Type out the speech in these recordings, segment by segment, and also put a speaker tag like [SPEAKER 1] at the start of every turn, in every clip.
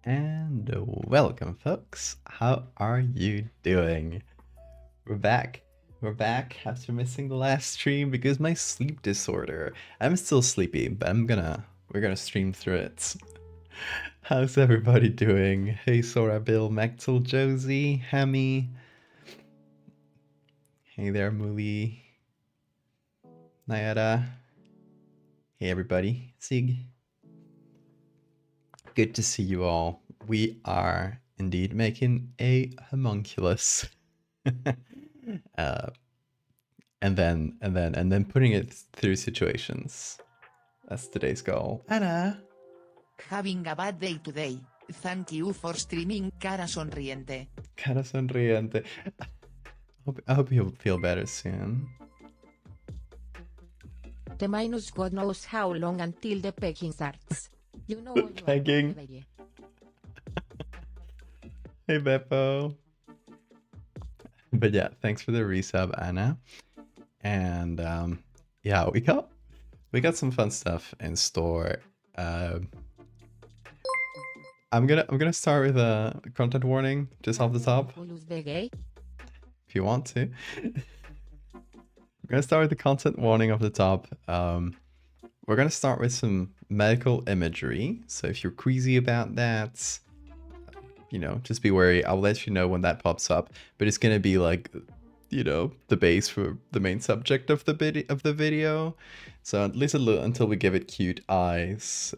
[SPEAKER 1] And welcome, folks. How are you doing? We're back. We're back after missing the last stream because my sleep disorder. I'm still sleepy, but we're gonna stream through it. How's everybody doing? Hey, Sora, Bill, Maxwell, Josie, Hammy. Hey there, Muli, Nayada. Hey, everybody. Sig. Good to see you all. We are indeed making a homunculus. And then putting it through situations. That's today's goal. Anna.
[SPEAKER 2] Having a bad day today. Thank you for streaming, cara sonriente.
[SPEAKER 1] Cara sonriente. I hope you'll feel better soon.
[SPEAKER 3] The minus God knows how long until the pegging starts. You know what
[SPEAKER 1] Pegging. Hey Beppo. But yeah, thanks for the resub, Anna. And yeah, we got some fun stuff in store. I'm gonna start with a content warning just off the top. If you want to. I'm gonna start with the content warning off the top. We're gonna start with some medical imagery. So if you're queasy about that, you know, just be wary. I'll let you know when that pops up. But it's gonna be like, you know, the base for the main subject of the video. So at least until we give it cute eyes,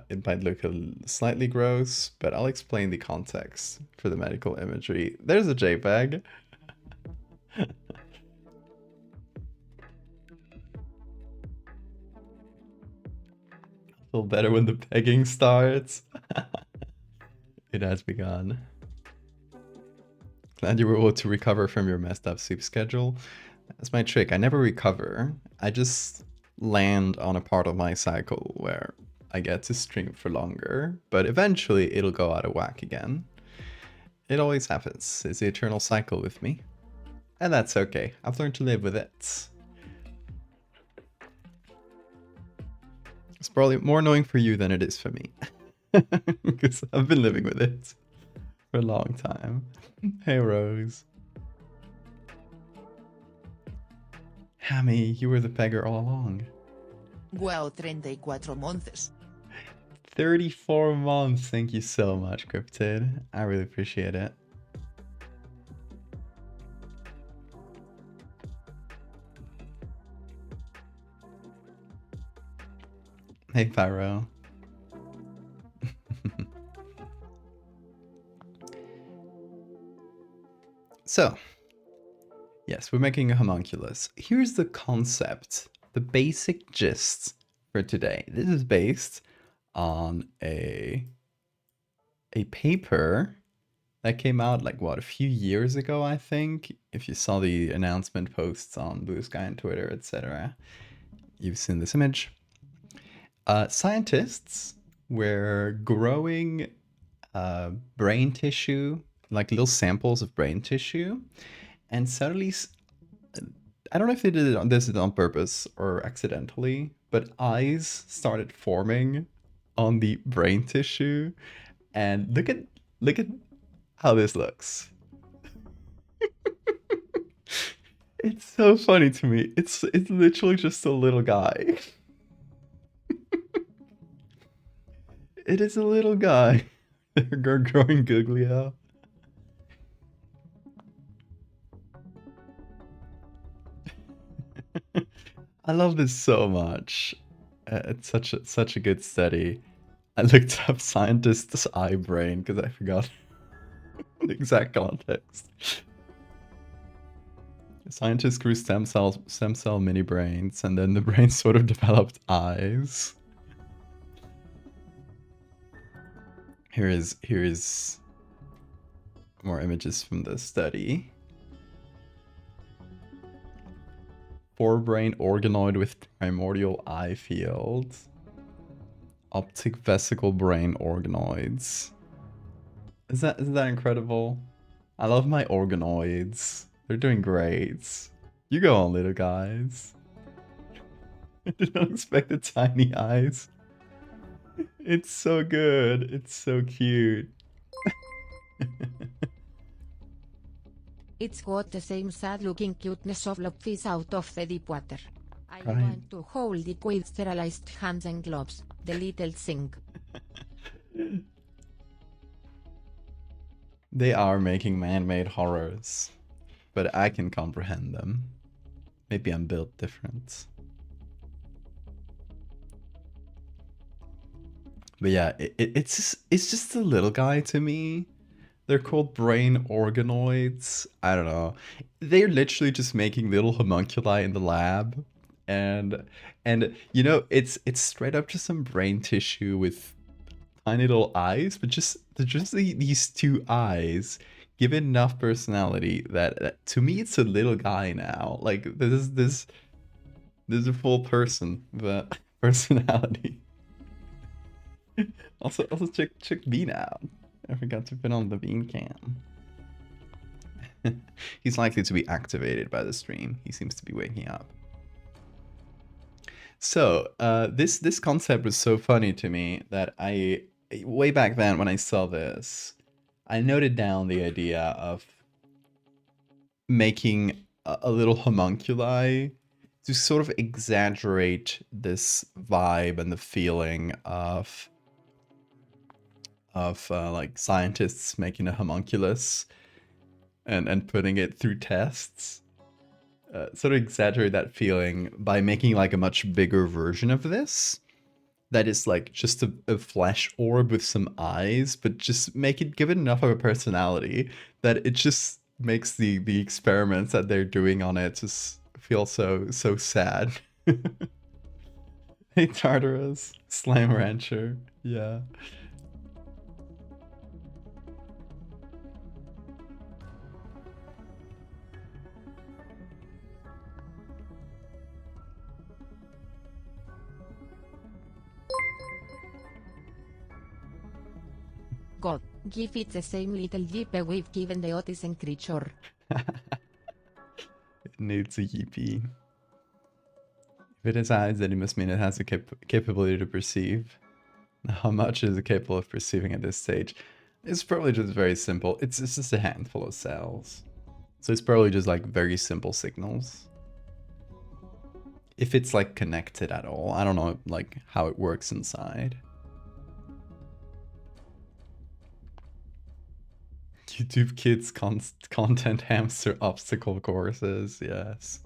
[SPEAKER 1] it might look slightly gross, but I'll explain the context for the medical imagery. There's a JPEG. I feel better when the pegging starts. It has begun. Glad you were able to recover from your messed up sleep schedule. That's my trick. I never recover. I just land on a part of my cycle where I get to stream for longer, but eventually it'll go out of whack again. It always happens. It's the eternal cycle with me. And that's okay. I've learned to live with it. It's probably more annoying for you than it is for me. Because I've been living with it for a long time. Hey, Rose. Hammy, you were the pegger all along.
[SPEAKER 2] Wow, 34 months.
[SPEAKER 1] 34 months. Thank you so much, Cryptid. I really appreciate it. Hey, Pyro. So, yes, we're making a homunculus. Here's the concept, the basic gist for today. This is based on a paper that came out like what, a few years ago, I think. If you saw the announcement posts on Blue Sky and Twitter, etc., you've seen this image. Scientists were growing brain tissue, like little samples of brain tissue, and suddenly, I don't know if they did it on purpose or accidentally, but eyes started forming on the brain tissue, and look at how this looks. It's so funny to me. It's literally just a little guy. It is a little guy. They're growing googly out. I love this so much. It's such a good study. I looked up scientist's eye brain because I forgot the exact context. Scientists grew stem cell mini brains, and then the brain sort of developed eyes. Here is more images from the study. Forebrain organoid with primordial eye field. Optic vesicle brain organoids. Isn't that incredible? I love my organoids. They're doing great. You go on, little guys. I did not expect the tiny eyes. It's so good. It's so cute.
[SPEAKER 3] It's got the same sad-looking cuteness of Lopfish out of the deep water. I
[SPEAKER 1] Right.
[SPEAKER 3] want to hold it with sterilized hands and gloves, the little thing.
[SPEAKER 1] They are making man-made horrors, but I can comprehend them. Maybe I'm built different. But yeah, it's just a little guy to me. They're called brain organoids. I don't know. They're literally just making little homunculi in the lab, and you know it's straight up just some brain tissue with tiny little eyes, but just these two eyes give it enough personality that to me it's a little guy now. Like this is a full person, but personality. Also check Bean out. I forgot to put on the Bean cam. He's likely to be activated by the stream. He seems to be waking up. So this concept was so funny to me that I way back then when I saw this, I noted down the idea of making a little homunculi to sort of exaggerate this vibe and the feeling of like scientists making a homunculus and putting it through tests. Sort of exaggerate that feeling by making like a much bigger version of this that is like just a flesh orb with some eyes, but just give it enough of a personality that it just makes the experiments that they're doing on it just feel so sad. Hey Tartarus, Slime Rancher, yeah.
[SPEAKER 3] God, give it the same little yippee we've given the autism creature.
[SPEAKER 1] It needs a yippee. If it has eyes, then it must mean it has the capability to perceive. How much is it capable of perceiving at this stage? It's probably just very simple. It's just a handful of cells. So it's probably just like very simple signals. If it's like connected at all. I don't know like how it works inside. YouTube Kids content hamster obstacle courses, yes.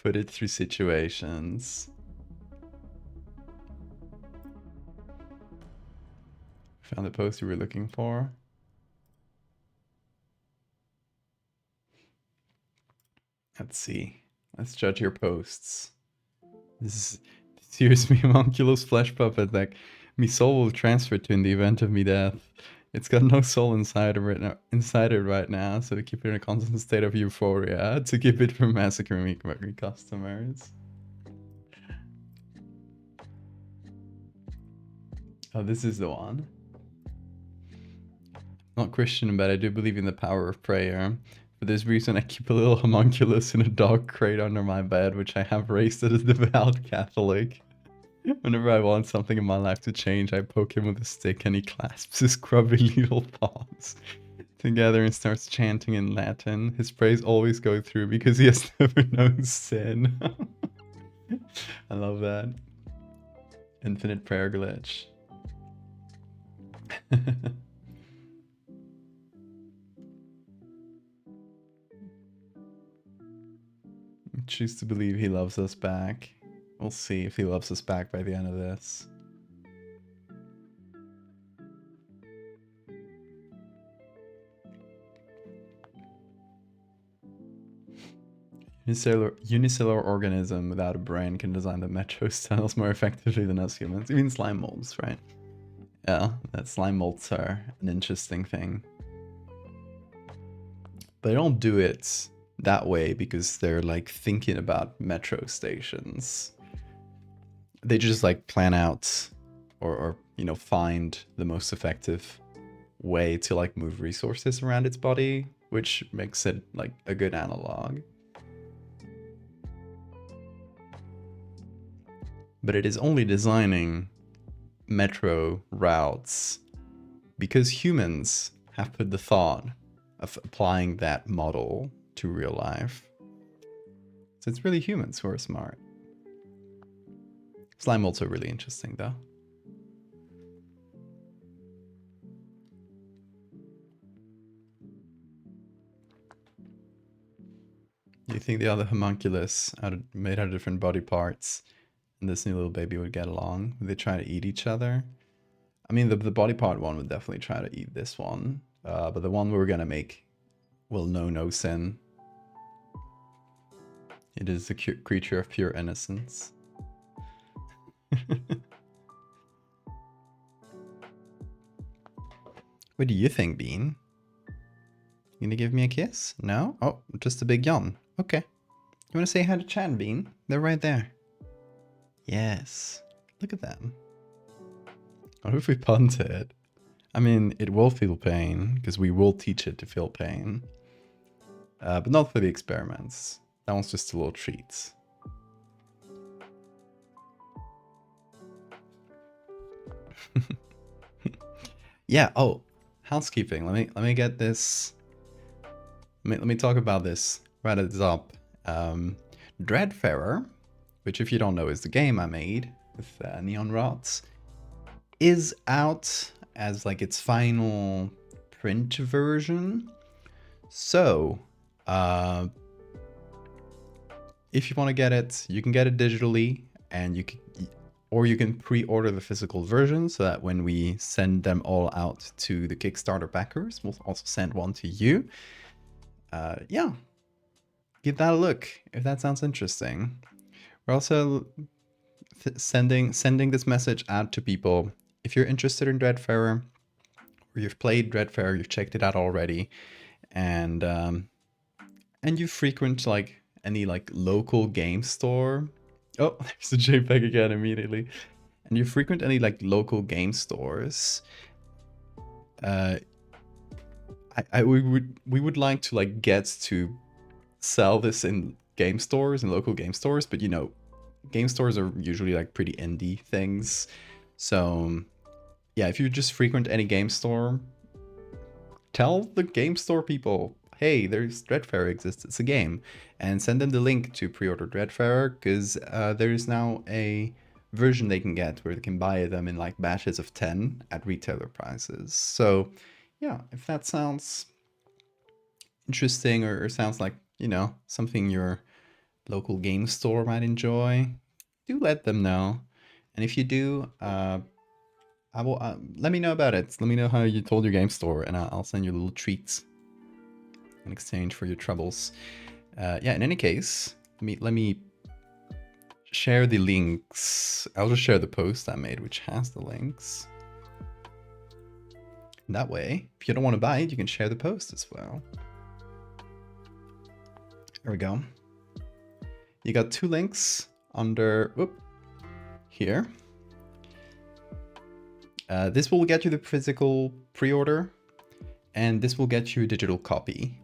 [SPEAKER 1] Put it through situations. Found the post you were looking for. Let's see. Let's judge your posts. This is serious me homunculus flesh puppet that me soul will transfer to in the event of me death. It's got no soul inside it right now, so we keep it in a constant state of euphoria to keep it from massacring me customers. Oh, this is the one. Not Christian, but I do believe in the power of prayer. For this reason, I keep a little homunculus in a dog crate under my bed, which I have raised as a devout Catholic. Whenever I want something in my life to change, I poke him with a stick and he clasps his grubby little paws together and starts chanting in Latin. His prayers always go through because he has never known sin. I love that. Infinite prayer glitch. Choose to believe he loves us back. We'll see if he loves us back by the end of this. Unicellular organism without a brain can design the metros tunnels more effectively than us humans. You mean slime molds, right? Yeah, that slime molds are an interesting thing. But they don't do it that way because they're like thinking about metro stations. They just like plan out or you know, find the most effective way to like move resources around its body, which makes it like a good analog. But it is only designing metro routes because humans have put the thought of applying that model to real life. So it's really humans who are smart. Slime also really interesting though. Do you think the other homunculus made out of different body parts and this new little baby would get along? Would they try to eat each other? I mean, the body part one would definitely try to eat this one. But the one we're gonna make will know no sin. It is a creature of pure innocence. What do you think, Bean? You gonna give me a kiss? No? Oh, just a big yawn. Okay. You wanna say hi to Chan, Bean? They're right there. Yes. Look at them. What if we punt it? I mean, it will feel pain, because we will teach it to feel pain. But not for the experiments. That one's just a little treat. Yeah, oh, housekeeping. Let me get this. Let me talk about this right at the top. Dreadfarer, which if you don't know is the game I made with Neon Rods, is out as like its final print version. So, if you want to get it, you can get it digitally, and you can pre-order the physical version so that when we send them all out to the Kickstarter backers, we'll also send one to you. Yeah, give that a look if that sounds interesting. We're also sending this message out to people. If you're interested in Dreadfarer, or you've played Dreadfarer, you've checked it out already, and you frequent like any like local game store. Oh, there's the JPEG again immediately. And you frequent any like local game stores. We would like to like get to sell this in game stores and local game stores, but you know, game stores are usually like pretty indie things. So yeah, if you just frequent any game store, tell the game store people, hey, there's Dreadfarer exists, it's a game, and send them the link to pre-order Dreadfarer, because there is now a version they can get where they can buy them in like batches of 10 at retailer prices. So yeah, if that sounds interesting or sounds like, you know, something your local game store might enjoy, do let them know. And if you do, I will let me know about it. Let me know how you told your game store, and I'll send you little treats in exchange for your troubles. Yeah, in any case, let me share the links. I'll just share the post I made, which has the links. That way, if you don't want to buy it, you can share the post as well. There we go. You got 2 links under here. This will get you the physical pre-order, and this will get you a digital copy.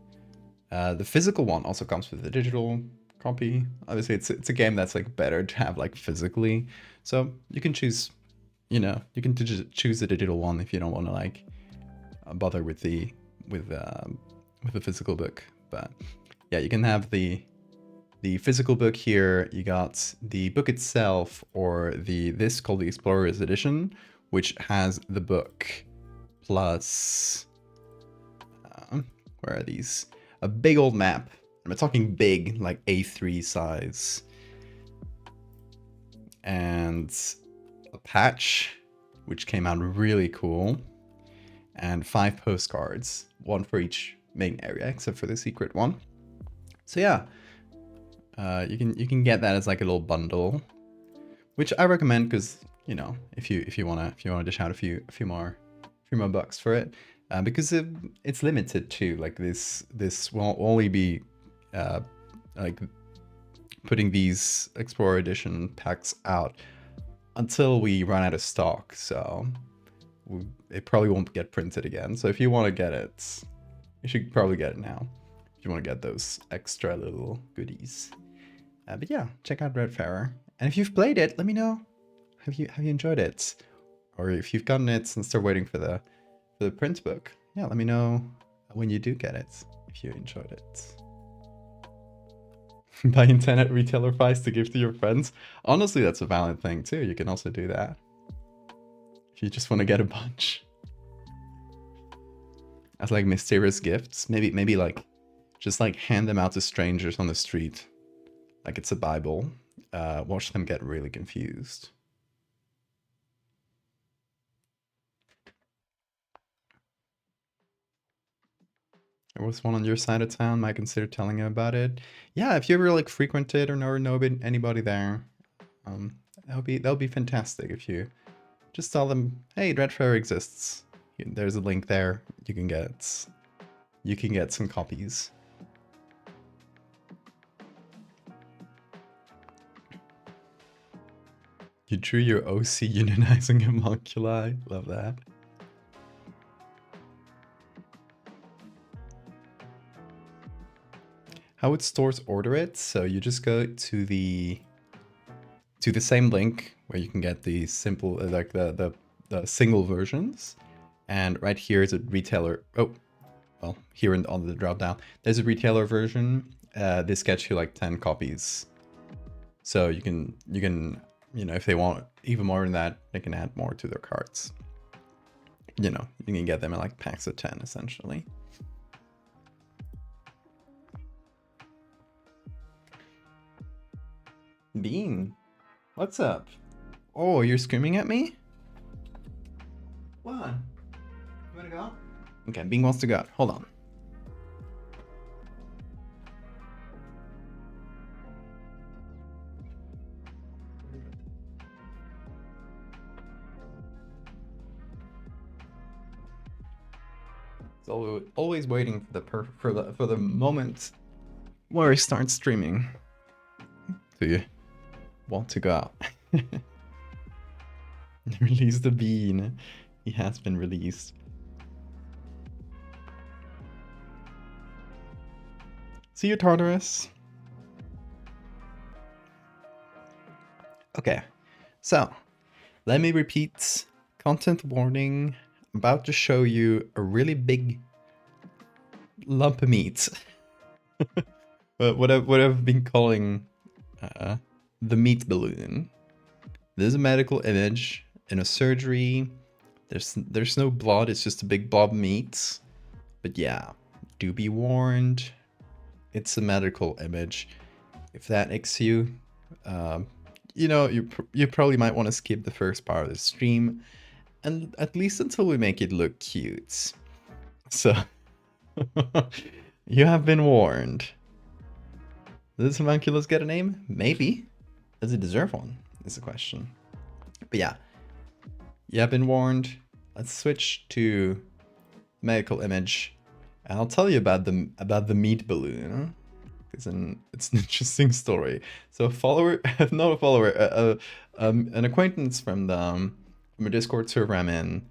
[SPEAKER 1] The physical one also comes with a digital copy. Obviously, it's a game that's like better to have like physically. So you can choose, you know, you can choose the digital one if you don't want to like bother with the physical book. But yeah, you can have the physical book here. You got the book itself, or this called the Explorer's Edition, which has the book plus where are these? A big old map. I'm talking big, like A3 size, and a patch, which came out really cool, and 5 postcards, 1 for each main area except for the secret one. So yeah, you can get that as like a little bundle, which I recommend, because you know, if you wanna dish out a few more bucks for it, because it's limited too. Like this will only be like putting these Explorer Edition packs out until we run out of stock. So it probably won't get printed again. So if you want to get it, you should probably get it now if you want to get those extra little goodies. But yeah, check out Dreadfarer, and if you've played it, let me know. Have you enjoyed it? or if you've gotten it and still waiting for the print book, yeah, let me know when you do get it, if you enjoyed it. Buy internet retailer files to give to your friends. Honestly, that's a valid thing too. You can also do that if you just want to get a bunch as like mysterious gifts. Maybe like just like hand them out to strangers on the street, like it's a Bible. Watch them get really confused. There was one on your side of town. Might consider telling him about it. Yeah, if you ever like frequent it or know anybody there, that'll be fantastic. If you just tell them, hey, Dread Fair exists. There's a link there. You can get some copies. You drew your OC unionizing homunculi. Love that. How would stores order it? So you just go to the same link where you can get the simple, like the single versions. And right here is a retailer. Oh, well, here on the drop down, there's a retailer version. This gets you like 10 copies. So you can, if they want even more than that, they can add more to their carts. You can get them in like packs of 10 essentially. Bean, what's up? Oh, you're screaming at me? What? You wanna go? Okay, Bean wants to go out. Hold on. So always waiting for the moment where I start streaming. Do you want to go out? Release the Bean. He has been released. See you, Tartarus. Okay, so let me repeat. Content warning. I'm about to show you a really big lump of meat. what I've been calling the meat balloon. This is a medical image in a surgery. There's no blood, it's just a big blob of meat. But yeah, do be warned. It's a medical image. If that icks you, you probably might want to skip the first part of the stream, and at least until we make it look cute. So, you have been warned. Does homunculus get a name? Maybe. Does it deserve one? Is the question. But yeah, you have been warned. Let's switch to medical image, and I'll tell you about the meat balloon. It's an interesting story. So a follower, not a follower, an acquaintance from a Discord server I'm in,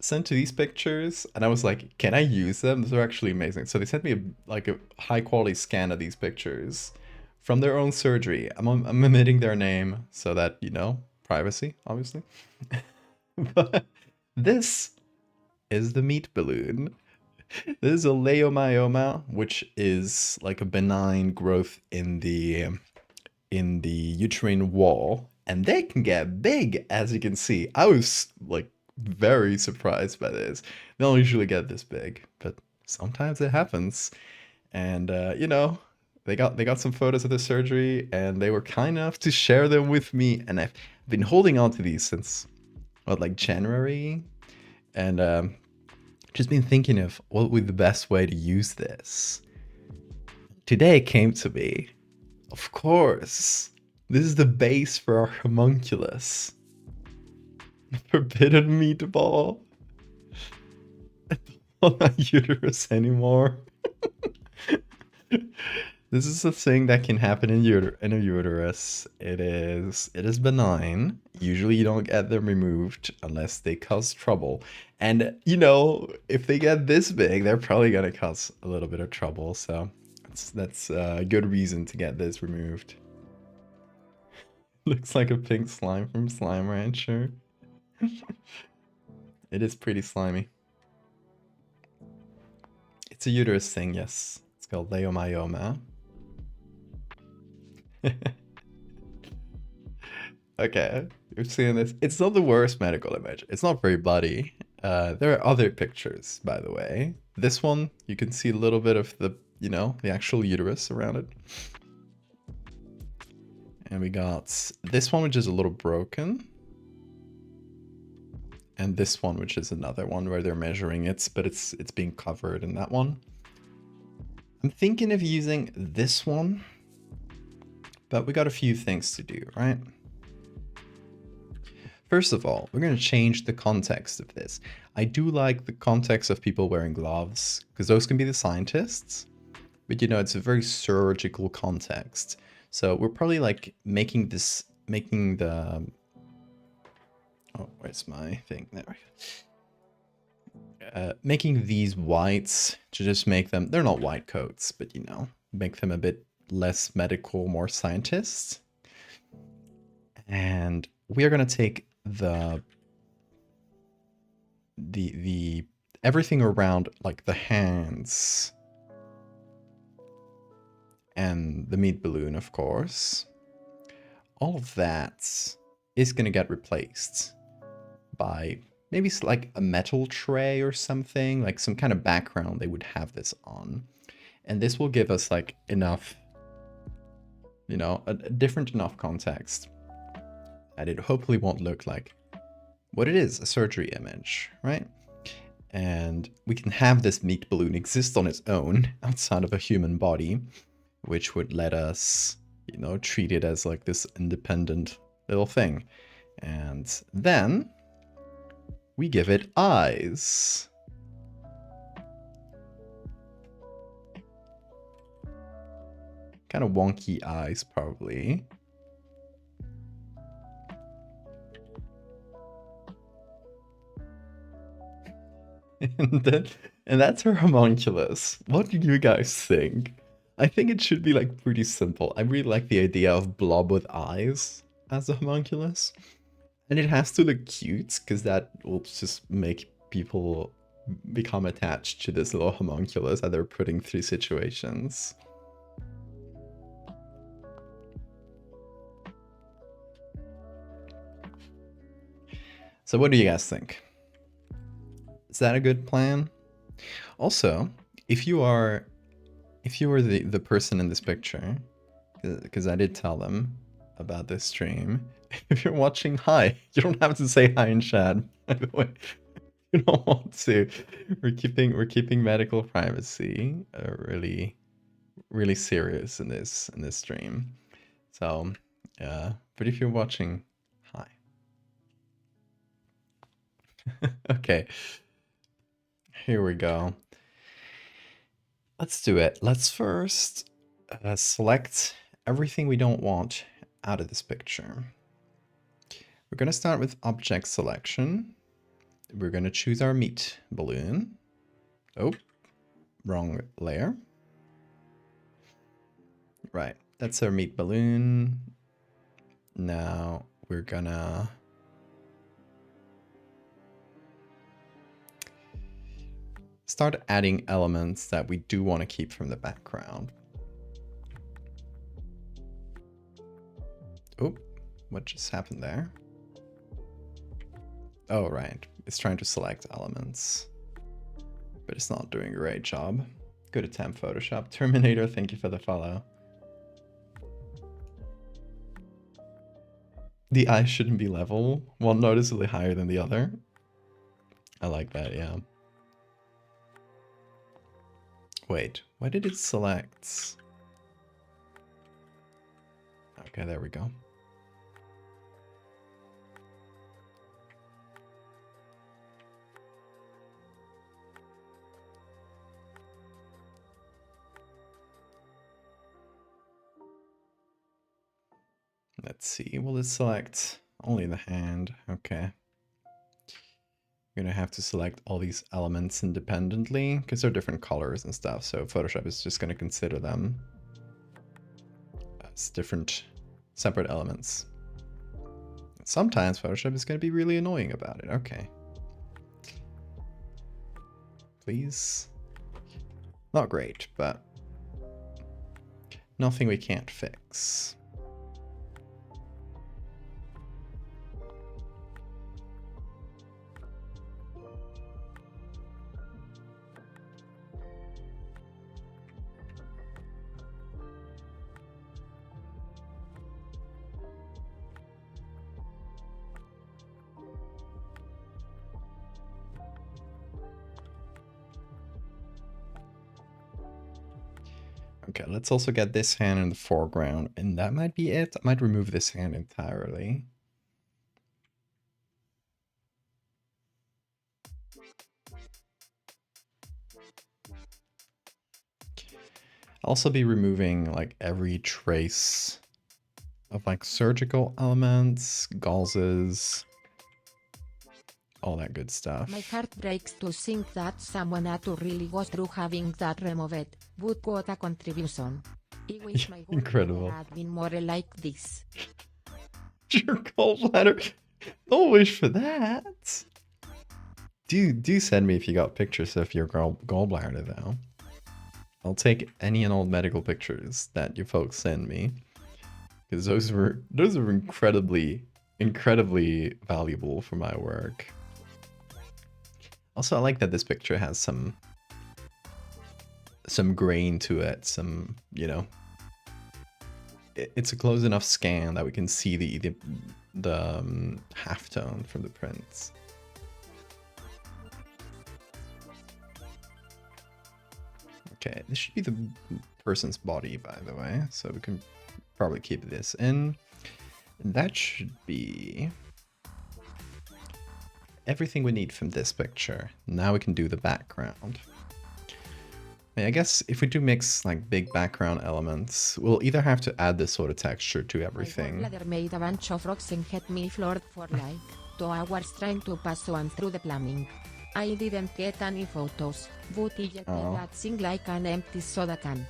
[SPEAKER 1] sent to these pictures, and I was like, can I use them? Those are actually amazing. So they sent me a high quality scan of these pictures from their own surgery. I'm omitting their name so that, privacy, obviously. But this is the meat balloon. This is a leiomyoma, which is like a benign growth in the uterine wall, and they can get big, as you can see. I was like very surprised by this. They don't usually get this big, but sometimes it happens. And they got some photos of the surgery, and they were kind enough to share them with me, and I've been holding on to these since like January, and just been thinking of what would be the best way to use this. Today it came to me. Of course, this is the base for our homunculus. Forbidden meatball. Not my uterus anymore. This is a thing that can happen in a uterus. It is benign. Usually you don't get them removed unless they cause trouble. And if they get this big, they're probably gonna cause a little bit of trouble. So that's a good reason to get this removed. Looks like a pink slime from Slime Rancher. It is pretty slimy. It's a uterus thing, yes. It's called leiomyoma. Okay, you've seen this. It's not the worst medical image. It's not very bloody. There are other pictures, by the way. This one, you can see a little bit of the, you know, the actual uterus around it. And we got this one, which is a little broken. And this one, which is another one where they're measuring it, but it's being covered in that one. I'm thinking of using this one, but we got a few things to do, right? First of all, we're going to change the context of this. I do like the context of people wearing gloves, because those can be the scientists. But you know, it's a very surgical context. So we're probably like making the... Oh, where's my thing? There we go. Making these whites to just make them... They're not white coats, but you know, make them a bit less medical, more scientist. And we are going to take the everything around, like the hands and the meat balloon, of course. All of that is going to get replaced by maybe like a metal tray or something, like some kind of background they would have this on. And this will give us like enough, you know, a different enough context. And it hopefully won't look like what it is, a surgery image, right? And we can have this meat balloon exist on its own outside of a human body, which would let us, you know, treat it as like this independent little thing. And then we give it eyes. Kind of wonky eyes, probably. And that's her homunculus. What do you guys think? I think it should be like pretty simple. I really like the idea of blob with eyes as a homunculus. And it has to look cute, because that will just make people become attached to this little homunculus that they're putting through situations. So what do you guys think? Is that a good plan? Also, if you were the person in this picture, because I did tell them about this stream, if you're watching, hi. You don't have to say hi in chat, by the way. You don't want to. We're keeping medical privacy really, really serious in this stream. So, but if you're watching, hi. Okay. Here we go. Let's do it. Let's first select everything we don't want out of this picture. We're going to start with object selection. We're going to choose our meat balloon. Oh, wrong layer. Right, that's our meat balloon. Now we're gonna start adding elements that we do want to keep from the background. Oh, what just happened there? Oh, right. It's trying to select elements, but it's not doing a great job. Good attempt, Photoshop. Terminator, thank you for the follow. The eye shouldn't be level. One noticeably higher than the other. I like that, yeah. Wait, why did it select? Okay, there we go. Let's see, will it select only the hand? Okay. You're gonna have to select all these elements independently because they're different colors and stuff. So Photoshop is just gonna consider them as different separate elements. Sometimes Photoshop is going to be really annoying about it. Okay. Please. Not great, but nothing we can't fix. Okay, let's also get this hand in the foreground, and that might be it. I might remove this hand entirely. I'll also be removing like every trace of like surgical elements, gauzes, all that good stuff.
[SPEAKER 3] My heart breaks to think that someone had to really go through having that removed, but what a contribution. I wish my
[SPEAKER 1] Incredible.
[SPEAKER 3] gallbladder had been more like this.
[SPEAKER 1] Your gallbladder. Don't wish for that. Do send me if you got pictures of your gallbladder though. I'll take any and all medical pictures that you folks send me, because those are incredibly valuable for my work. Also, I like that this picture has some grain to it. Some, you know, it's a close enough scan that we can see the halftone from the prints. Okay, this should be the person's body, by the way, so we can probably keep this in. And that should be everything we need from this picture. Now we can do the background. I guess if we do mix like big background elements, we'll either have to add this sort of texture to everything.
[SPEAKER 3] My gallbladder made a bunch of rocks and had me floored for like 2 hours trying to pass one through the plumbing. I didn't get any photos, but I get that thing like an empty soda can.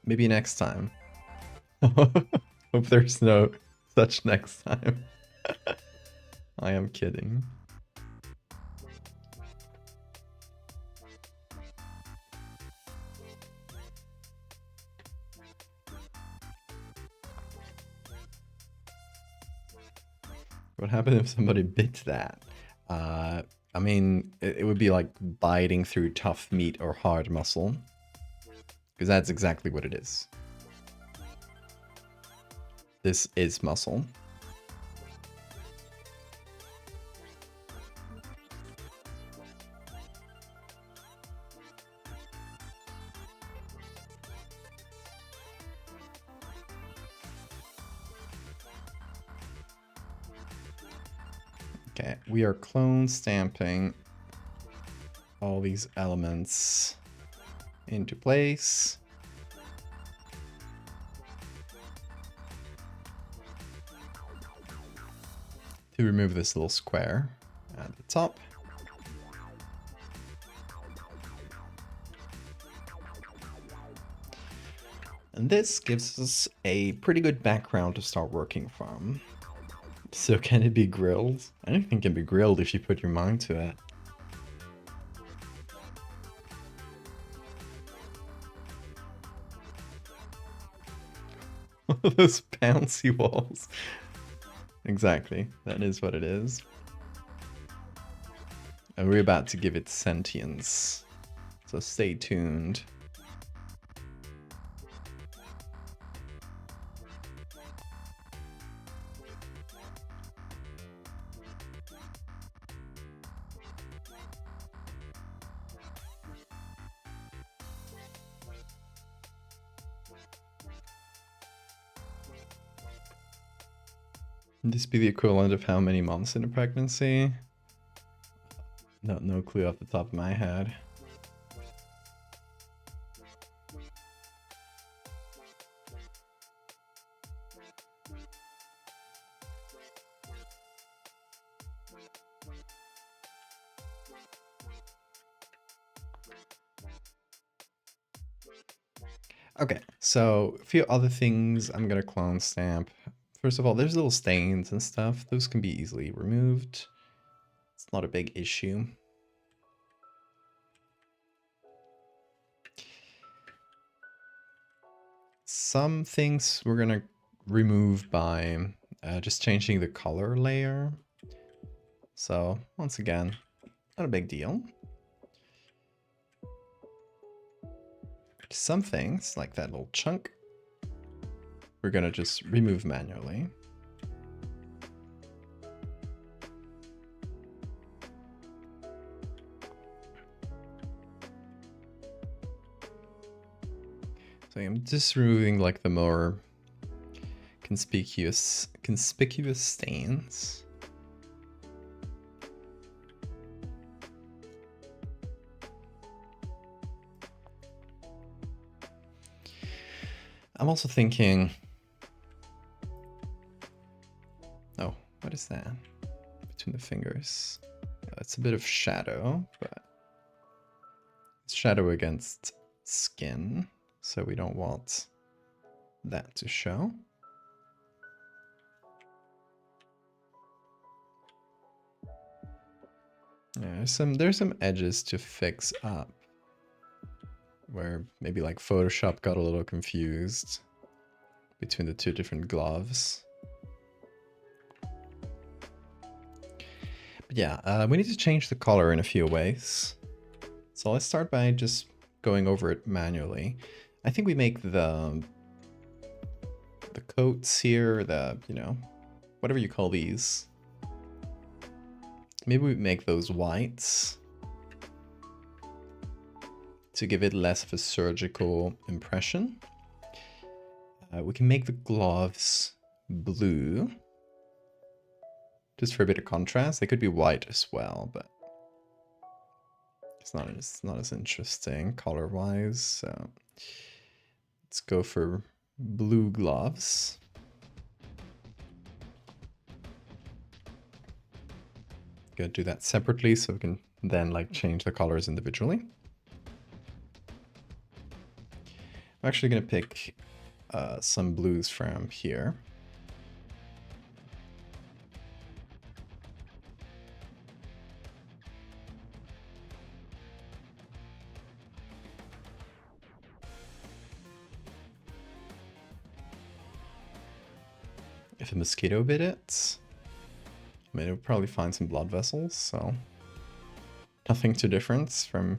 [SPEAKER 1] Maybe next time. Hope there's no such next time. I am kidding. What happened if somebody bit that? I mean, it would be like biting through tough meat or hard muscle. Because that's exactly what it is. This is muscle. Okay, we are clone stamping all these elements into place. To remove this little square at the top. And this gives us a pretty good background to start working from. So can it be grilled? Anything can be grilled if you put your mind to it. Those bouncy walls. Exactly, that is what it is. And we're about to give it sentience. So stay tuned. Would this be the equivalent of how many months in a pregnancy? No clue off the top of my head. Okay, so a few other things I'm gonna clone stamp. First of all, there's little stains and stuff. Those can be easily removed. It's not a big issue. Some things we're gonna remove by just changing the color layer. So once again, not a big deal. Some things, like that little chunk, we're gonna just remove manually. So I'm just removing like the more conspicuous stains. I'm also thinking, oh, what is that? Between the fingers. It's a bit of shadow, but it's shadow against skin, so we don't want that to show. Yeah, there's some edges to fix up, where maybe like Photoshop got a little confused between the two different gloves. But yeah, we need to change the color in a few ways. So let's start by just going over it manually. I think we make the coats here, the, you know, whatever you call these. Maybe we make those whites to give it less of a surgical impression. We can make the gloves blue, just for a bit of contrast. They could be white as well, but it's not as interesting color-wise. So let's go for blue gloves. Gonna do that separately so we can then like change the colors individually. I'm actually gonna pick some blues from here. If a mosquito bit it, I mean, it would probably find some blood vessels, so nothing too different from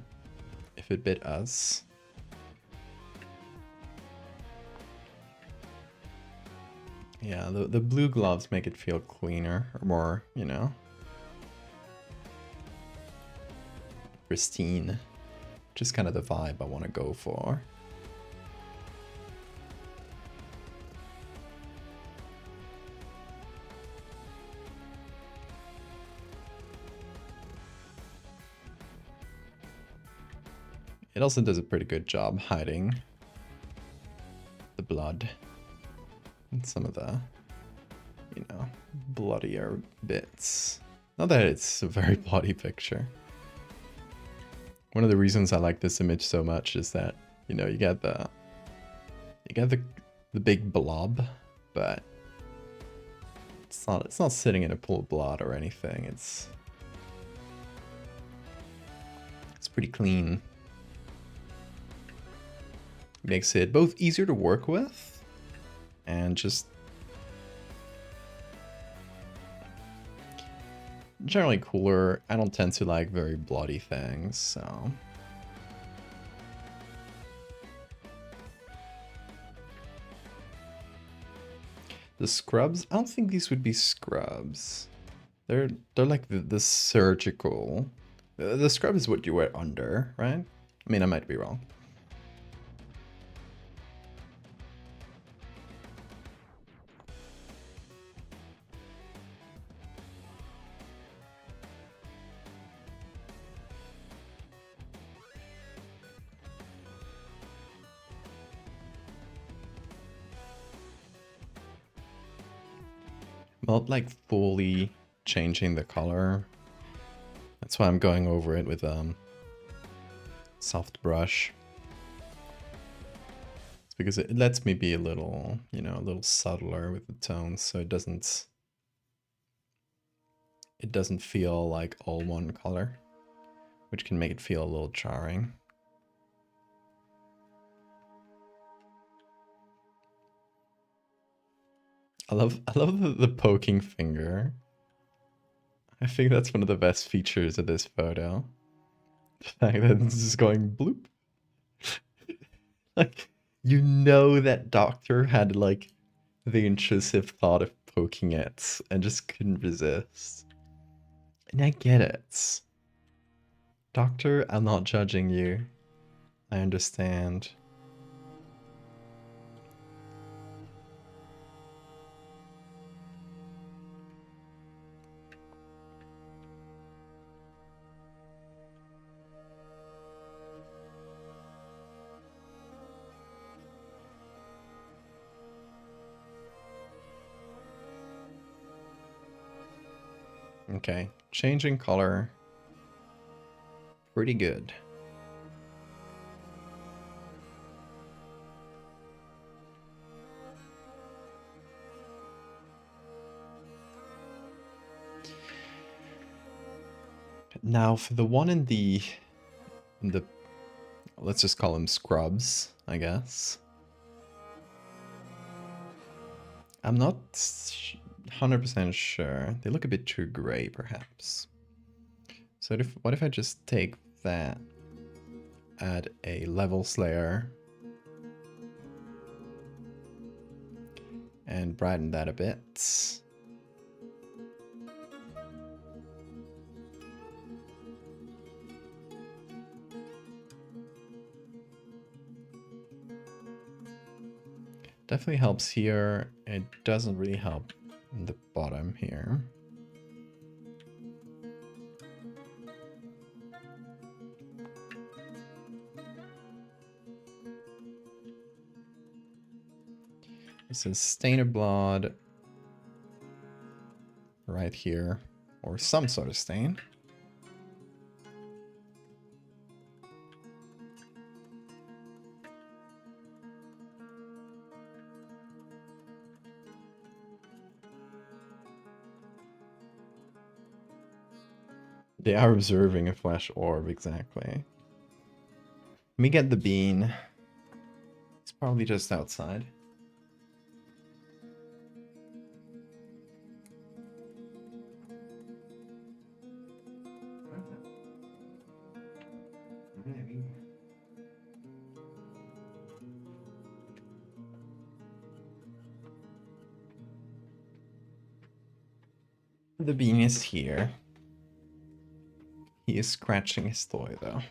[SPEAKER 1] if it bit us. Yeah, the blue gloves make it feel cleaner, or more, you know, pristine. Just kind of the vibe I want to go for. It also does a pretty good job hiding the blood and some of the, you know, bloodier bits. Not that it's a very bloody picture. One of the reasons I like this image so much is that, you know, you get the big blob, but it's not sitting in a pool of blood or anything. It's pretty clean. Makes it both easier to work with and just generally cooler. I don't tend to like very bloody things, so. The scrubs, I don't think these would be scrubs. They're like the surgical. The scrub is what you wear under, right? I mean, I might be wrong. Not like fully changing the color. That's why I'm going over it with soft brush. It's because it lets me be a little, you know, a little subtler with the tones, so it doesn't feel like all one color, which can make it feel a little jarring. I love the poking finger. I think that's one of the best features of this photo. The fact that it's just going bloop. Like, you know that doctor had like the intrusive thought of poking it and just couldn't resist. And I get it. Doctor, I'm not judging you. I understand. Okay, changing color. Pretty good. Now for the one in the let's just call them scrubs, I guess. I'm not 100% sure. They look a bit too gray, perhaps. So what if I just take that, add a levels layer, and brighten that a bit. Definitely helps here. It doesn't really help in the bottom here. This is stain of blood right here, or some sort of stain. They are observing a flash orb, exactly. Let me get the bean. It's probably just outside. The bean is here. He is scratching his toy, though.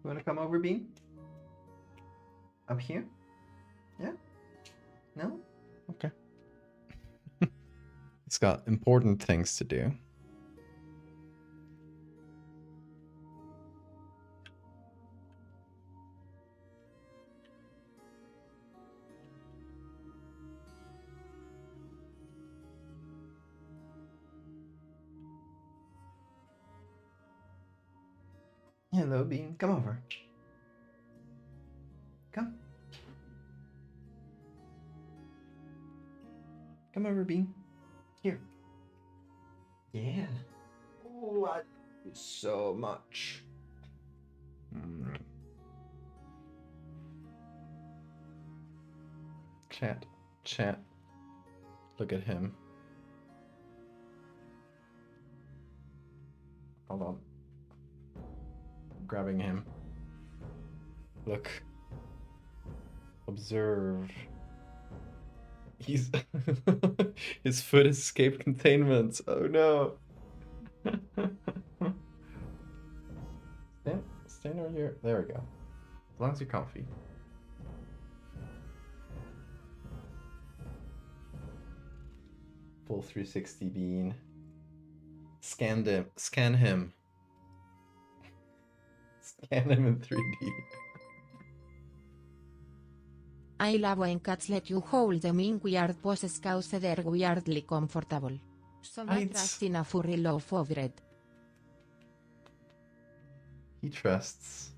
[SPEAKER 1] You wanna come over, Bean? Up here? Yeah? No? Okay. It's got important things to do. Hello, Bean. Come over. Come. Come over, Bean. Here. Yeah. Oh, I love you so much. Chat. Look at him. Hold on. I'm grabbing him. Look. Observe. He's his foot escaped containment. Oh no. Stand over here. There we go. As long as you're comfy. Full 360 bean. Scan him. Scan him in 3D.
[SPEAKER 3] I love when cats let you hold them in weird poses cause they're weirdly comfortable. So I trust in a furry love over it.
[SPEAKER 1] He trusts.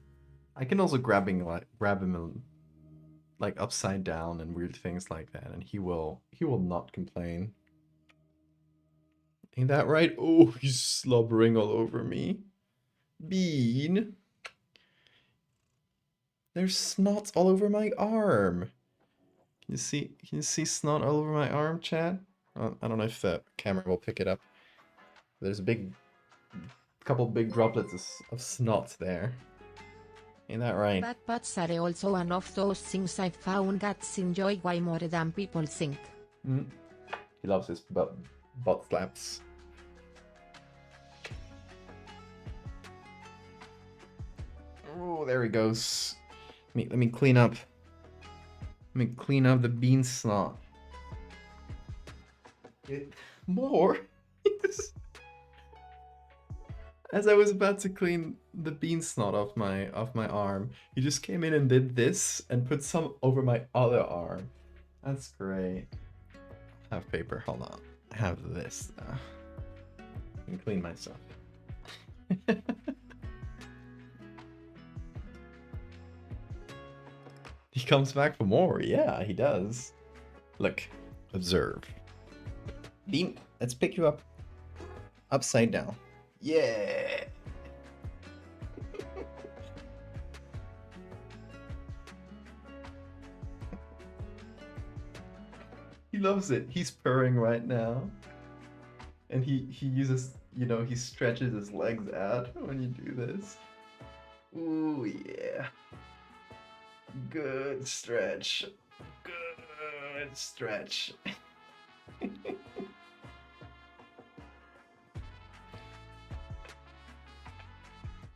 [SPEAKER 1] I can also grab him like upside down and weird things like that, and he will not complain. Ain't that right? Oh, he's slobbering all over me. Bean. There's snot all over my arm. Can you see snot all over my arm, chat? I don't know if the camera will pick it up. There's a couple big droplets of snot there. Ain't that right?
[SPEAKER 3] But butts are also one of those things I've found cats enjoy way more than people think.
[SPEAKER 1] He loves his butt slaps. Oh, there he goes. Let me clean up. Let me clean up the bean snot. More. As I was about to clean the bean snot off my arm, he just came in and did this and put some over my other arm. That's great. I have paper. Hold on. I have this. I can clean myself. He comes back for more. Yeah, he does. Look, observe. Bean, let's pick you up upside down. Yeah. He loves it. He's purring right now. And he uses, he stretches his legs out when you do this. Ooh, yeah. Good stretch. Good stretch.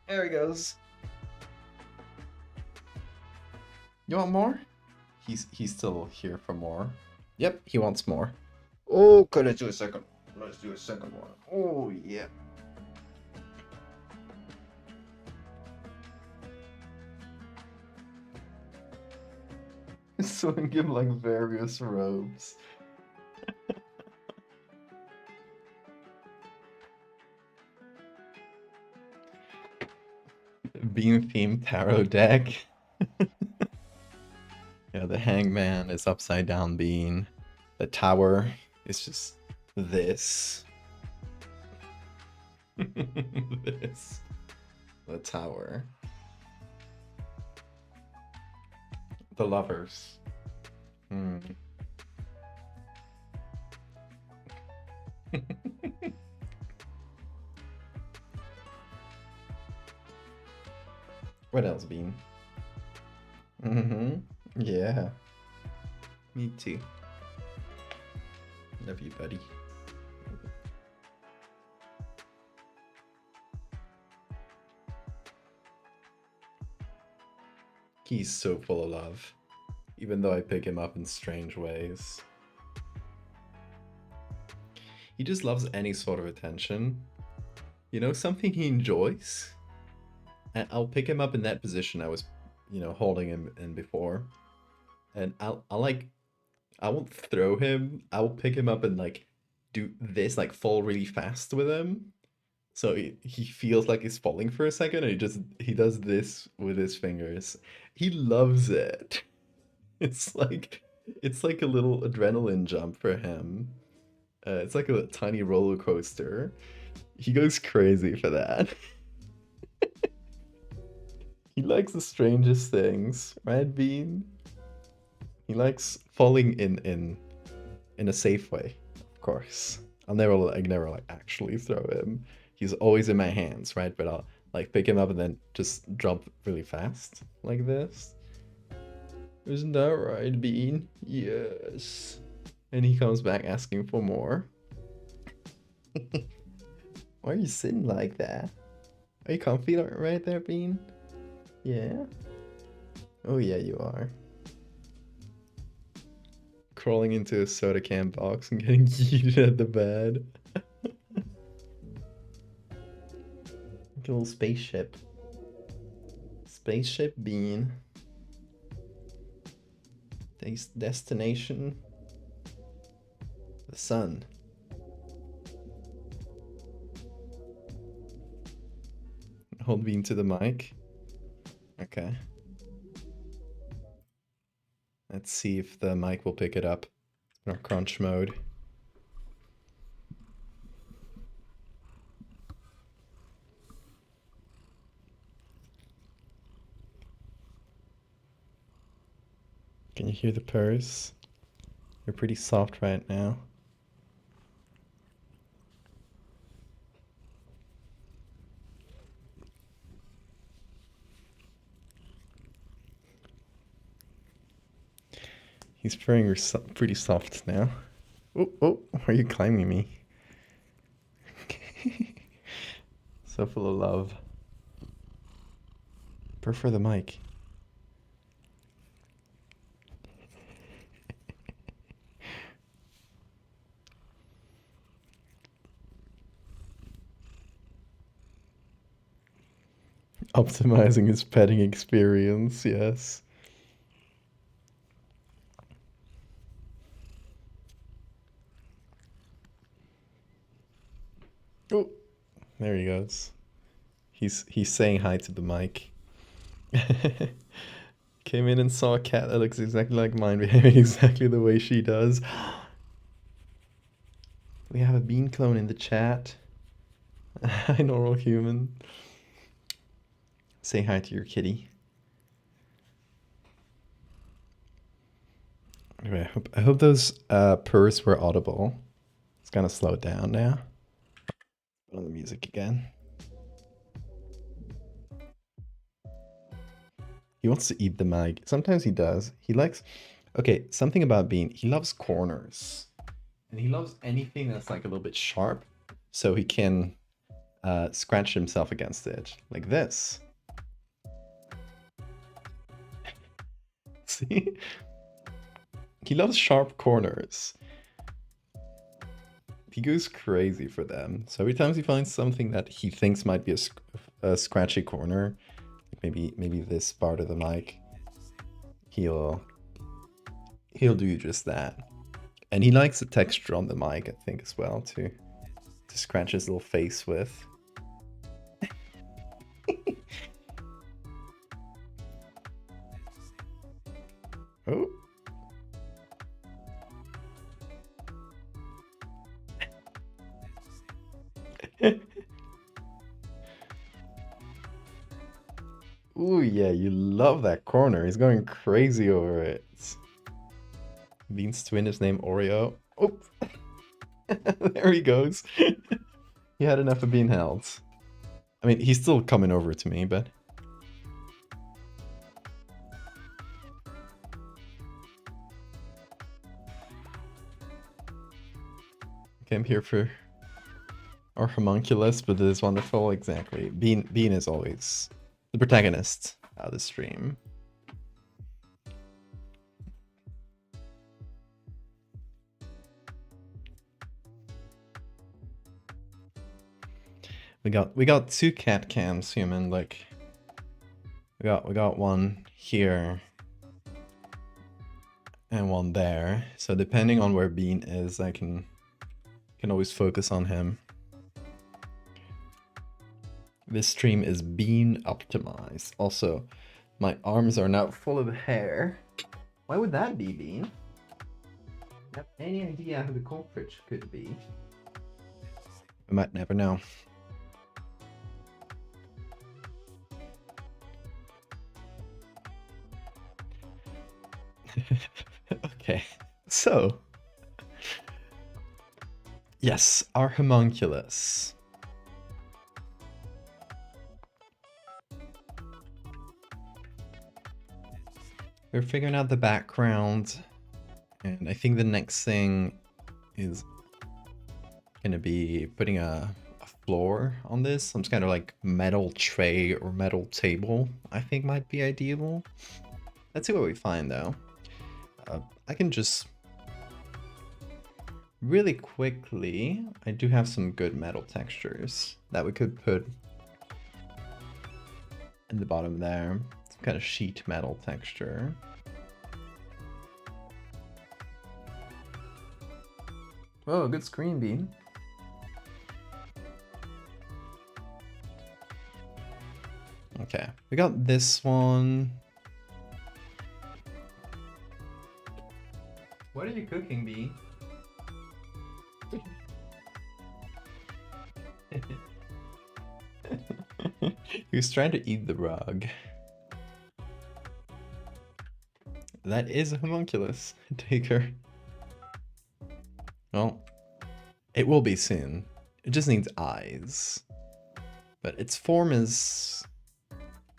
[SPEAKER 1] There he goes. You want more? He's still here for more. Yep, he wants more. Oh, okay, let's do a second. Let's do a second one. Oh, yeah. Sewing him like various robes. Bean themed tarot deck. Yeah, the hangman is upside down bean. The tower is just this. This. The tower. The lovers. What else, Bean? Yeah. Me too. Love you, buddy. He's so full of love, even though I pick him up in strange ways. He just loves any sort of attention. Something he enjoys. And I'll pick him up in that position I was, holding him in before. And I won't throw him. I'll pick him up and do this, fall really fast with him. So he feels like he's falling for a second, and he does this with his fingers. He loves it. It's like a little adrenaline jump for him. It's like a tiny roller coaster. He goes crazy for that. He likes the strangest things, right, Bean? He likes falling in a safe way, of course. I never actually throw him. He's always in my hands, right? But I'll pick him up and then just jump really fast like this. Isn't that right, Bean? Yes. And he comes back asking for more. Why are you sitting like that? Are you comfy right there, Bean? Yeah? Oh yeah, you are. Crawling into a soda can box and getting yeeted at the bed. Like a little spaceship. Spaceship Bean. Destination. The sun. Hold Bean to the mic. Okay. Let's see if the mic will pick it up in our crunch mode. Can you hear the purrs? They're pretty soft right now. He's purring pretty soft now. Oh, are you climbing me? So full of love. Purr for the mic. Optimizing his petting experience, yes. Oh, there he goes. He's saying hi to the mic. Came in and saw a cat that looks exactly like mine, behaving exactly the way she does. We have a bean clone in the chat. Hi, normal human. Say hi to your kitty. Anyway, I hope those purrs were audible. It's gonna slow down now. Put on the music again. He wants to eat the mag. Sometimes he does. He likes... Okay, something about Bean. He loves corners. And he loves anything that's like a little bit sharp. So he can scratch himself against it. Like this. See? He loves sharp corners. He goes crazy for them. So every time he finds something that he thinks might be a scratchy corner, maybe this part of the mic, he'll do just that. And he likes the texture on the mic, I think, as well, to scratch his little face with. Oh. Ooh, yeah, you love that corner. He's going crazy over it. Bean's twin is named Oreo. Oh, there he goes. He had enough of being held. I mean, he's still coming over to me, but... Okay, I'm here for our homunculus, but it is wonderful. Exactly. Bean is always the protagonist of the stream. We got two cat cams, human. Like we got one here and one there. So depending on where Bean is, I can always focus on him. This stream is Bean optimized. Also, my arms are now full of hair. Why would that be, Bean? You have any idea who the culprit could be? We might never know. Okay, so yes, our homunculus. We're figuring out the background, and I think the next thing is gonna be putting a floor on this. Some kind of like metal tray or metal table, I think might be ideal. Let's see what we find though. I can just really quickly, I do have some good metal textures that we could put in the bottom there. Some kind of sheet metal texture. Whoa, good screen beam. Okay, we got this one. What are you cooking, Bee? He's trying to eat the rug. That is a homunculus. Take her. Well, it will be soon. It just needs eyes. But its form is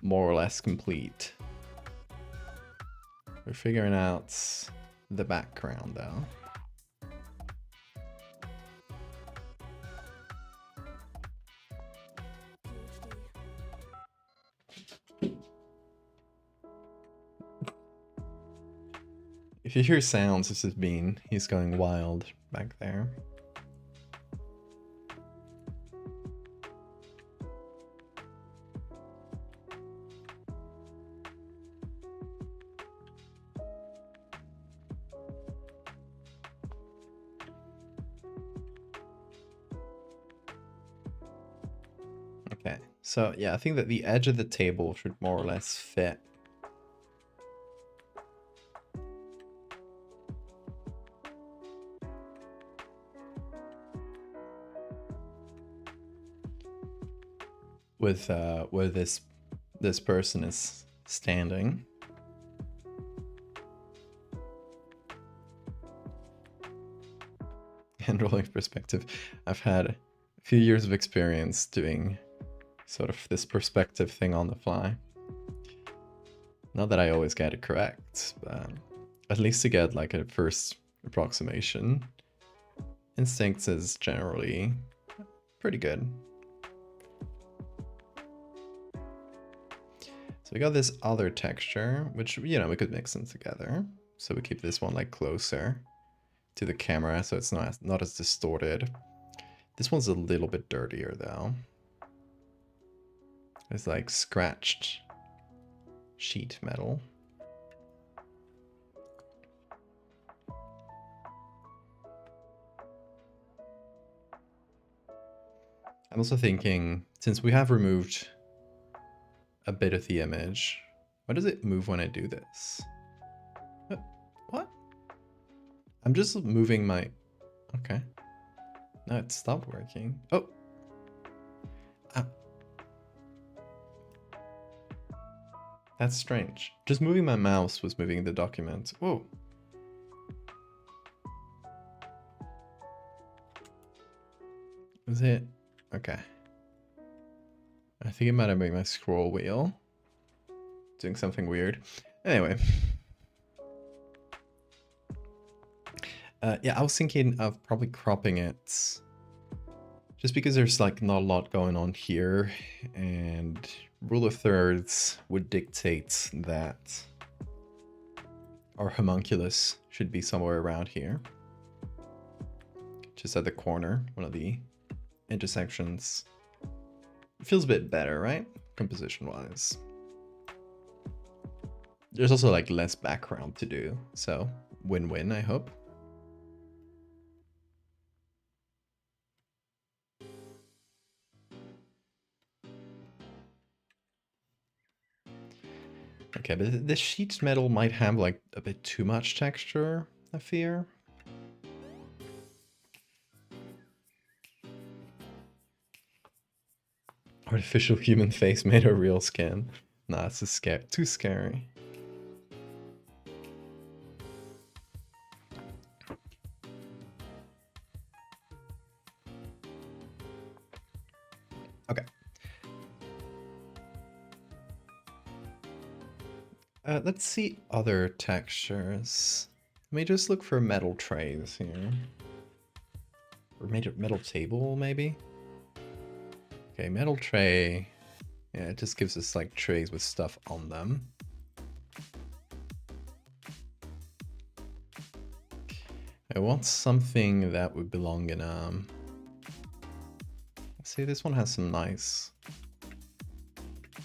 [SPEAKER 1] more or less complete. We're figuring out the background though. If you hear sounds, this is Bean. He's going wild back there. Okay, so yeah, I think that the edge of the table should more or less fit. With where this person is standing. And rolling perspective. I've had a few years of experience doing sort of this perspective thing on the fly. Not that I always get it correct, but at least to get like a first approximation. Instincts is generally pretty good. So we got this other texture, which, you know, we could mix them together. So we keep this one like closer to the camera, so it's not as distorted. This one's a little bit dirtier though. It's like scratched sheet metal. I'm also thinking, since we have removed a bit of the image, why does it move when I do this? What? I'm just moving my... Okay. No, it stopped working. Oh! That's strange. Just moving my mouse was moving the document. Whoa! Is it? Okay. I think it might have made my scroll wheel doing something weird. Anyway. Yeah, I was thinking of probably cropping it just because there's like not a lot going on here, and rule of thirds would dictate that our homunculus should be somewhere around here. Just at the corner, one of the intersections. It feels a bit better, right? Composition-wise. There's also like less background to do, so win-win, I hope. Okay, but the sheet metal might have like a bit too much texture, I fear. Artificial human face made of real skin. Nah, it's too scary. Okay. Let's see other textures. Let me just look for metal trays here. Or metal table, maybe? Okay, metal tray. Yeah, it just gives us like trays with stuff on them. I want something that would belong in See, this one has some nice...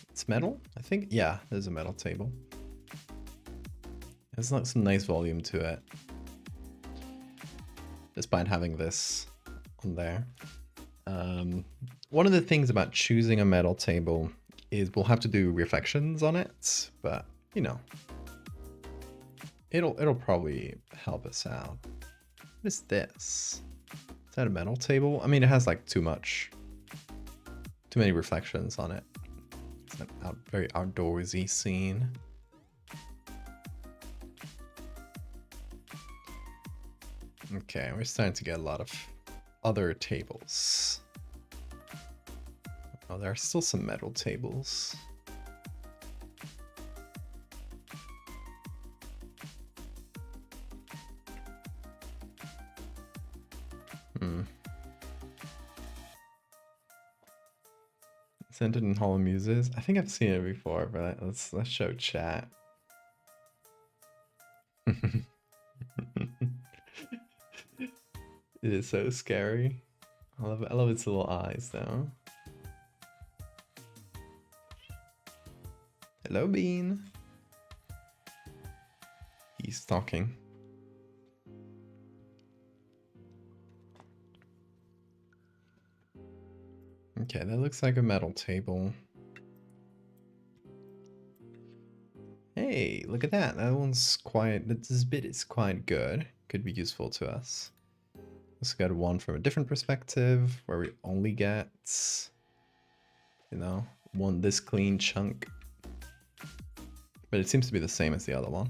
[SPEAKER 1] It's metal, I think. Yeah, there's a metal table. There's like some nice volume to it, despite having this on there. One of the things about choosing a metal table is we'll have to do reflections on it, but you know, it'll probably help us out. What is this? Is that a metal table? I mean, it has like too many reflections on it. It's a very outdoorsy scene. Okay, we're starting to get a lot of other tables. Oh, there are still some metal tables. Centered in Hollow Muses. I think I've seen it before, but let's show chat. It is so scary. I love its little eyes though. Hello, Bean. He's talking. Okay, that looks like a metal table. Hey, look at that. That one's quite, this bit is quite good. Could be useful to us. Let's get one from a different perspective where we only get, you know, this clean chunk. But it seems to be the same as the other one.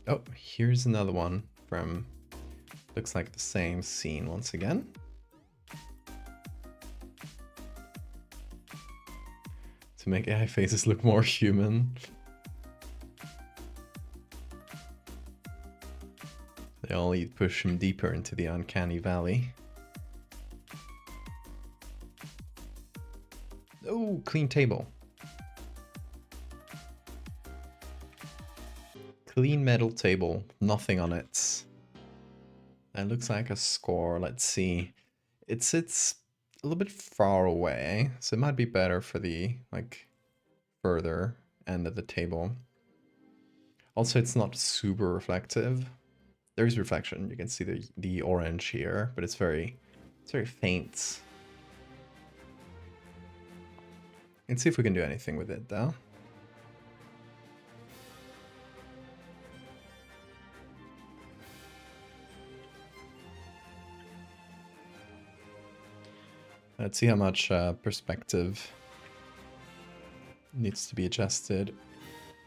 [SPEAKER 1] Oh, here's another one from, looks like the same scene once again. To make AI faces look more human. They only push him deeper into the uncanny valley. Oh, clean table. Clean metal table, nothing on it. That looks like a score. Let's see. It sits a little bit far away, so it might be better for the further end of the table. Also, it's not super reflective. There is reflection. You can see the orange here, but it's very faint. Let's see if we can do anything with it though. Let's see how much perspective needs to be adjusted.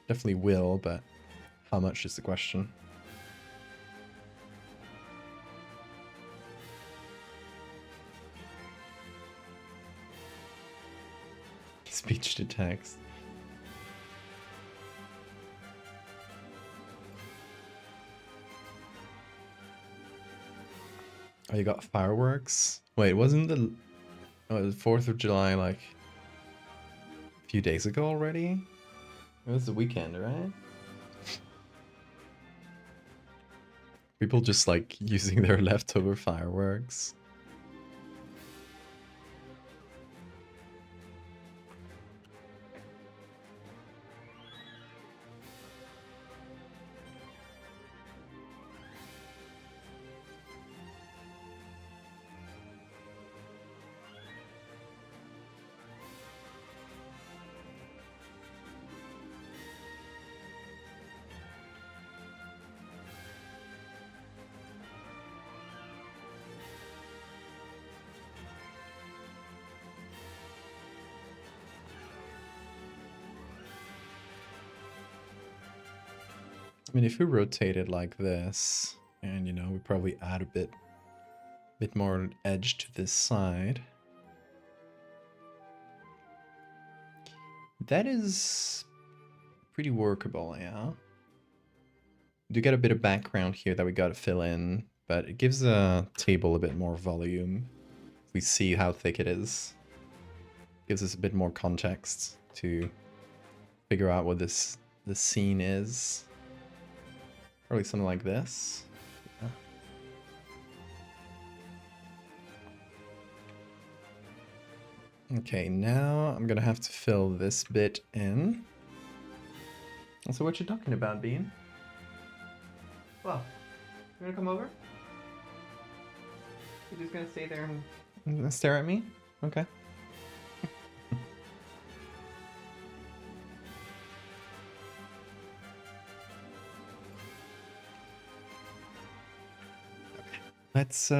[SPEAKER 1] Definitely will, but how much is the question. Speech to text. Oh, you got fireworks? Wait, wasn't the... Oh, it was 4th of July, like, a few days ago already? It was the weekend, right? People just, like, using their leftover fireworks. I mean, if we rotate it like this, and you know, we probably add a bit more edge to this side. That is pretty workable, yeah. We do get a bit of background here that we gotta fill in, but it gives the table a bit more volume. We see how thick it is. Gives us a bit more context to figure out what the scene is. Probably something like this. Yeah. Okay, now I'm gonna have to fill this bit in. So what you talking about, Bean? Well, you gonna come over? You just gonna stay there and stare at me? Okay. Let's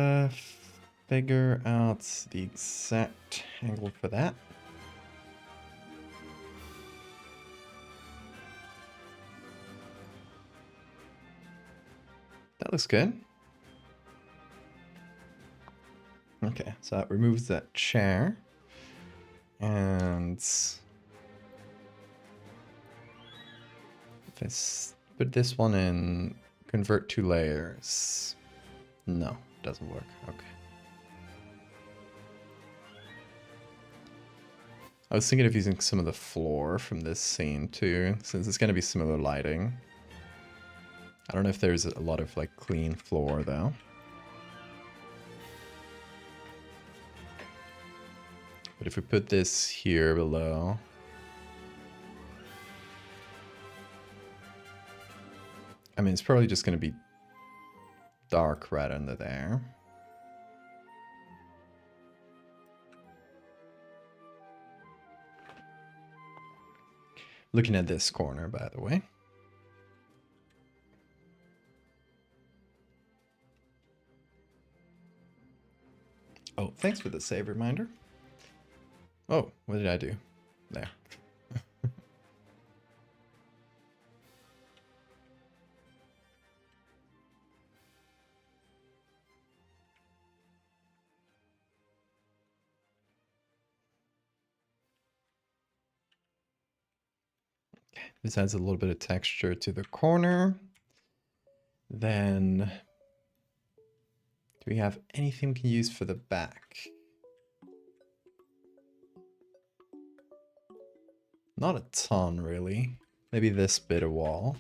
[SPEAKER 1] figure out the exact angle for that. That looks good. Okay, so that removes that chair. And let's put this one in convert to layers. No, doesn't work. Okay. I was thinking of using some of the floor from this scene too, since it's going to be similar lighting. I don't know if there's a lot of like clean floor though. But if we put this here below, I mean, it's probably just going to be dark right under there. Looking at this corner, by the way. Oh, thanks for the save reminder. Oh, what did I do? There. This adds a little bit of texture to the corner. Then, do we have anything we can use for the back? Not a ton, really. Maybe this bit of wall.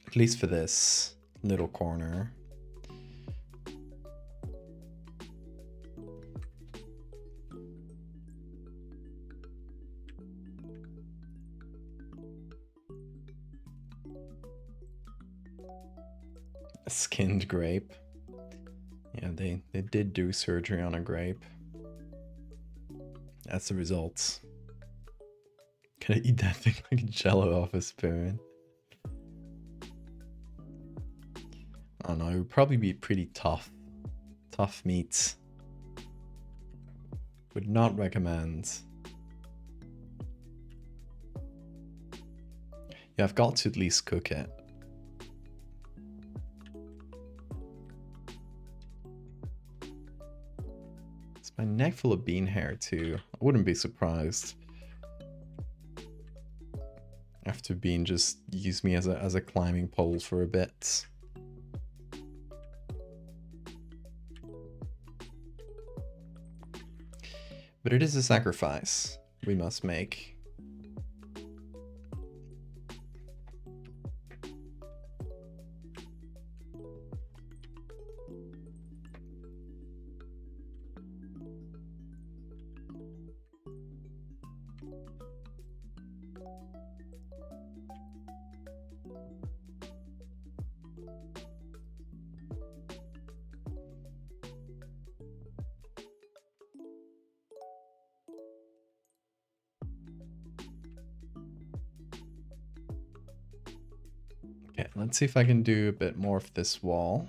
[SPEAKER 1] At least for this little corner. A skinned grape. Yeah, they did do surgery on a grape. That's the results. Gonna eat that thing like jello off a spoon. I don't know, it would probably be pretty tough. Tough meats. Would not recommend. Yeah, I've got to at least cook it. It's my neck full of bean hair too. I wouldn't be surprised. After Bean just used me as a climbing pole for a bit. But it is a sacrifice we must make. Okay, let's see if I can do a bit more of this wall.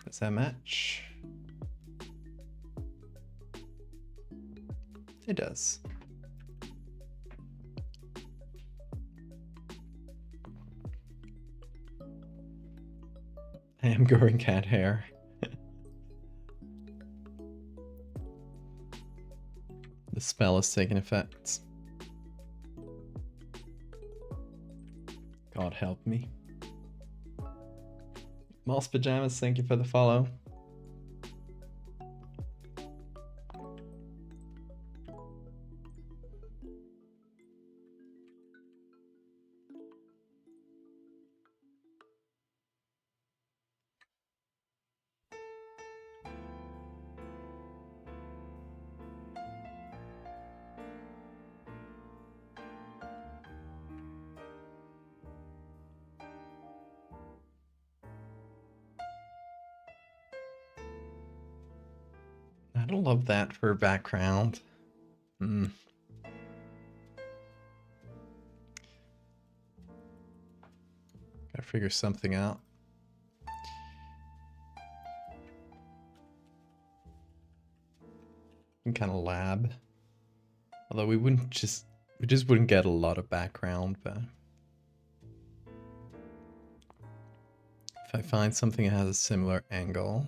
[SPEAKER 1] Does that match? It does. I am growing cat hair. the spell is taking effect. God help me. Moss Pajamas, thank you for the follow. I don't love that for background. Gotta figure something out. Kind of lab. Although we just wouldn't get a lot of background, but if I find something that has a similar angle.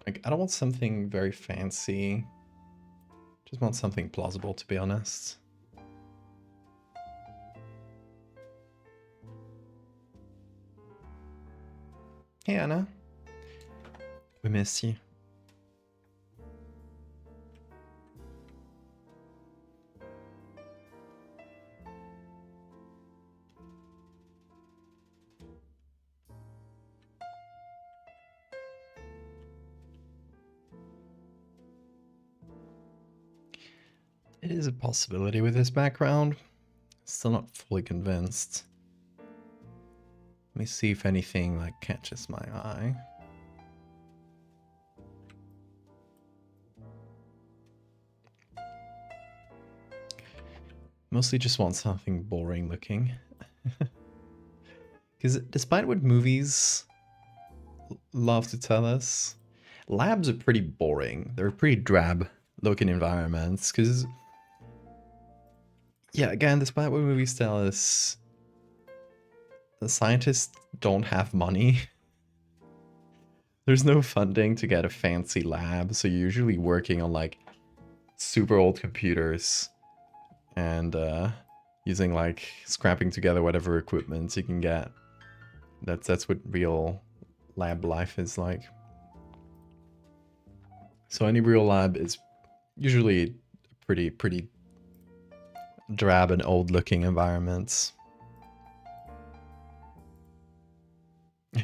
[SPEAKER 1] Like, I don't want something very fancy. Just want something plausible, to be honest. Hey, Anna. We miss you. It is a possibility with this background. Still not fully convinced. Let me see if anything like catches my eye. Mostly just want something boring looking. Because despite what movies love to tell us, labs are pretty boring. They're pretty drab looking environments. Because, yeah, again, despite what movies tell us, the scientists don't have money. There's no funding to get a fancy lab, so you're usually working on like super old computers and using like scrapping together whatever equipment you can get. That's what real lab life is like. So any real lab is usually pretty drab and old looking environments.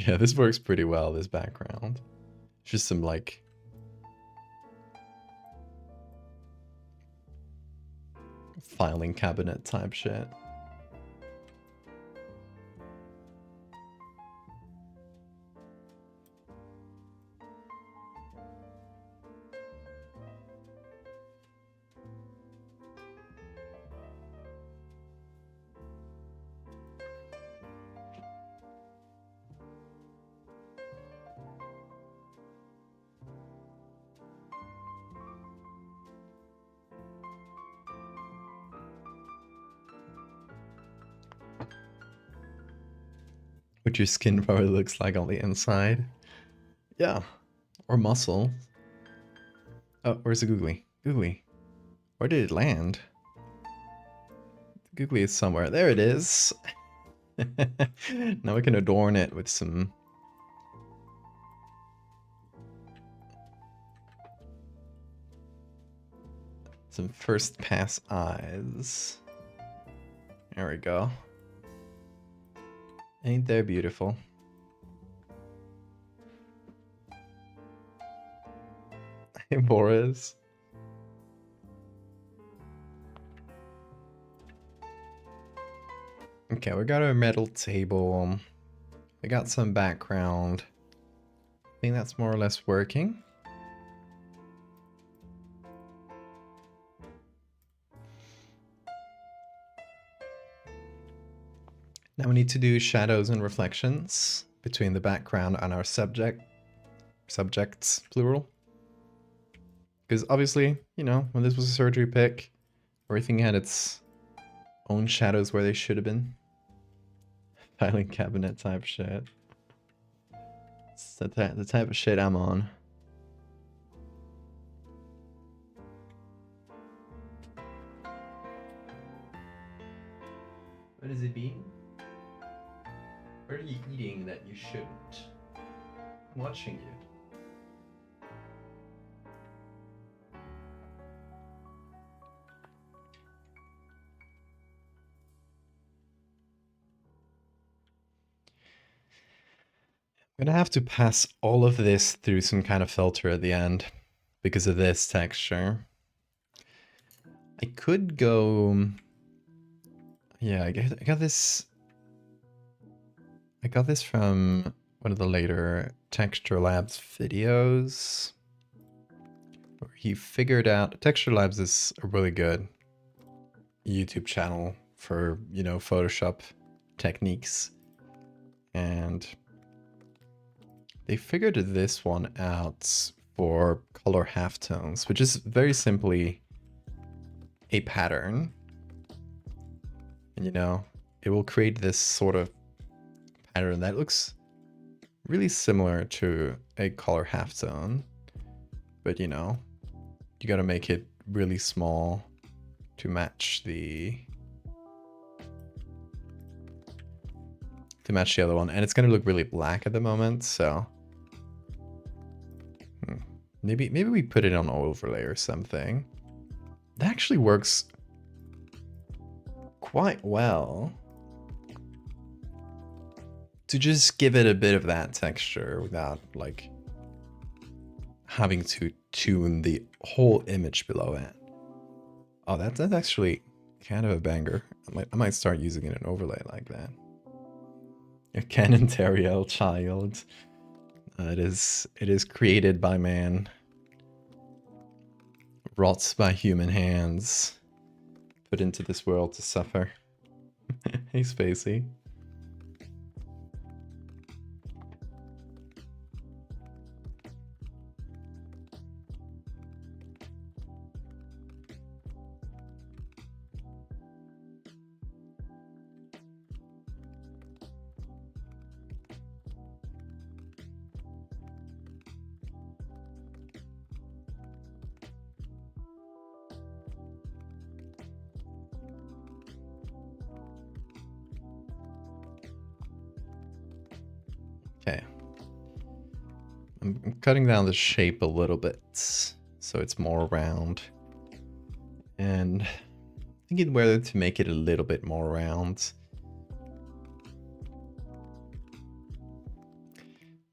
[SPEAKER 1] Yeah, this works pretty well, this background. It's just some like filing cabinet type shit. What your skin probably looks like on the inside. Yeah. Or muscle. Oh, where's the googly? Googly. Where did it land? The googly is somewhere. There it is. Now we can adorn it with some first pass eyes. There we go. Ain't they beautiful? Hey, Boris. Okay, we got our metal table. We got some background. I think that's more or less working. Now we need to do shadows and reflections between the background and our subjects, plural. Because obviously, you know, when this was a surgery pic, everything had its own shadows where they should have been. Filing cabinet type shit. It's the type of shit I'm on. What has it been? What are you eating that you shouldn't? I'm watching you. I'm gonna have to pass all of this through some kind of filter at the end because of this texture. I could go... Yeah, I got this... I got this from one of the later Texture Labs videos, where he figured out... Texture Labs is a really good YouTube channel for, you know, Photoshop techniques. And they figured this one out for color halftones, which is very simply a pattern. And, you know, it will create this sort of pattern that looks really similar to a color halftone. But, you know, you gotta make it really small to match the other one. And it's gonna look really black at the moment, so... Maybe we put it on overlay or something. That actually works quite well. To just give it a bit of that texture without, like, having to tune the whole image below it. Oh, that's actually kind of a banger. I might start using it in overlay like that. A Canon Teriel child. It is created by man. Wrought by human hands. Put into this world to suffer. Hey, Spacey. Okay. I'm cutting down the shape a little bit so it's more round. And thinking whether to make it a little bit more round.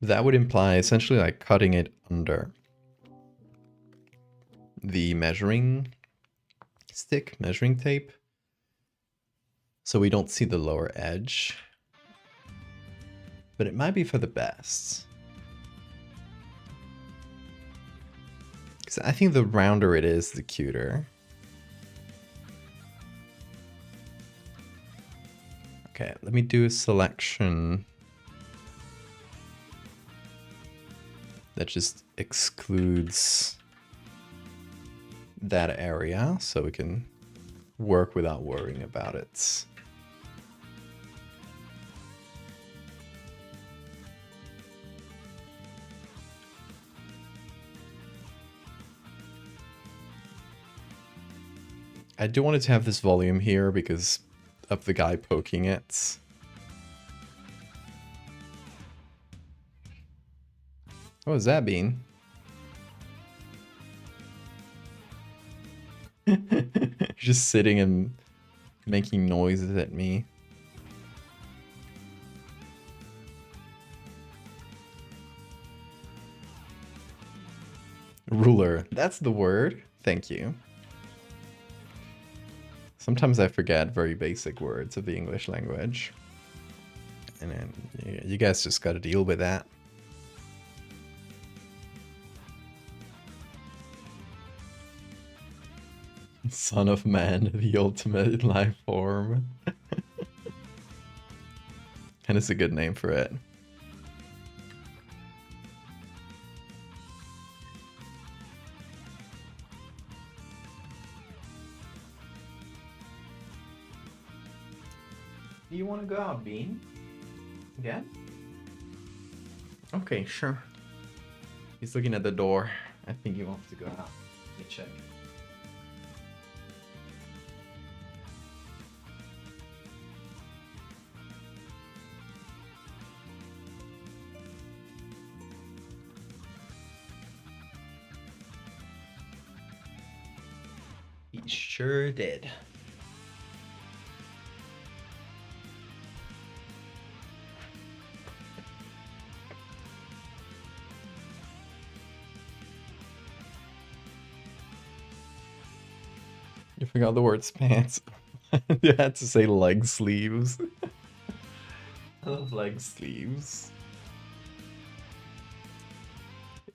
[SPEAKER 1] That would imply essentially like cutting it under the measuring stick, measuring tape. So we don't see the lower edge. But it might be for the best. Because I think the rounder it is, the cuter. Okay, let me do a selection that just excludes that area so we can work without worrying about it. I do want it to have this volume here because of the guy poking it. What was that, Bean? Just sitting and making noises at me. Ruler, that's the word. Thank you. Sometimes I forget very basic words of the English language. And then you guys just gotta deal with that. Son of man, the ultimate life form. And it's a good name for it. Do you want to go out, Bean? Again? Okay, sure. He's looking at the door. I think he wants to go out. Let me check. He sure did. You forgot the words pants. You had to say leg sleeves. I love leg sleeves.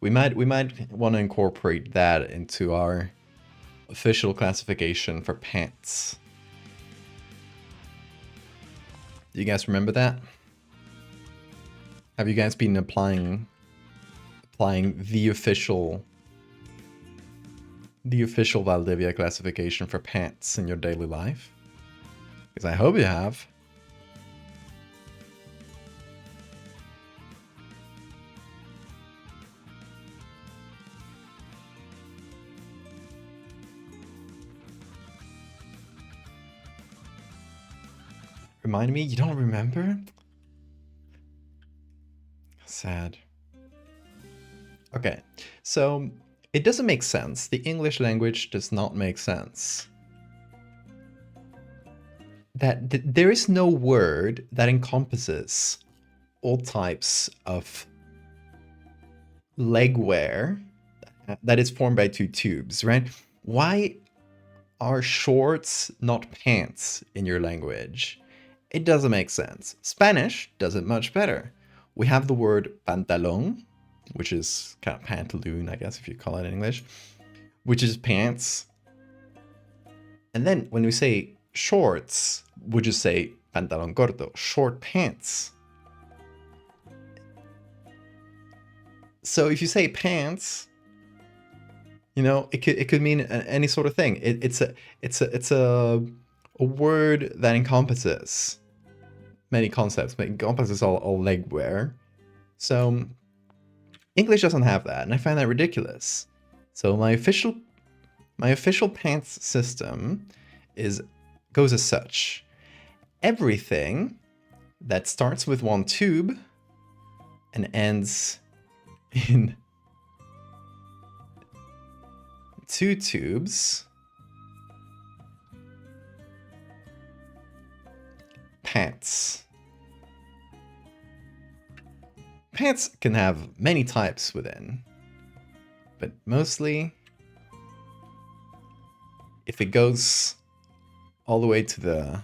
[SPEAKER 1] We might want to incorporate that into our official classification for pants. Do you guys remember that? Have you guys been applying the official Valdevia classification for pants in your daily life? Because I hope you have. Remind me? You don't remember? Sad. Okay, so it doesn't make sense. The English language does not make sense. There is no word that encompasses all types of leg wear that is formed by two tubes, right? Why are shorts not pants in your language? It doesn't make sense. Spanish does it much better. We have the word pantalón, which is kind of pantaloon, I guess, if you call it in English, which is pants. And then when we say shorts, we just say pantalón corto, short pants. So if you say pants, you know, it could mean any sort of thing. It's a word that encompasses many concepts, but encompasses all leg wear. So English doesn't have that, and I find that ridiculous. So my official pants system goes as such: everything that starts with one tube and ends in two tubes, pants. Pants can have many types within, but mostly, if it goes all the way to the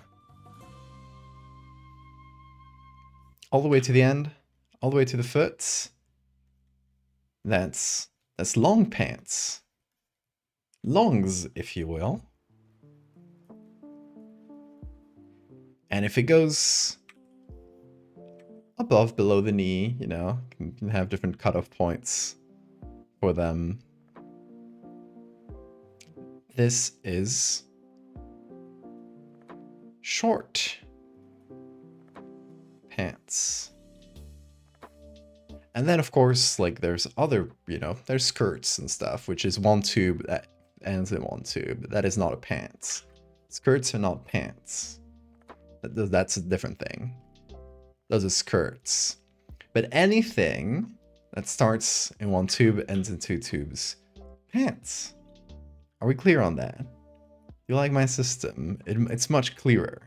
[SPEAKER 1] end, all the way to the foot, that's long pants. Longs, if you will. And if it goes above, below the knee, you know, can have different cutoff points for them. This is short pants. And then, of course, like, there's other, you know, there's skirts and stuff, which is one tube that ends in one tube. That is not a pants. Skirts are not pants. That's a different thing. Those are skirts. But anything that starts in one tube, ends in two tubes, pants. Are we clear on that? You like my system? It's much clearer.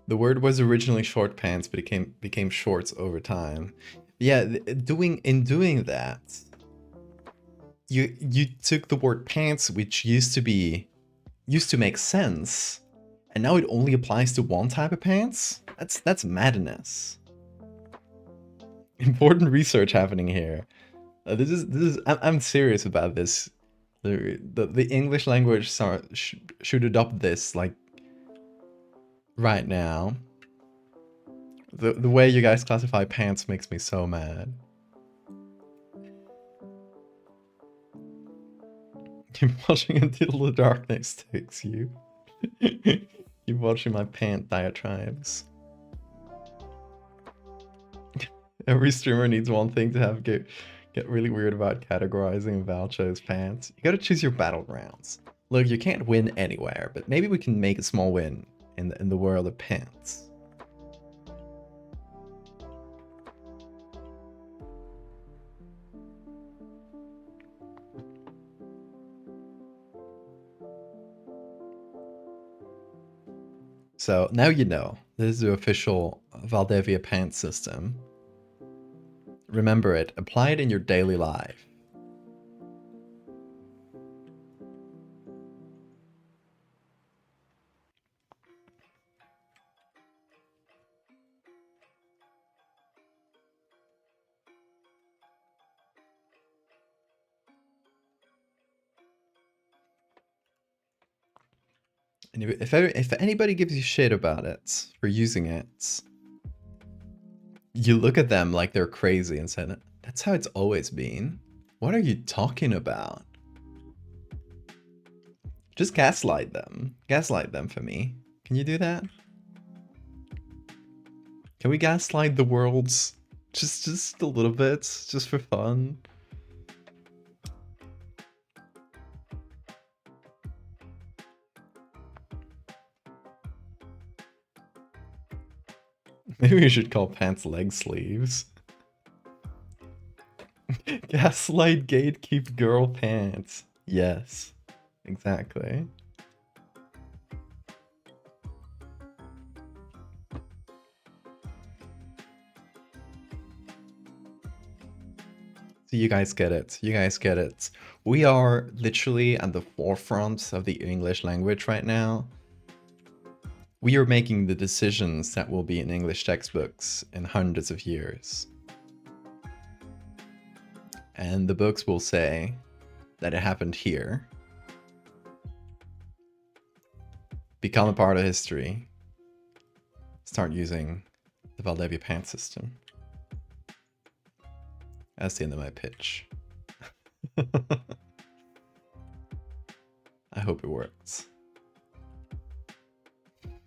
[SPEAKER 1] The word was originally short pants, but it became shorts over time. Yeah, in doing that, you took the word pants, which used to make sense, and now it only applies to one type of pants? That's madness. Important research happening here. I'm serious about this. The English language should adopt this, like, right now. The way you guys classify pants makes me so mad. Keep watching until the darkness takes you. Keep watching my pant diatribes. Every streamer needs one thing to have get really weird about categorizing Val chose pants. You gotta choose your battlegrounds. Look, you can't win anywhere, but maybe we can make a small win in the world of pants. So now you know, this is the official Valdevia pants system. Remember it, apply it in your daily life. And if anybody gives you shit about it, for using it, you look at them like they're crazy and say, that's how it's always been. What are you talking about? Just gaslight them. Gaslight them for me. Can you do that? Can we gaslight the worlds just a little bit, just for fun? Maybe we should call pants leg sleeves. Gaslight gatekeep girl pants. Yes, exactly. So you guys get it. You guys get it. We are literally at the forefront of the English language right now. We are making the decisions that will be in English textbooks in hundreds of years. And the books will say that it happened here. Become a part of history. Start using the Valdevia pant system. That's the end of my pitch. I hope it works.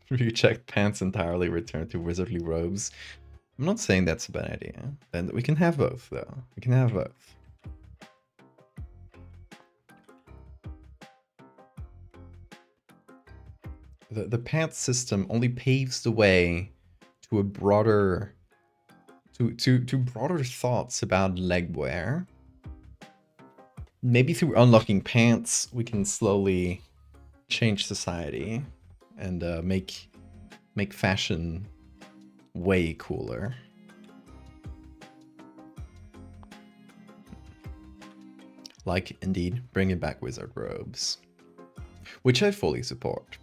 [SPEAKER 1] Reject pants entirely, return to wizardly robes. I'm not saying that's a bad idea. Then we can have both, though. We can have both. The pants system only paves the way to a broader, to broader thoughts about legwear. Maybe through unlocking pants, we can slowly change society and make fashion way cooler. Like, indeed, bringing back wizard robes, which I fully support.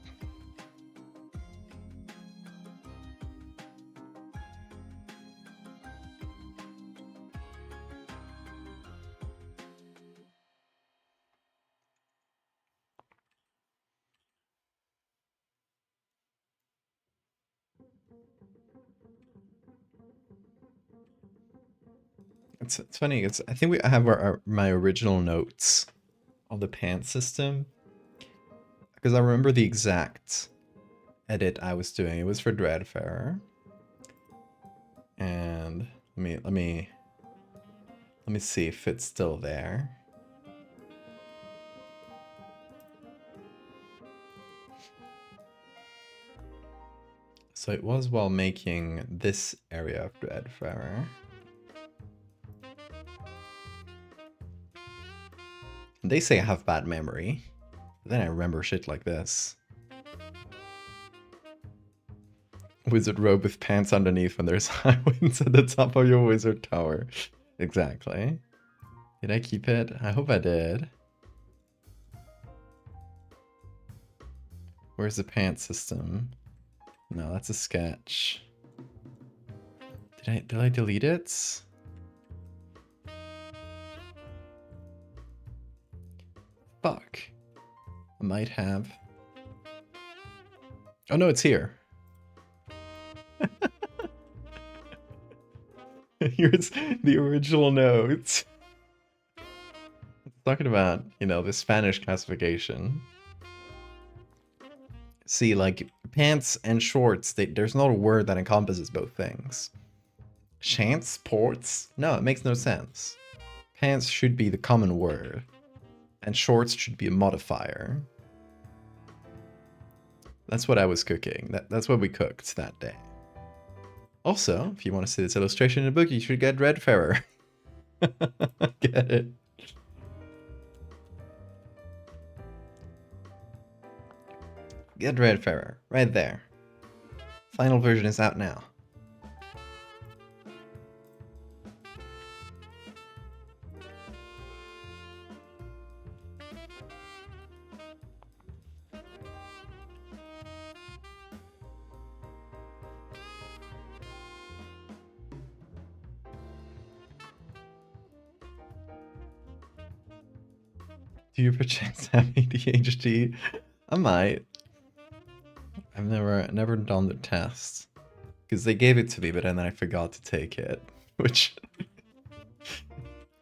[SPEAKER 1] It's funny. I think I have my original notes of the pants system, because I remember the exact edit I was doing. It was for Dreadfarer, and let me see if it's still there. So it was while making this area of Dreadfarer. They say I have bad memory, but then I remember shit like this. Wizard robe with pants underneath when there's high winds at the top of your wizard tower. Exactly. Did I keep it? I hope I did. Where's the pants system? No, that's a sketch. Did I delete it? Fuck. I might have. Oh no, it's here. Here's the original notes. It's talking about, you know, the Spanish classification. See, like, pants and shorts, there's not a word that encompasses both things. Shants? Ports? No, it makes no sense. Pants should be the common word, and shorts should be a modifier. That's what I was cooking. That's what we cooked that day. Also, if you want to see this illustration in a book, you should get Red Ferrer. Get it? Get Red Ferrer. Right there. Final version is out now. Do you perchance have ADHD? I might. I've never done the test. Because they gave it to me, but then I forgot to take it. Which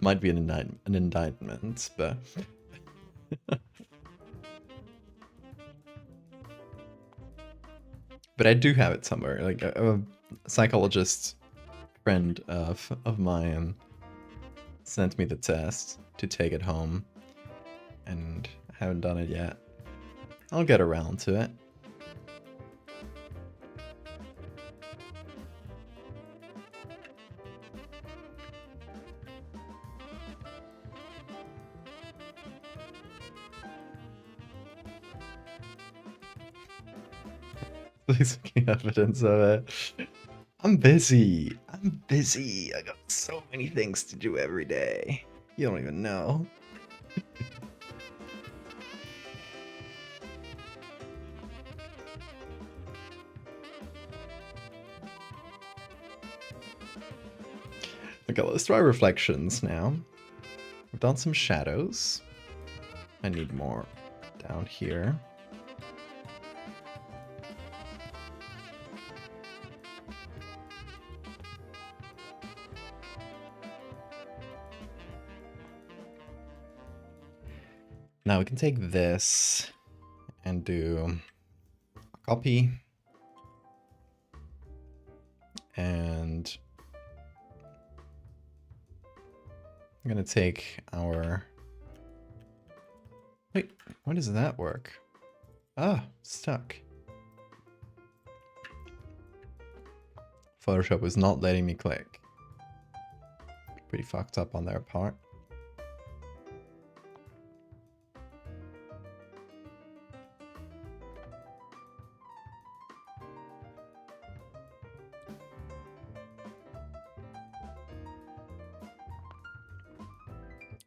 [SPEAKER 1] might be an indictment, but... But I do have it somewhere. Like, a psychologist friend of mine sent me the test to take it home. And I haven't done it yet. I'll get around to it. Please give evidence of it. I'm busy. I got so many things to do every day. You don't even know. Okay, let's try reflections now. We've done some shadows. I need more down here. Now we can take this and do a copy. And I'm gonna take our... Wait, why does that work? Ah, stuck. Photoshop was not letting me click. Pretty fucked up on their part.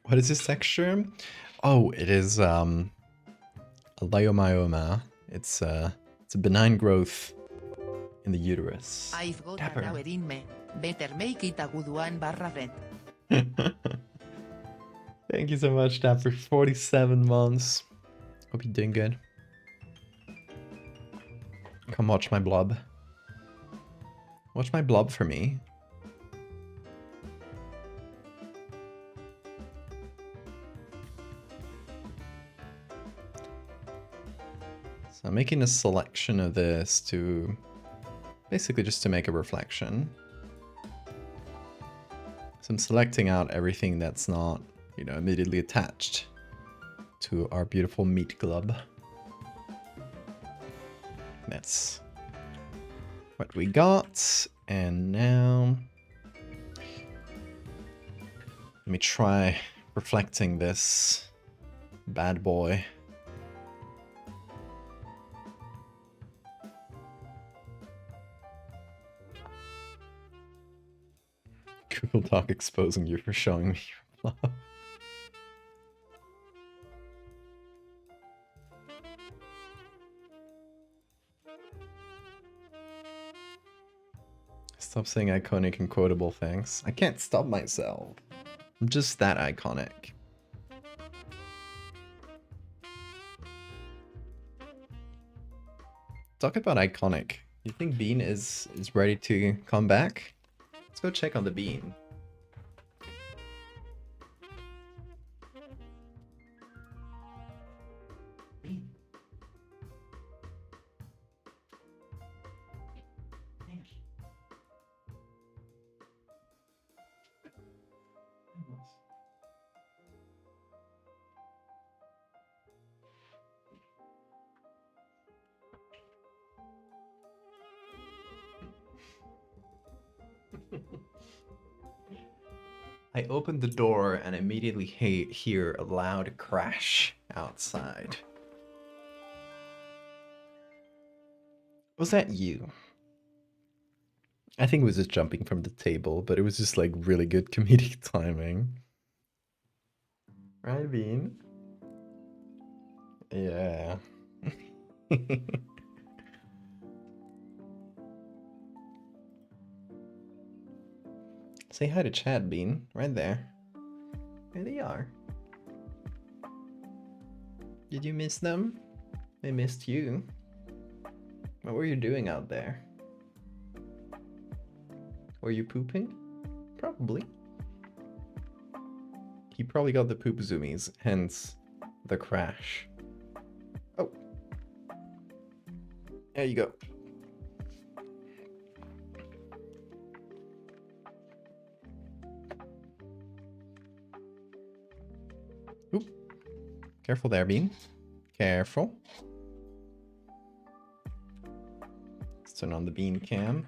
[SPEAKER 1] What is this texture? Oh, it is a leiomyoma. It's a benign growth in the uterus.
[SPEAKER 2] I've got
[SPEAKER 1] Dapper.
[SPEAKER 2] an hour in me. Better make it a good one, /red.
[SPEAKER 1] Thank you so much, Dapper. 47 months. Hope you're doing good. Come watch my blob. Watch my blob for me. I'm making a selection of this to basically just to make a reflection. So I'm selecting out everything that's not, you know, immediately attached to our beautiful meat glob. That's what we got. And now let me try reflecting this bad boy. Google Doc exposing you for showing me your love. Stop saying iconic and quotable things. I can't stop myself. I'm just that iconic. talk about iconic. You think Bean is ready to come back? Let's go check on the Bean. Bean. I opened the door and immediately hear a loud crash outside. Was that you? I think it was just jumping from the table, but it was just like really good comedic timing. Right, Bean? Yeah. Say hi to Chad, Bean. Right there. There they are. Did you miss them? They missed you. What were you doing out there? Were you pooping? Probably. He probably got the poop zoomies, hence the crash. Oh. There you go. Oop. Careful there, Bean. Careful. Let's turn on the Bean cam.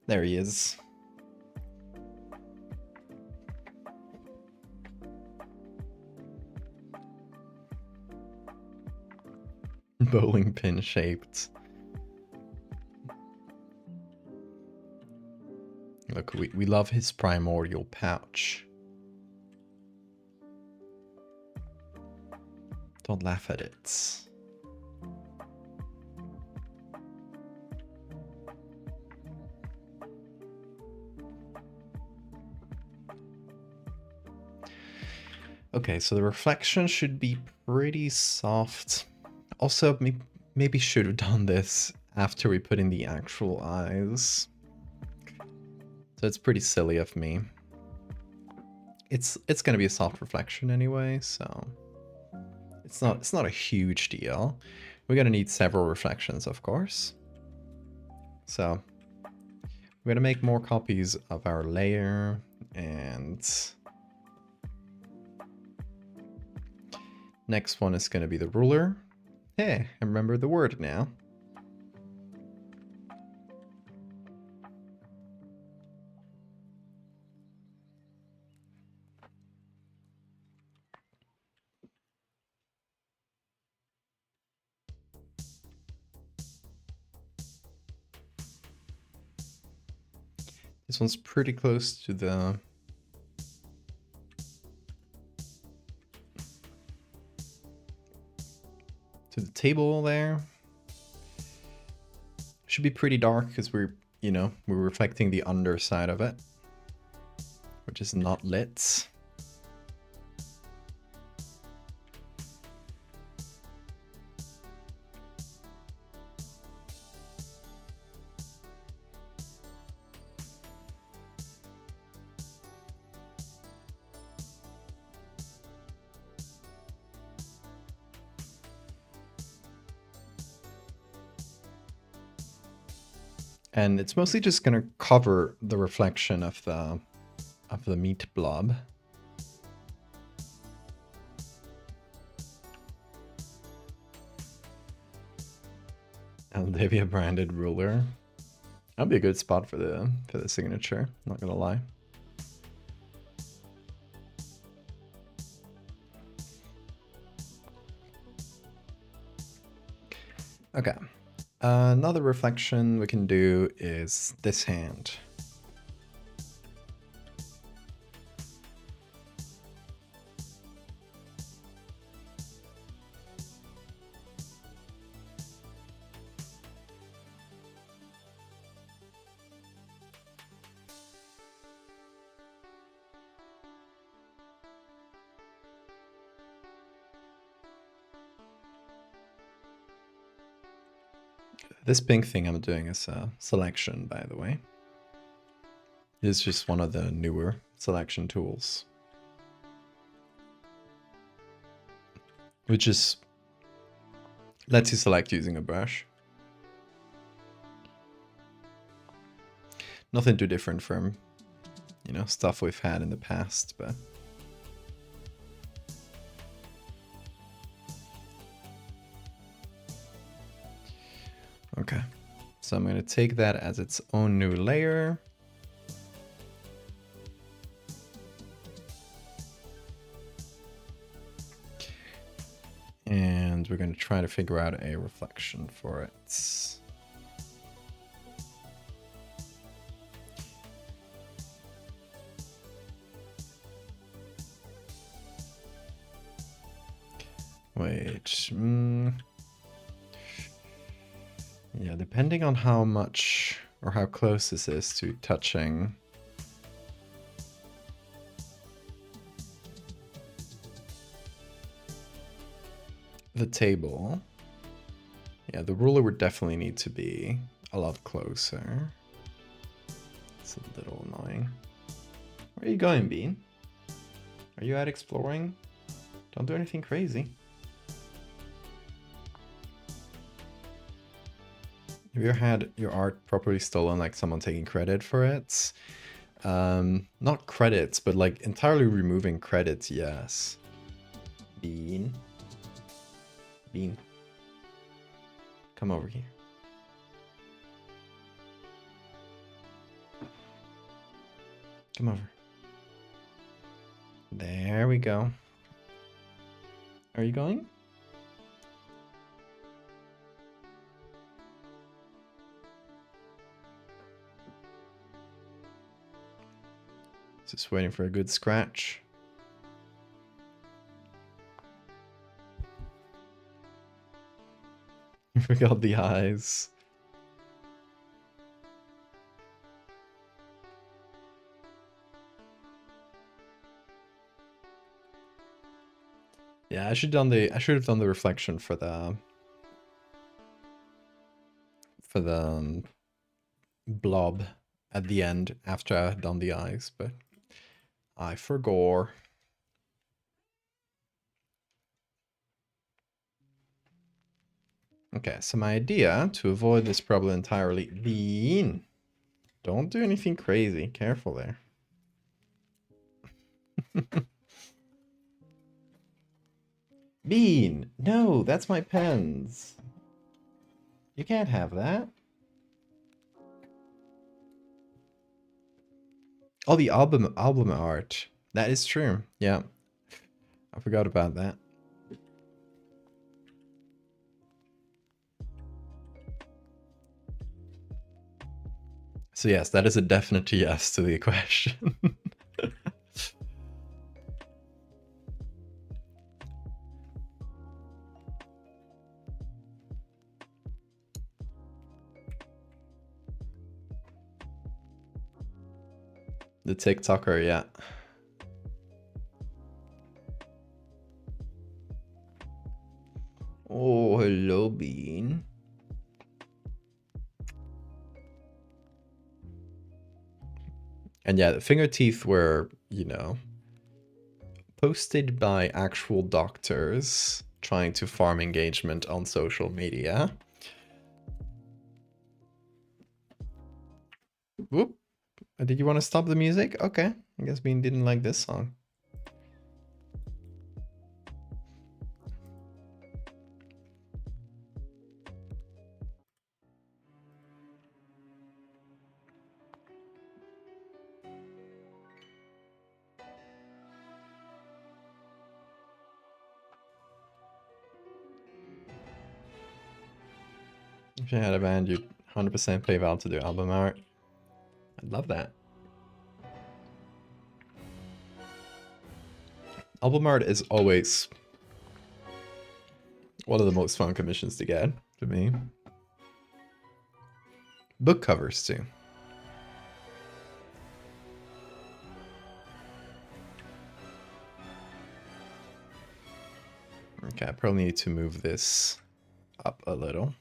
[SPEAKER 1] There he is. Bowling pin shaped. Look, we love his primordial pouch. Don't laugh at it. Okay, so the reflection should be pretty soft. Also, maybe should have done this after we put in the actual eyes. So it's pretty silly of me. It's gonna be a soft reflection anyway, so it's not a huge deal. We're gonna need several reflections, of course. So we're gonna make more copies of our layer, and next one is gonna be the ruler. Hey, I remember the word now. This one's pretty close to the table there. Should be pretty dark because we're reflecting the underside of it, which is not lit. And it's mostly just gonna cover the reflection of the meat blob. Valdevia branded ruler. That'd be a good spot for the signature, not gonna lie. Okay. Another reflection we can do is this hand. This pink thing I'm doing is a selection, by the way. It's just one of the newer selection tools. Which is lets you select using a brush. Nothing too different from, you know, stuff we've had in the past, but okay. So I'm going to take that as its own new layer. And we're going to try to figure out a reflection for it. Wait. Yeah, depending on how much or how close this is to touching the table. Yeah, the ruler would definitely need to be a lot closer. It's a little annoying. Where are you going, Bean? Are you out exploring? Don't do anything crazy. Have you ever had your art properly stolen, like someone taking credit for it? Not credits, but like entirely removing credits, yes. Bean. Bean. Come over here. Come over. There we go. Are you going? Just waiting for a good scratch. I forgot the eyes. Yeah, I should have done the reflection for the blob at the end after I had done the eyes, but I forgot. Okay, so my idea to avoid this problem entirely, Bean, don't do anything crazy. Careful there. Bean, no, that's my pens. You can't have that. Oh, the album art. That is true. Yeah, I forgot about that. So yes, that is a definite yes to the question. The TikToker, yeah. Oh, hello, Bean. And yeah, the finger teeth were, you know, posted by actual doctors trying to farm engagement on social media. Whoop. Did you want to stop the music? Okay. I guess Bean didn't like this song. If you had a band, you'd 100% pay Val to do album art. I'd love that. Album art is always one of the most fun commissions to get, to me. Book covers, too. Okay, I probably need to move this up a little.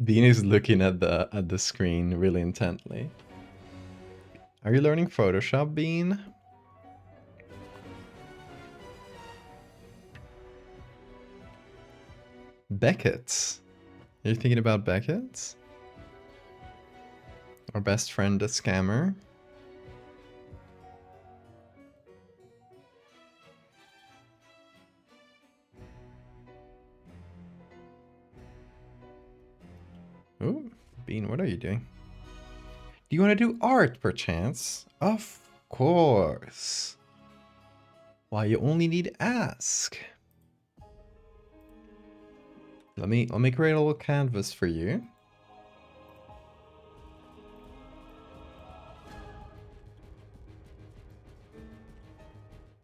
[SPEAKER 1] Bean is looking at the screen really intently. Are you learning Photoshop, Bean? Beckett's. Are you thinking about Beckett's? Our best friend, the scammer. Ooh, Bean, what are you doing? Do you want to do art, perchance? Of course. Why, you only need to ask. Let me create a little canvas for you.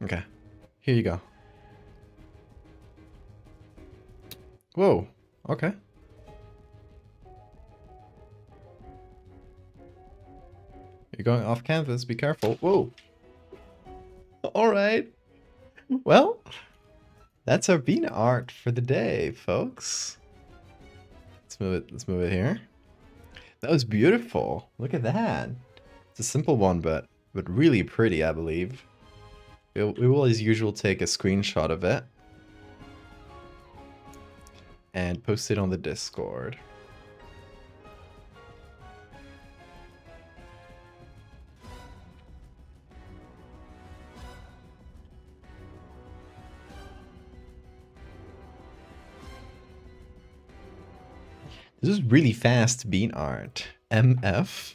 [SPEAKER 1] Okay, here you go. Whoa, okay. You're going off canvas, be careful. Whoa. Alright. Well, that's our bean art for the day, folks. Let's move it here. That was beautiful. Look at that. It's a simple one, but really pretty, I believe. We will, as usual, take a screenshot of it and post it on the Discord. This is really fast bean art. MF?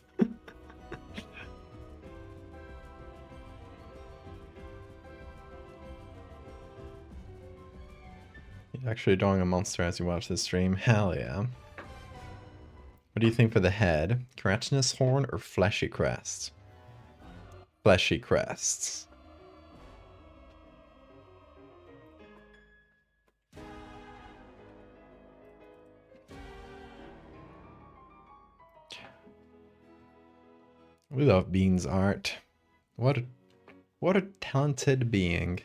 [SPEAKER 1] You're actually drawing a monster as you watch this stream? Hell yeah. What do you think for the head? Keratinous horn or fleshy crest? Fleshy crests. We love Bean's art. What a talented being.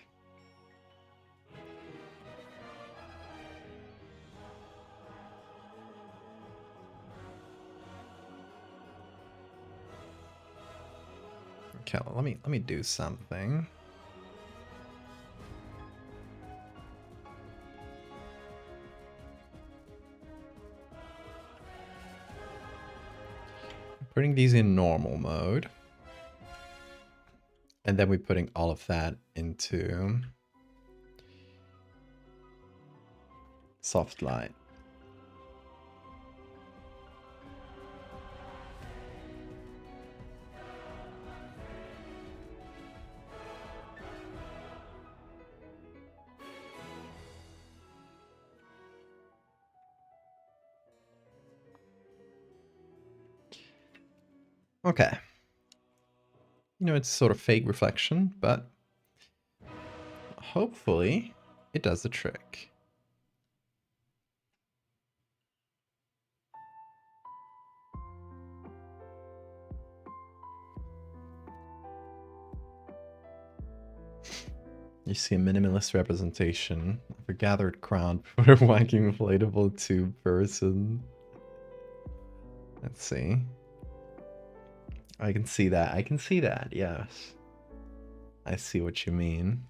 [SPEAKER 1] Okay, let me do something. Putting these in normal mode. And then we're putting all of that into soft light. Okay. You know, it's sort of fake reflection, but hopefully it does the trick. You see a minimalist representation of a gathered crowd for a wanking inflatable tube person. Let's see. I can see that. I can see that, yes. I see what you mean.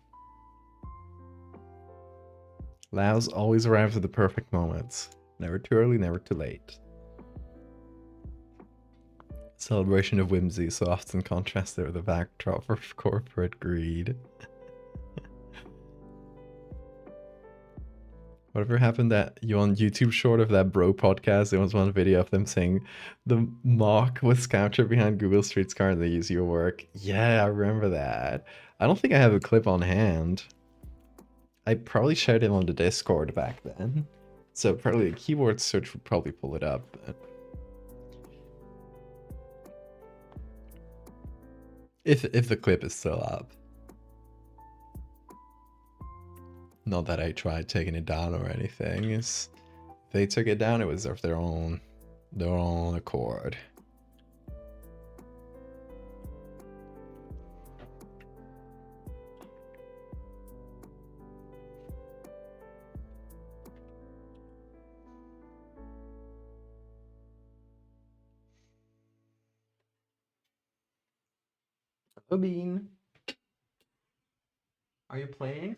[SPEAKER 1] Laos always arrives at the perfect moments. Never too early, never too late. Celebration of whimsy so often contrasted with the backdrop of corporate greed. Whatever happened that you on YouTube short of that bro podcast, there was one video of them saying the mock was captured behind Google Street Car and they use your work. Yeah, I remember that. I don't think I have a clip on hand. I probably shared it on the Discord back then. So probably a keyword search would probably pull it up. But if the clip is still up. Not that I tried taking it down or anything. If they took it down, it was of their own accord. Bean. Are you playing?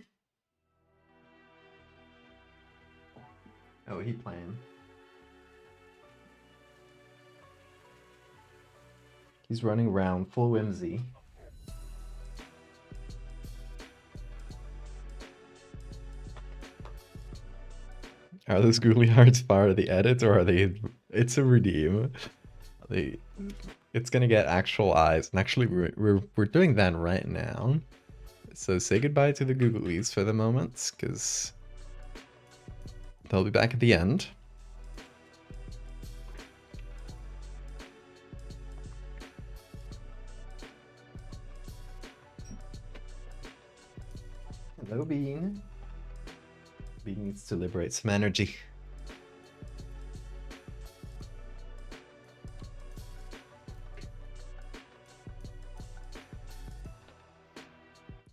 [SPEAKER 1] Oh, he playing. He's running around full whimsy. Are those googly hearts part of the edit, or are they? It's a redeem. It's gonna get actual eyes, and actually we're doing that right now. So say goodbye to the googlies for the moment, because they'll be back at the end. Hello, Bean. Bean needs to liberate some energy.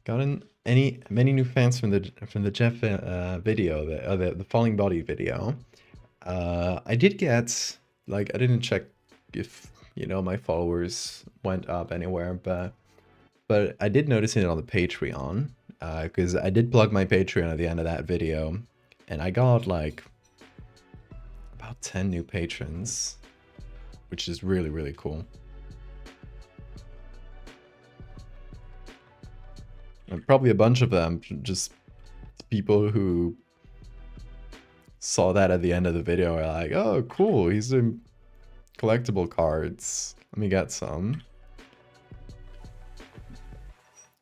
[SPEAKER 1] Gotten many new fans from the Jeff video, the falling body video. I did get, like, I didn't check if, you know, my followers went up anywhere, but I did notice it on the Patreon, because I did plug my Patreon at the end of that video, and I got like about 10 new patrons, which is really, really cool. And probably a bunch of them just people who saw that at the end of the video are like, oh, cool, he's in collectible cards. Let me get some.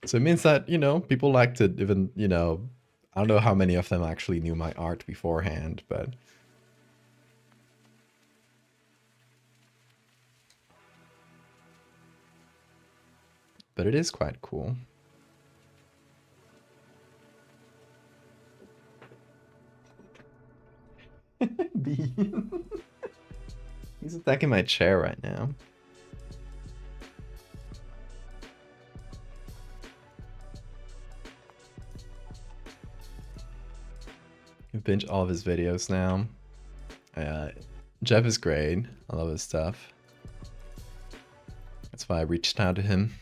[SPEAKER 1] So it means that, you know, people like to even, you know, I don't know how many of them actually knew my art beforehand, but it is quite cool. Bean. He's attacking my chair right now. I binge all of his videos now. Jeff is great. I love his stuff. That's why I reached out to him.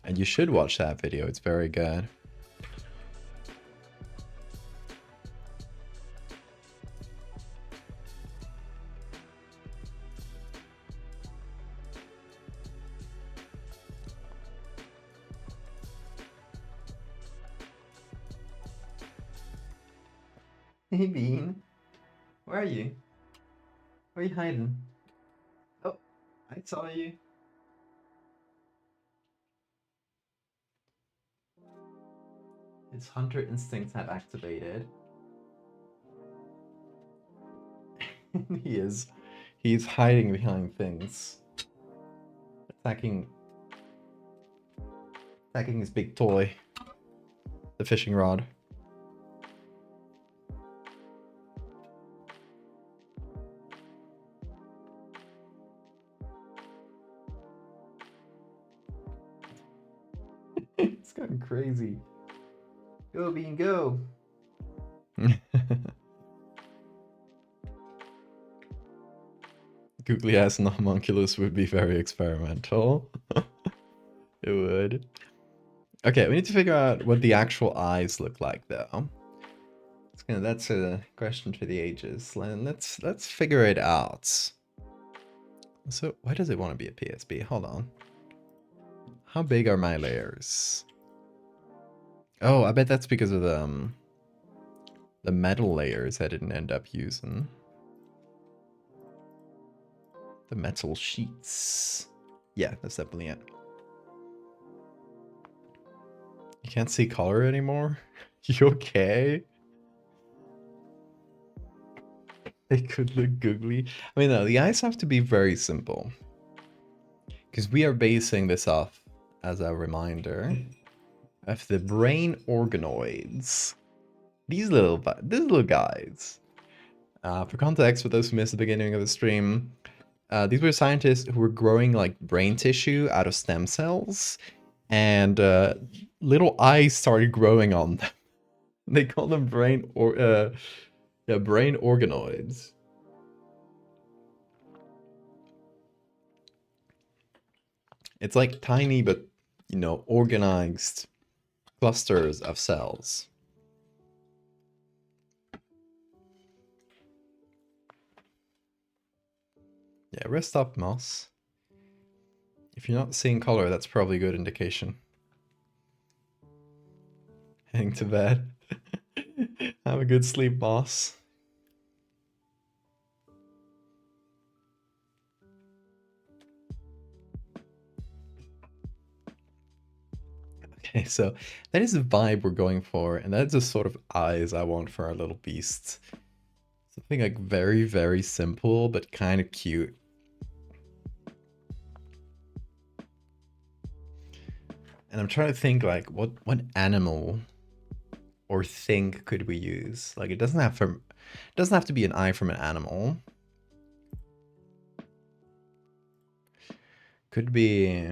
[SPEAKER 1] And you should watch that video. It's very good. Hey, Bean. Where are you? Where are you hiding? Oh, I saw you. His hunter instincts have activated. He's hiding behind things. Attacking his big toy. The fishing rod. It's going crazy. Go, Bean, go. Googly ass and the homunculus would be very experimental. It would. Okay, we need to figure out what the actual eyes look like, though. That's a question for the ages. Let's figure it out. So, why does it want to be a PSB? Hold on. How big are my layers? Oh, I bet that's because of the metal layers I didn't end up using. The metal sheets. Yeah, that's definitely it. You can't see color anymore? You okay? They could look googly. I mean, no, the eyes have to be very simple. Because we are basing this off, as a reminder, of the brain organoids. These little guys. For context, for those who missed the beginning of the stream, these were scientists who were growing like brain tissue out of stem cells, and little eyes started growing on them. They call them brain organoids. It's like tiny but, you know, organized clusters of cells. Yeah, rest up, mouse. If you're not seeing color, that's probably a good indication. Heading to bed. Have a good sleep, boss. Okay, so that is the vibe we're going for, and that's the sort of eyes I want for our little beasts. Something like very, very simple, but kind of cute. And I'm trying to think like what animal or thing could we use? Like it doesn't have to be an eye from an animal. Could be,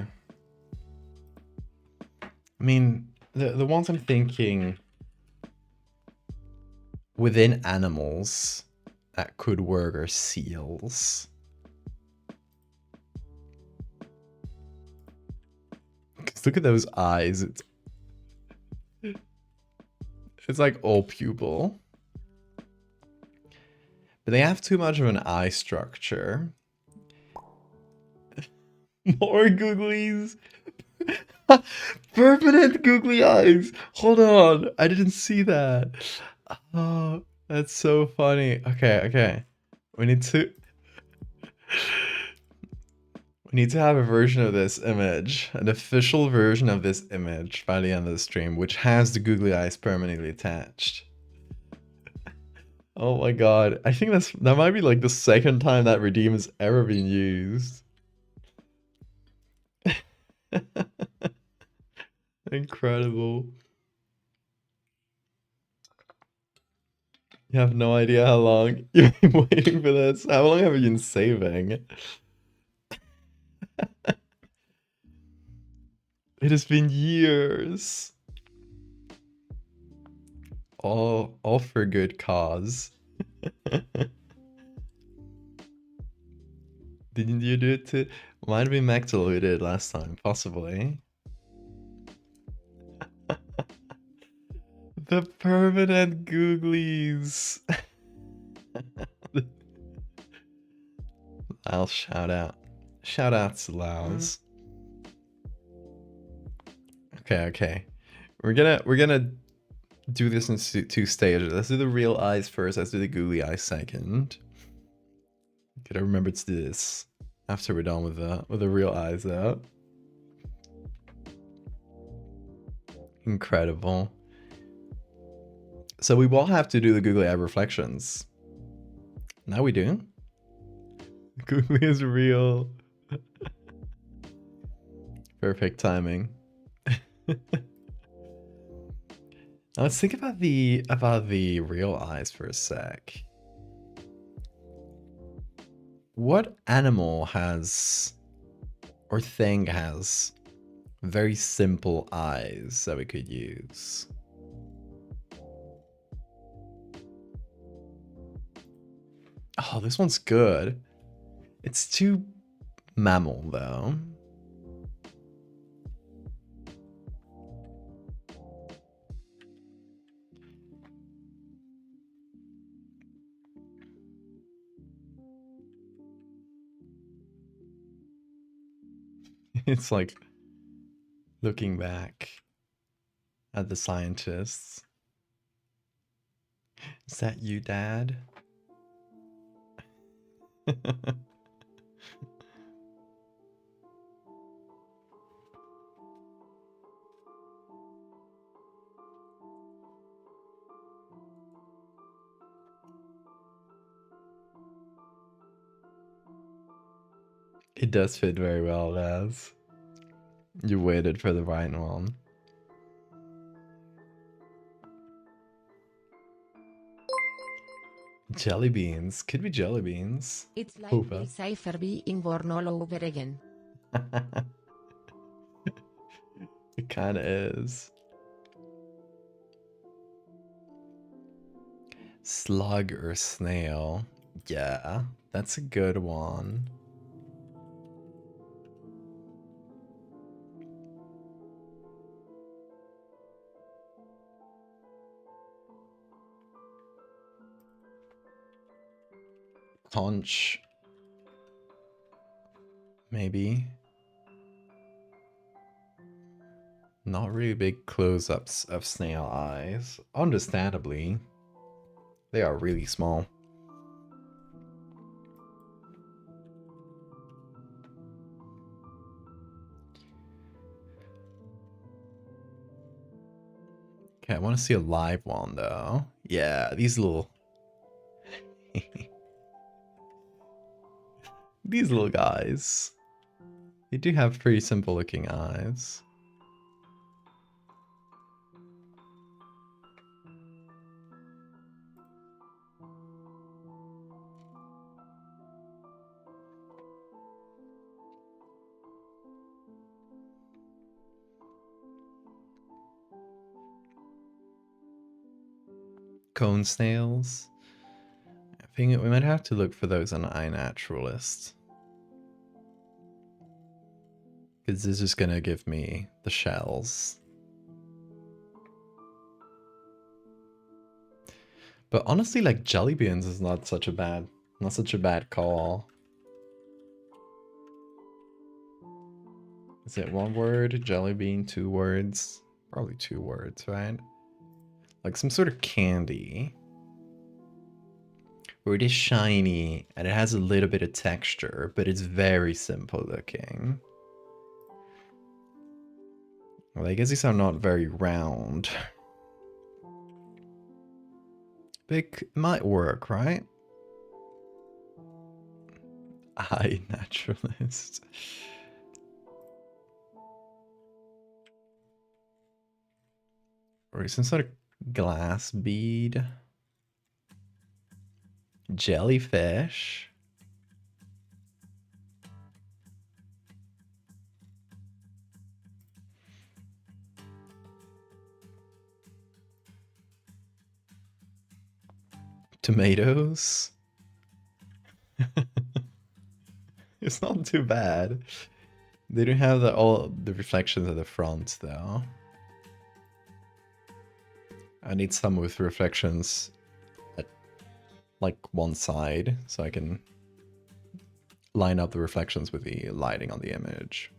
[SPEAKER 1] I mean, the ones I'm thinking within animals that could work are seals. Look at those eyes. It's like all pupil. But they have too much of an eye structure. More googlies. Permanent googly eyes. Hold on. I didn't see that. Oh, that's so funny. Okay. We need to have a version of this image, an official version of this image by the end of the stream, which has the googly eyes permanently attached. Oh my god. I think that might be like the second time that redeem has ever been used. Incredible. You have no idea how long you've been waiting for this. How long have you been saving? It has been years. All for good cause. Didn't you do it too? Might have been Maxwell who did last time, possibly. The permanent googlies. I'll shout out. Shout out to Laos. Okay. We're gonna do this in two stages. Let's do the real eyes first. Let's do the googly eyes second. Gotta remember to do this after we're done with the real eyes out. Incredible. So we will have to do the googly eye reflections. Now we do. Googly is real. Perfect timing. Now let's think about the real eyes for a sec. What animal has or thing has very simple eyes that we could use? Oh, this one's good. It's too mammal though. It's like looking back at the scientists. Is that you, Dad? It does fit very well, Laz. You waited for the right one. Jelly beans. Could be jelly beans.
[SPEAKER 3] It's like
[SPEAKER 1] Hoopa.
[SPEAKER 3] the cipher being born all over again.
[SPEAKER 1] It kind of is. Slug or snail. Yeah, that's a good one. Haunch. Maybe. Not really big close-ups of snail eyes. Understandably. They are really small. Okay, I want to see a live one though. Yeah, these little... these little guys. They do have pretty simple looking eyes. Cone snails. I think we might have to look for those on iNaturalist. Because this is gonna give me the shells. But honestly, like jelly beans is not such a bad call. Is it one word? Jelly bean, 2 words? Probably 2 words, right? Like some sort of candy. Where it is shiny and it has a little bit of texture, but it's very simple looking. Well, I guess these are not very round. Big might work, right? iNaturalist. Or some sort of glass bead. Jellyfish. Tomatoes. It's not too bad. They don't have all the reflections at the front though. I need some with reflections at like one side so I can line up the reflections with the lighting on the image.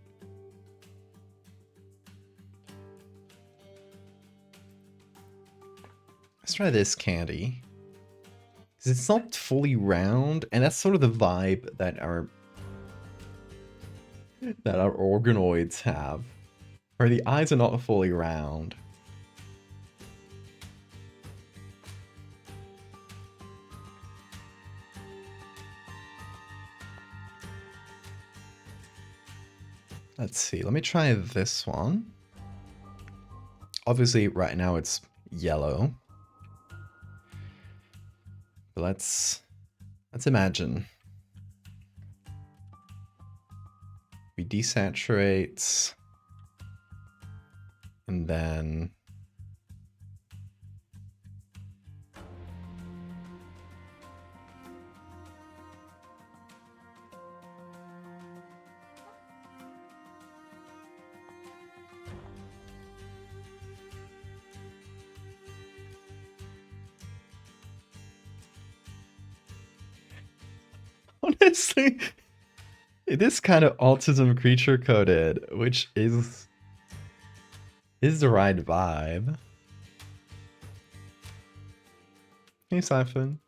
[SPEAKER 1] Let's try this candy. Because it's not fully round, and that's sort of the vibe that our organoids have. Where the eyes are not fully round. Let's see, let me try this one. Obviously, right now it's yellow. But let's imagine. We desaturate. And then... honestly, it is kind of autism creature coded, which is the right vibe. Hey, Siphon.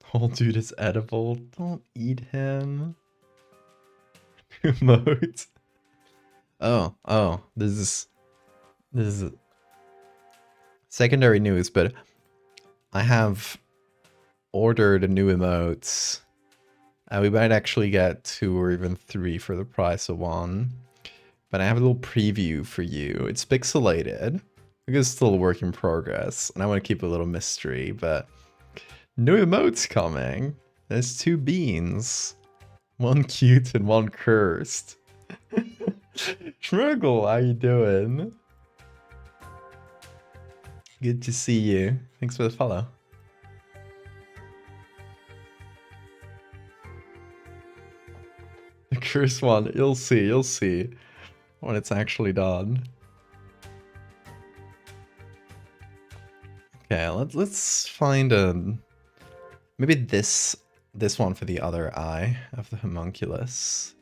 [SPEAKER 1] Whole dude is edible. Don't eat him. Emote. Oh, this is secondary news, but I have ordered new emotes. We might actually get 2 or even 3 for the price of 1. But I have a little preview for you. It's pixelated because it's still a work in progress, and I want to keep a little mystery, but new emotes coming. There's 2 beans. 1 cute and 1 cursed. Schmurgle, how you doing? Good to see you. Thanks for the follow. The cursed one, you'll see when it's actually done. Okay, let's find maybe this one for the other eye of the homunculus.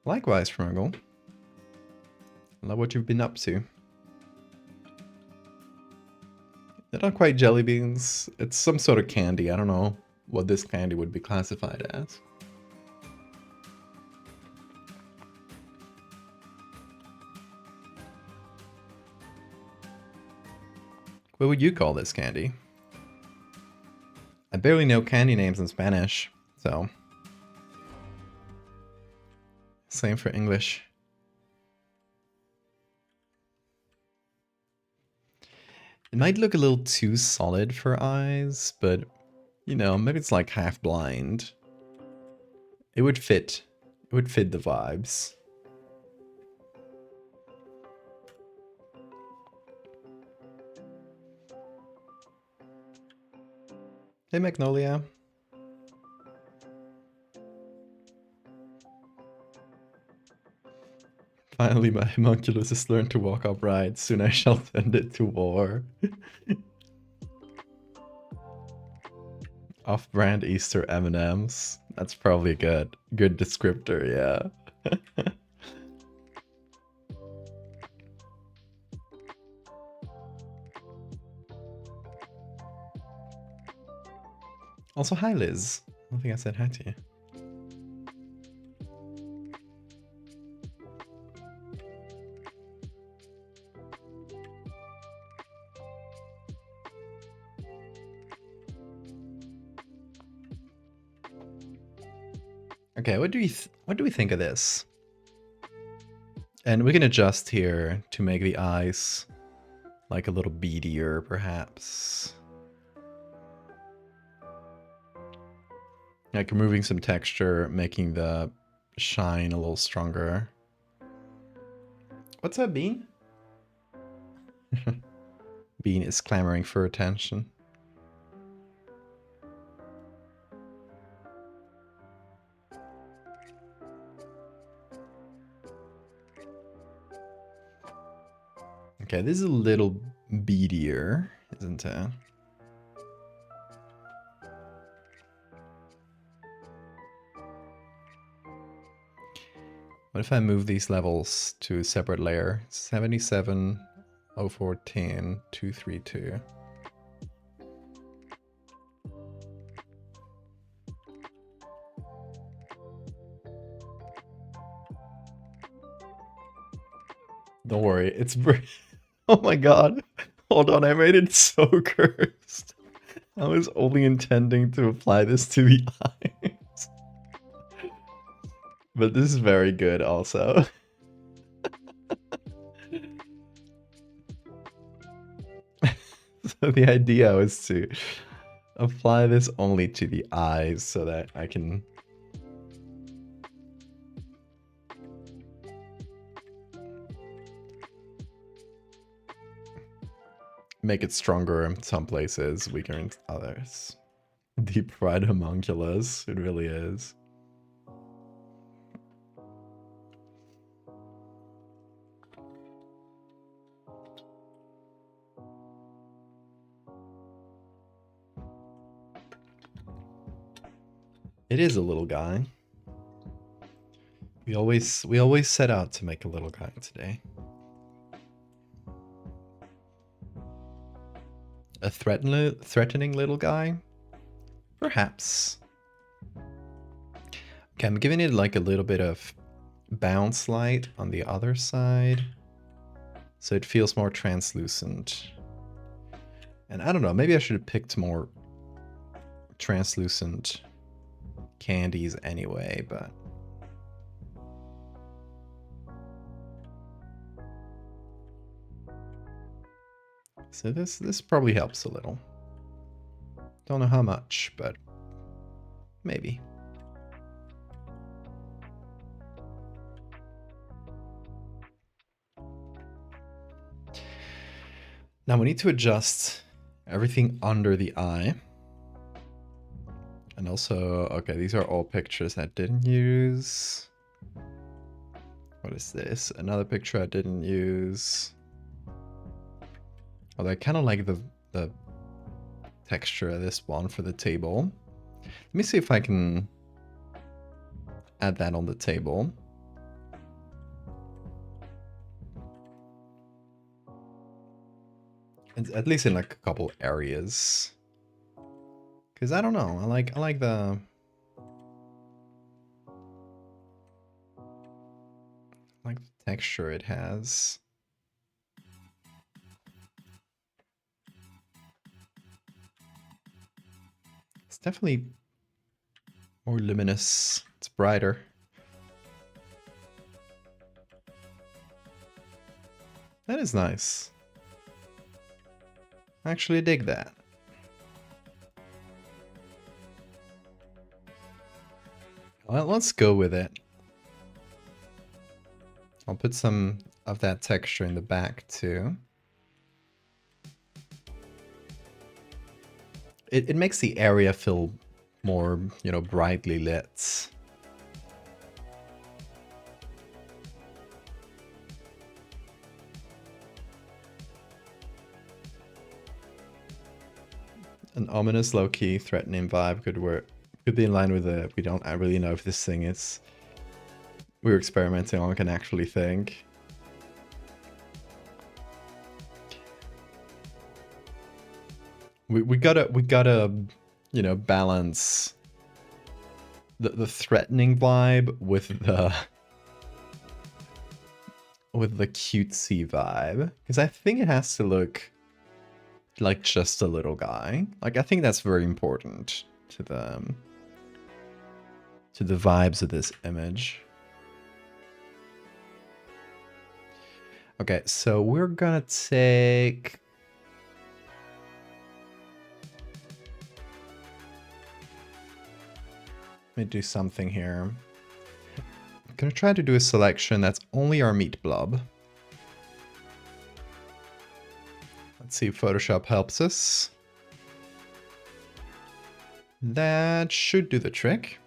[SPEAKER 1] Likewise, Fruggle. Love what you've been up to. They're not quite jelly beans. It's some sort of candy. I don't know what this candy would be classified as. What would you call this candy? I barely know candy names in Spanish, so... Same for English. It might look a little too solid for eyes, but, you know, maybe it's like half blind. It would fit. It would fit the vibes. Hey, Magnolia. Finally, my homunculus has learned to walk upright. Soon I shall send it to war. Off-brand Easter M&Ms. That's probably a good descriptor, yeah. Also, hi Liz. I don't think I said hi to you. Okay, what do we think of this? And we can adjust here to make the eyes like a little beadier, perhaps. Like removing some texture, making the shine a little stronger. What's up, Bean? Bean is clamoring for attention. Okay, this is a little beadier, isn't it? What if I move these levels to a separate layer? 77, 0410, 232. Don't worry, it's... Oh my god. Hold on, I made it so cursed. I was only intending to apply this to the eyes. But this is very good also. So the idea was to apply this only to the eyes so that I can... make it stronger in some places, weaker in others. Deep fried homunculus, it really is. It is a little guy. We always set out to make a little guy today. A threatening little guy? Perhaps. Okay, I'm giving it like a little bit of bounce light on the other side, so it feels more translucent. And I don't know, maybe I should have picked more translucent candies anyway, but... So this probably helps a little. Don't know how much, but maybe. Now we need to adjust everything under the eye. And also, okay, these are all pictures I didn't use. What is this? Another picture I didn't use. Although I kind of like the texture of this one for the table. Let me see if I can add that on the table. And at least in like a couple areas. Because I don't know, I like the texture it has. It's definitely more luminous. It's brighter. That is nice. I actually dig that. Well, let's go with it. I'll put some of that texture in the back too. It makes the area feel more, you know, brightly lit. An ominous, low-key, threatening vibe could work. Could be in line with the. We don't. I really know if this thing is. We're experimenting on. Can actually think. We gotta you know, balance the threatening vibe with the cutesy vibe, because I think it has to look like just a little guy. Like, I think that's very important to the vibes of this image. Okay, so we're gonna take let me do something here. I'm gonna try to do a selection that's only our meat blob. Let's see if Photoshop helps us. That should do the trick.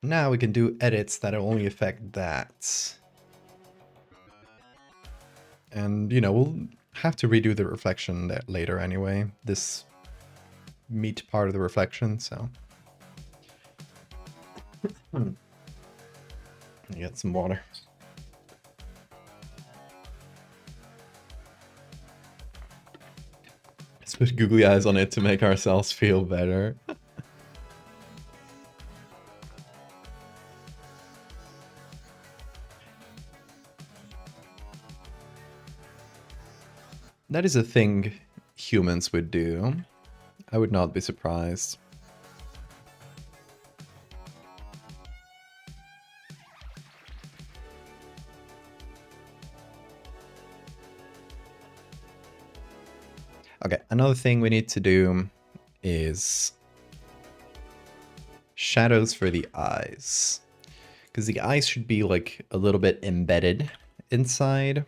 [SPEAKER 1] Now we can do edits that only affect that. And, you know, we'll have to redo the reflection later anyway. This meat part of the reflection, so. Get some water. Let's put googly eyes on it to make ourselves feel better. That is a thing humans would do. I would not be surprised. Okay, another thing we need to do is shadows for the eyes. Because the eyes should be like a little bit embedded inside.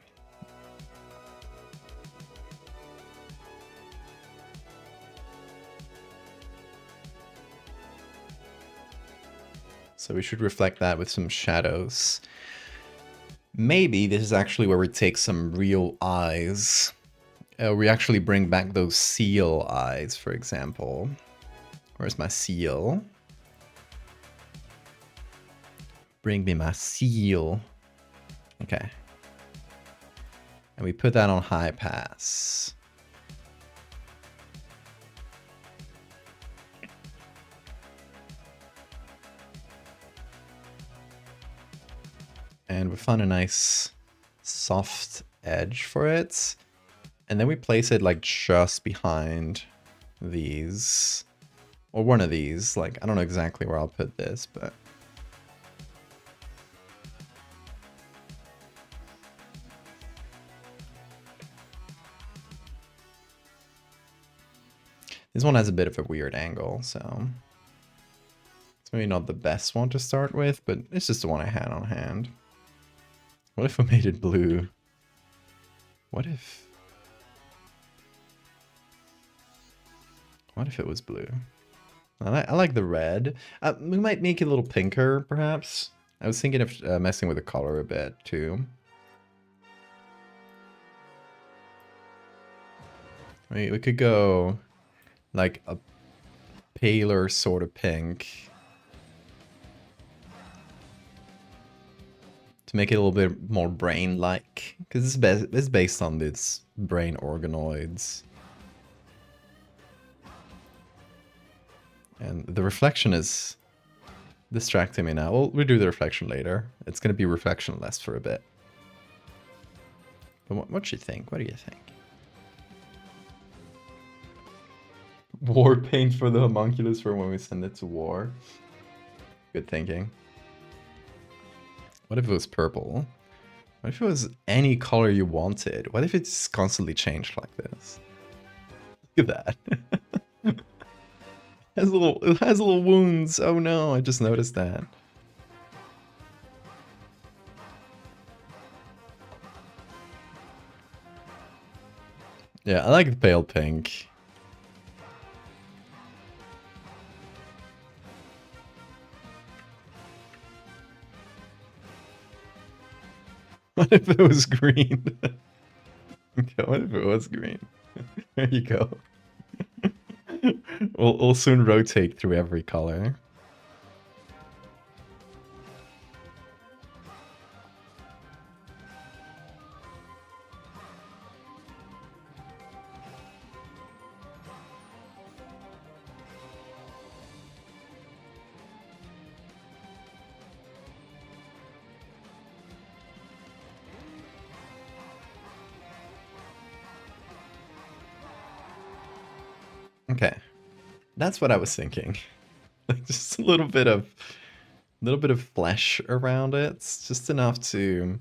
[SPEAKER 1] So we should reflect that with some shadows. Maybe this is actually where we take some real eyes. We actually bring back those seal eyes, for example. Where's my seal? Bring me my seal. Okay. And we put that on high pass. And we found a nice soft edge for it. And then we place it like just behind these, or one of these. Like, I don't know exactly where I'll put this, but. This one has a bit of a weird angle, so. It's maybe not the best one to start with, but it's just the one I had on hand. What if I made it blue? What if What if it was blue? I like the red. We might make it a little pinker, perhaps. I was thinking of messing with the color a bit, too. We could go like a paler sort of pink to make it a little bit more brain-like, because it's based on these brain organoids. And the reflection is distracting me now. We'll redo the reflection later. It's going to be reflectionless for a bit. But what do you think? What do you think? War paint for the homunculus for when we send it to war. Good thinking. What if it was purple? What if it was any color you wanted? What if it's constantly changed like this? Look at that. It has little wounds. Oh no, I just noticed that. Yeah, I like the pale pink. What if it was green? Okay, what if it was green? There you go. We'll soon rotate through every color. Okay, that's what I was thinking. Like just a little bit of flesh around it. It's just enough to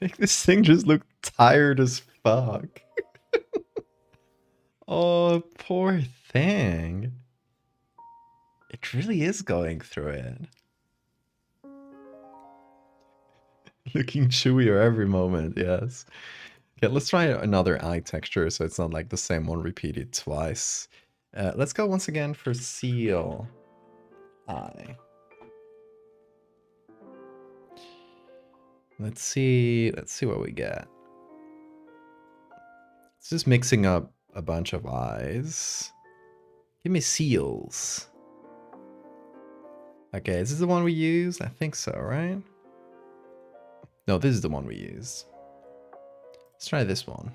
[SPEAKER 1] make this thing just look tired as fuck. Oh, poor thing. It really is going through it. Looking chewier every moment, yes. Okay, let's try another eye texture so it's not like the same one repeated twice. Let's go once again for seal eye. Let's see what we get. It's just mixing up a bunch of eyes. Give me seals. Okay, is this the one we used? I think so, right? No, this is the one we used. Let's try this one.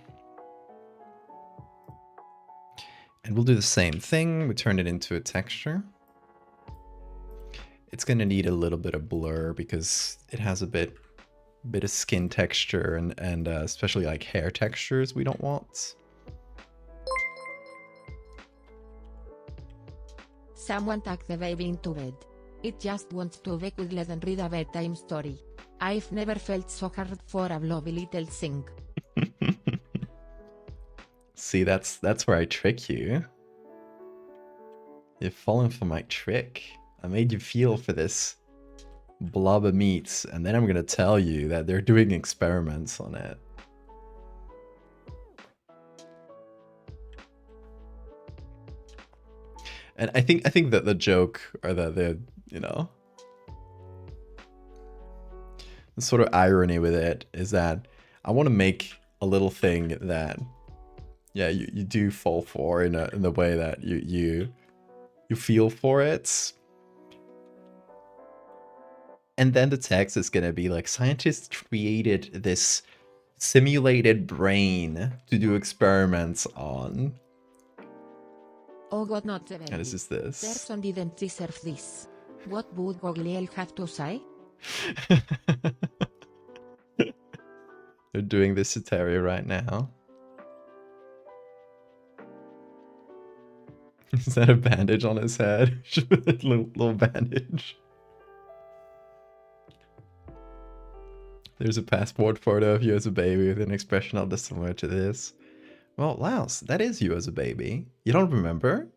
[SPEAKER 1] And we'll do the same thing. We turn it into a texture. It's going to need a little bit of blur because it has a bit of skin texture and especially like hair textures we don't want.
[SPEAKER 3] Someone tucked the baby into bed. It just wants to be cuddled and read a bedtime story. I've never felt so hard for a blobby little thing.
[SPEAKER 1] See, that's where I trick you. You've fallen for my trick. I made you feel for this blob of meat, and then I'm gonna tell you that they're doing experiments on it. And I think that the joke, or the you know, the sort of irony with it is that I want to make a little thing that, yeah, you do fall for in the way that you feel for it. And then the text is gonna be like, scientists created this simulated brain to do experiments on.
[SPEAKER 3] Oh god, not the
[SPEAKER 1] And
[SPEAKER 3] baby.
[SPEAKER 1] this is this.
[SPEAKER 3] Person didn't deserve this. What would Google have to say?
[SPEAKER 1] They're doing this to Terry right now. Is that a bandage on his head? little bandage. There's a passport photo of you as a baby with an expression not dissimilar to this. Well, Laos, that is you as a baby. You don't remember?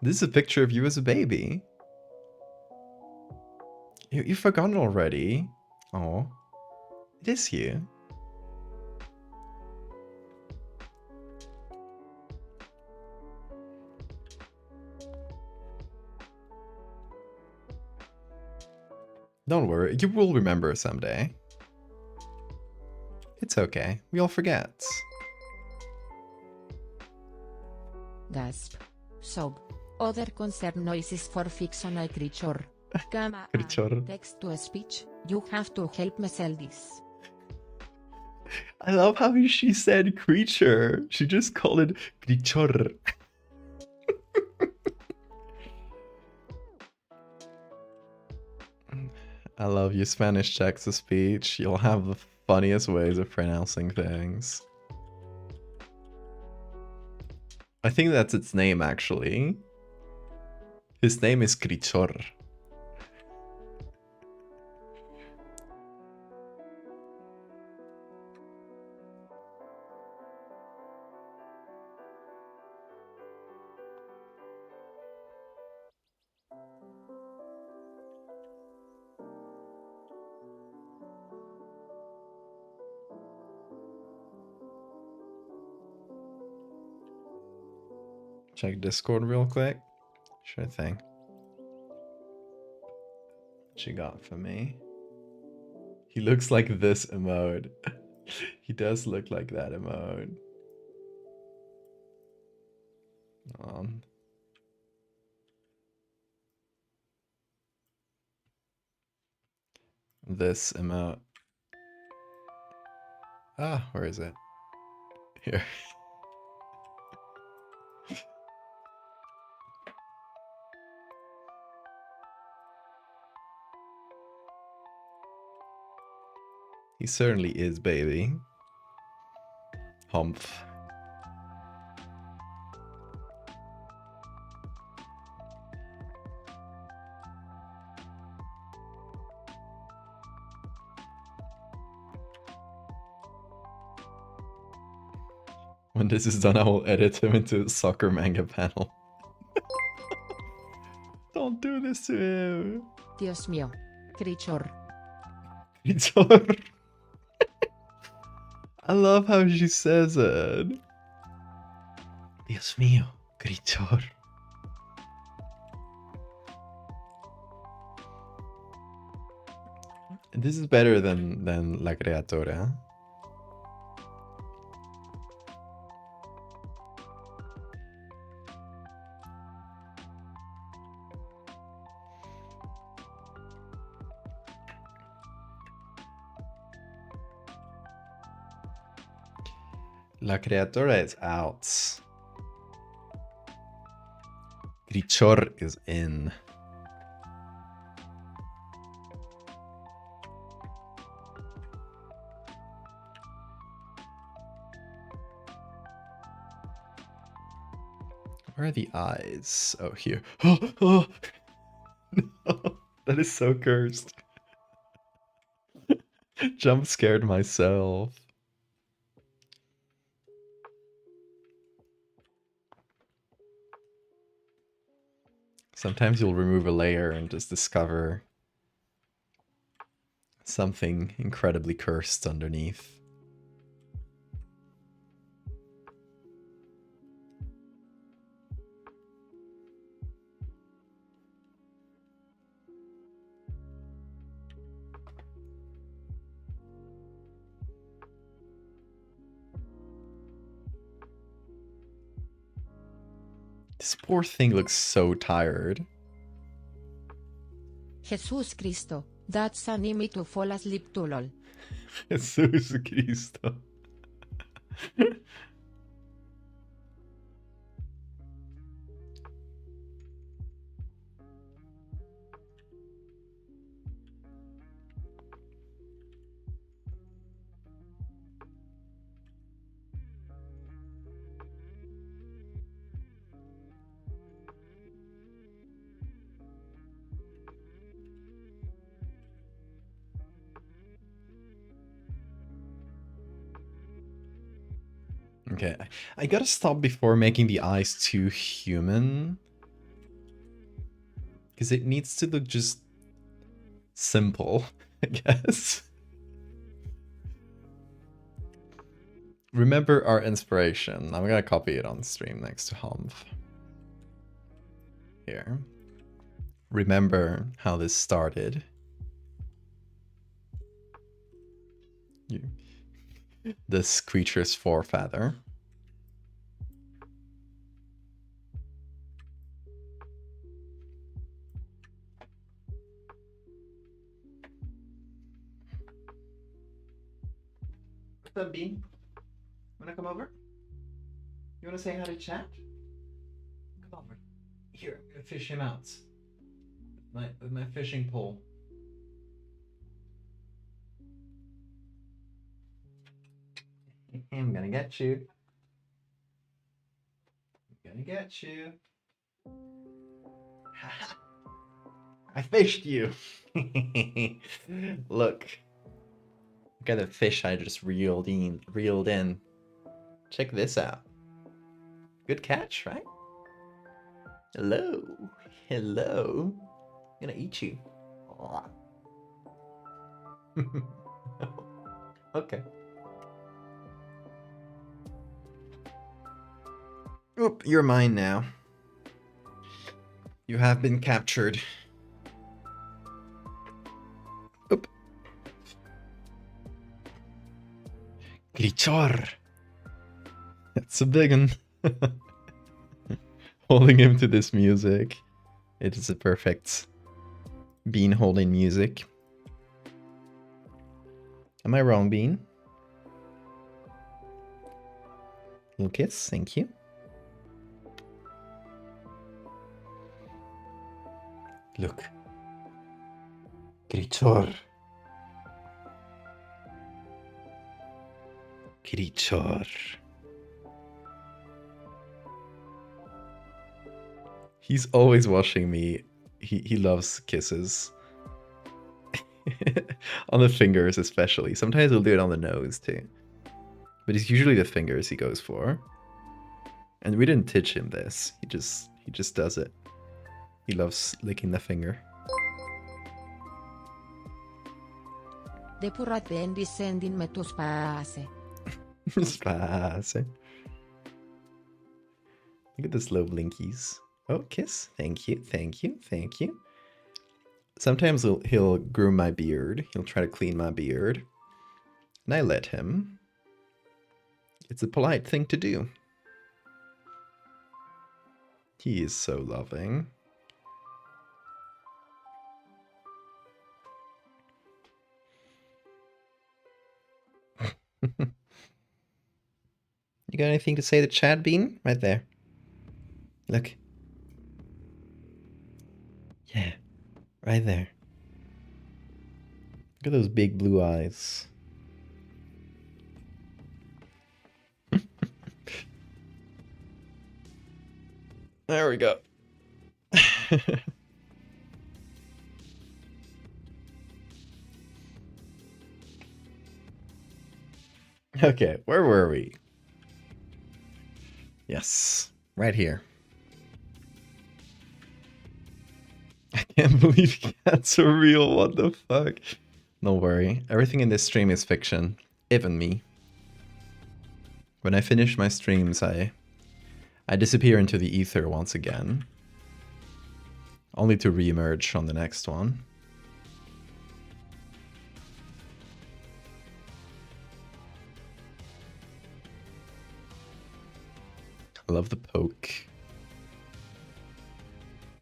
[SPEAKER 1] This is a picture of you as a baby. You've forgotten already. Oh, it is you. Don't worry, you will remember someday. It's okay, we all forget.
[SPEAKER 3] Gasp. Sob. Other concern noises for fictional creature. Gamma.
[SPEAKER 1] Creature.
[SPEAKER 3] Text to speech. You have to help me sell this.
[SPEAKER 1] I love how she said creature. She just called it creature. I love you, Spanish text-to-speech. You'll have the funniest ways of pronouncing things. I think that's its name, actually. His name is Crichor. Check Discord real quick. Sure thing. What you got for me? He looks like this emote. He does look like that emote. This emote. Ah, where is it? Here. He certainly is, baby. Humph. When this is done, I will edit him into a soccer manga panel. Don't do this to him.
[SPEAKER 3] Dios mío. Creature.
[SPEAKER 1] Creature. I love how she says it. Dios mío, creature. This is better than La Creatora. La Creatora is out. Crichor is in. Where are the eyes? Oh, here. Oh, no, that is so cursed. Jump scared myself. Sometimes you'll remove a layer and just discover something incredibly cursed underneath. This poor thing looks so tired.
[SPEAKER 3] Jesus Cristo. That's anime to fall asleep to lol.
[SPEAKER 1] Jesus Cristo. Okay, I gotta stop before making the eyes too human. Because it needs to look just simple, I guess. Remember our inspiration. I'm gonna copy it on stream next to Humph. Here. Remember how this started. You, this creature's forefather. What's up, Bean? Wanna come over? You wanna say hi to chat? Come over. Here, I'm gonna fish him out. With my fishing pole. I'm gonna get you. I'm gonna get you. I fished you. Look. Look at the fish I just reeled in. Check this out. Good catch, right? Hello. Hello. I'm gonna eat you. Okay. Oop, you're mine now. You have been captured. Oop. Grichor. That's a big one. Holding him to this music. It is a perfect Bean holding music. Am I wrong, Bean? Little kiss, thank you. Look. Grichor. Grichor. He's always watching me. He loves kisses. On the fingers especially. Sometimes he'll do it on the nose too. But it's usually the fingers he goes for. And we didn't teach him this. He just does it. He loves licking the finger.
[SPEAKER 3] Depurate and descending me to space.
[SPEAKER 1] Space. Look at this little blinkies. Oh, kiss. Thank you, thank you, thank you. Sometimes he'll groom my beard. He'll try to clean my beard. And I let him. It's a polite thing to do. He is so loving. You got anything to say to Chad Bean? Right there. Look. Yeah. Right there. Look at those big blue eyes. There we go. Okay, where were we? Yes, right here. I can't believe cats are real. What the fuck? Don't worry. Everything in this stream is fiction. Even me. When I finish my streams, I disappear into the ether once again. Only to re-emerge on the next one. I love the poke.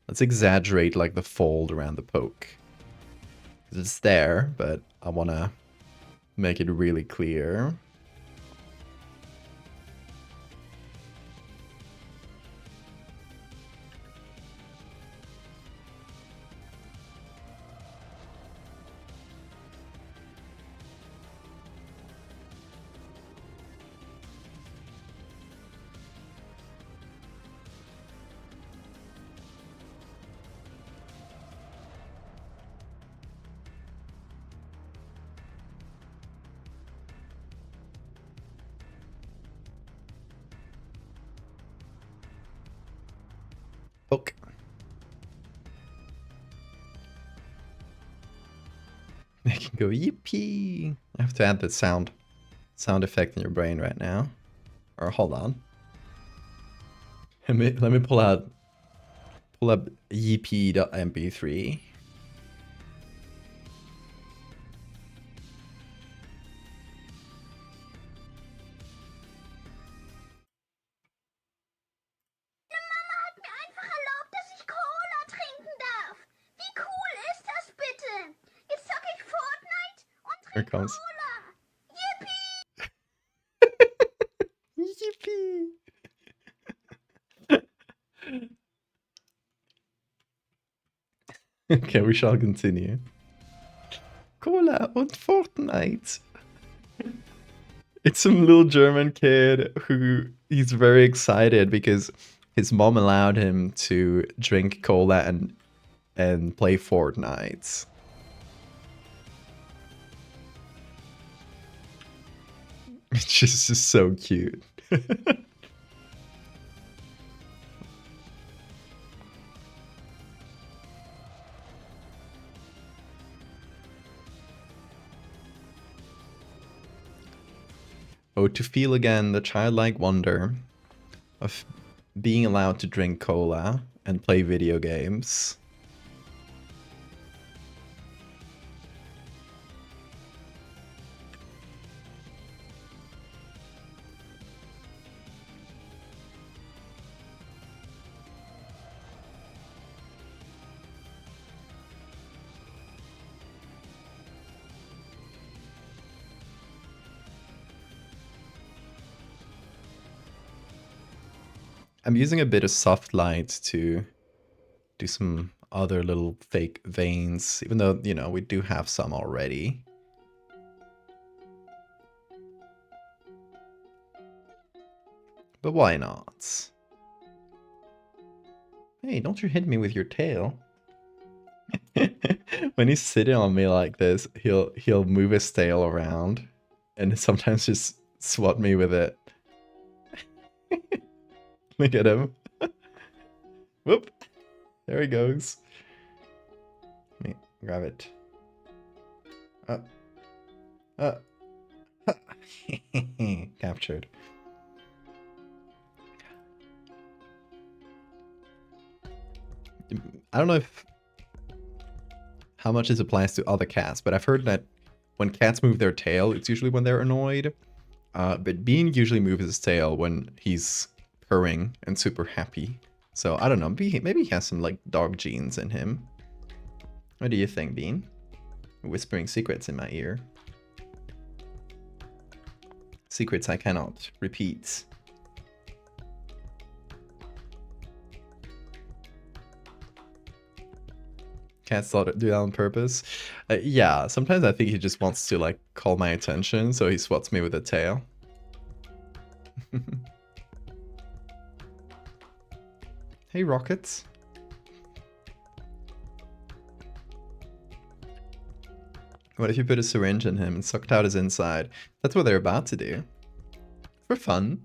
[SPEAKER 1] Let's exaggerate like the fold around the poke. It's there, but I want to make it really clear. Poke. I can go yippee. I have to add that sound effect in your brain right now. Or hold on. Let me pull up yippee.mp3. Here it comes. Yippee! Okay, we shall continue. Cola und Fortnite. It's some little German kid who he's very excited because his mom allowed him to drink cola and play Fortnite. It's just so cute. Oh, to feel again the childlike wonder of being allowed to drink cola and play video games. I'm using a bit of soft light to do some other little fake veins, even though, you know, we do have some already. But why not? Hey, don't you hit me with your tail. When he's sitting on me like this, he'll move his tail around and sometimes just swat me with it. Look at him. Whoop. There he goes. Let me grab it. Captured. I don't know how much this applies to other cats, but I've heard that when cats move their tail, it's usually when they're annoyed. But Bean usually moves his tail when he's purring and super happy. So I don't know, maybe he has some like dog genes in him. What do you think, Bean? Whispering secrets in my ear. Secrets I cannot repeat. Cats do that on purpose. Yeah, sometimes I think he just wants to like call my attention, so he swats me with a tail. Hey, Rockets. What if you put a syringe in him and sucked out his inside? That's what they're about to do. For fun.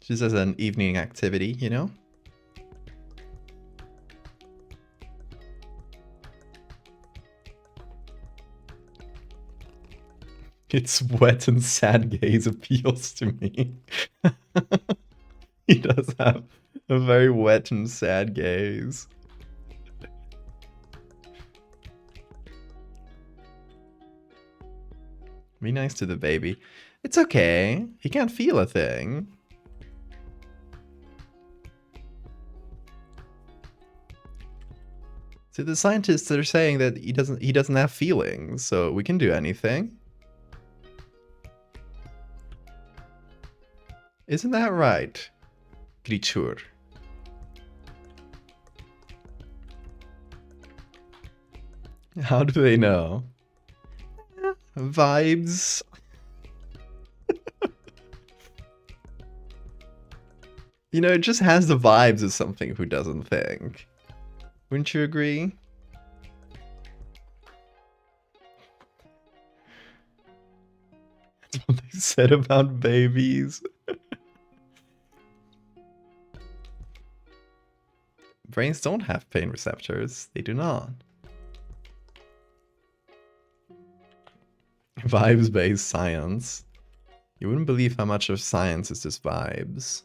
[SPEAKER 1] Just as an evening activity, you know? Its wet and sad gaze appeals to me. He does have a very wet and sad gaze. Be nice to the baby. It's okay. He can't feel a thing. So the scientists are saying that he doesn't have feelings, so we can do anything. Isn't that right, creature? How do they know? Vibes. You know, it just has the vibes of something who doesn't think. Wouldn't you agree? That's what they said about babies. Brains don't have pain receptors. They do not. Vibes-based science. You wouldn't believe how much of science is just vibes.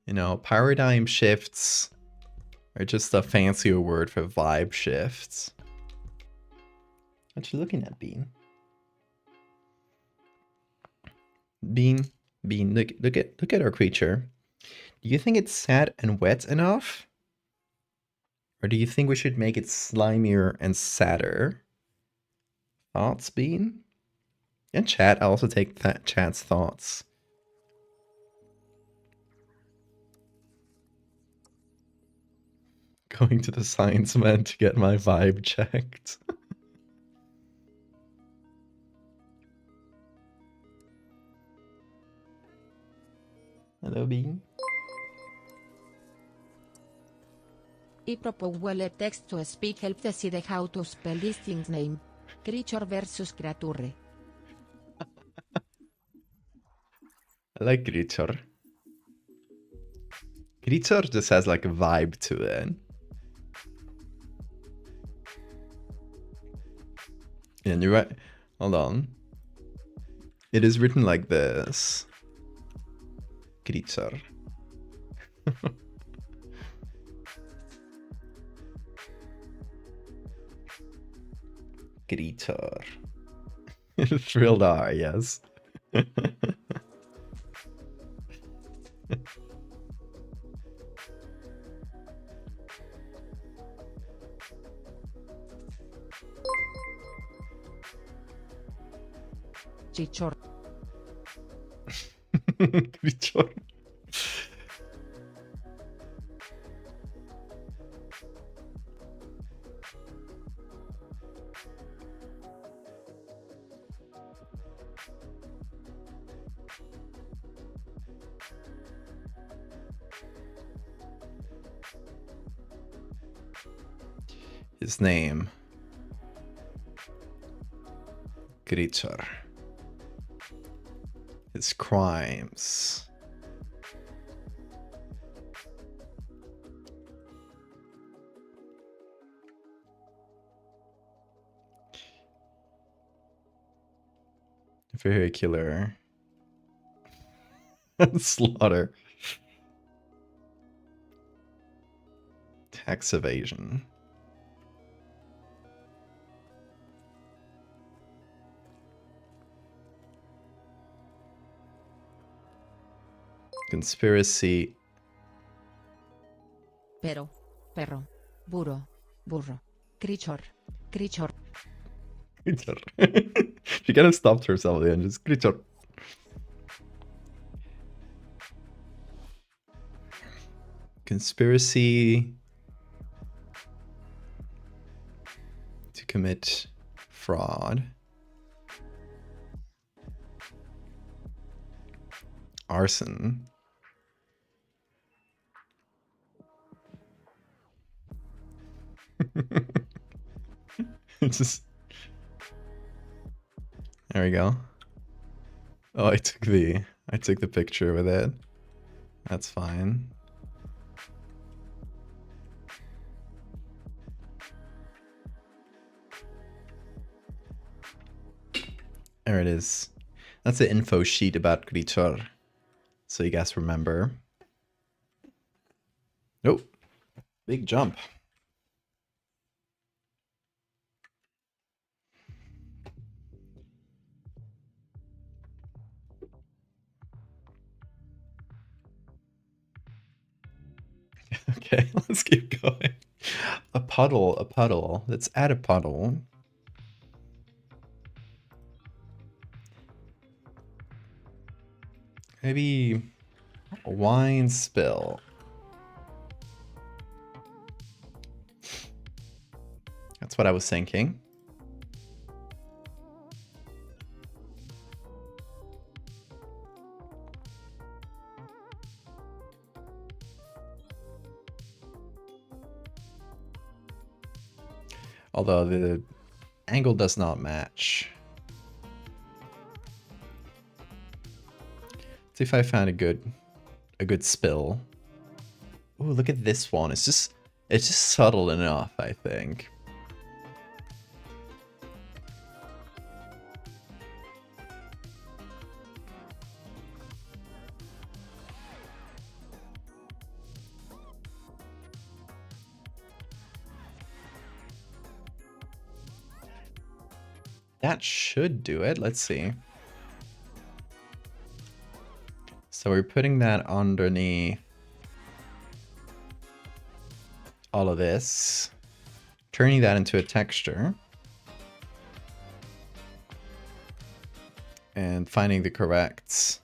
[SPEAKER 1] You know, paradigm shifts are just a fancier word for vibe shifts. What you looking at, Bean? Bean, Bean, look at our creature. Do you think it's sad and wet enough? Or do you think we should make it slimier and sadder? Thoughts, Bean? And chat, I'll also take that chat's thoughts. Going to the science man to get my vibe checked. Hello, Bean.
[SPEAKER 3] I propose text to speak help decide how to spell this thing's name. Creature versus creature.
[SPEAKER 1] I like creature. Creature just has like a vibe to it. Yeah, and you're right. Hold on. It is written like this. Creature. Creature. Thrilled R, yes.
[SPEAKER 3] Chichor.
[SPEAKER 1] Creature. His name. Creature. His crimes. Vehicular. Slaughter. Tax evasion. Conspiracy.
[SPEAKER 3] Pero. Perro. Burro. Burro. Creature. Creature.
[SPEAKER 1] Creature. She kind of stopped herself at the end. Just creature. Conspiracy to commit fraud. Arson. It's just... There we go. Oh, I took the picture with it. That's fine. There it is. That's the info sheet about creature. So you guys remember. Nope. Big jump. Okay, let's keep going. A puddle, a puddle. Let's add a puddle. Maybe a wine spill. That's what I was thinking. Although the angle does not match. Let's see if I found a good spill. Oh, look at this one. It's just subtle enough, I think. That should do it. Let's see. So we're putting that underneath all of this, turning that into a texture, and finding the correct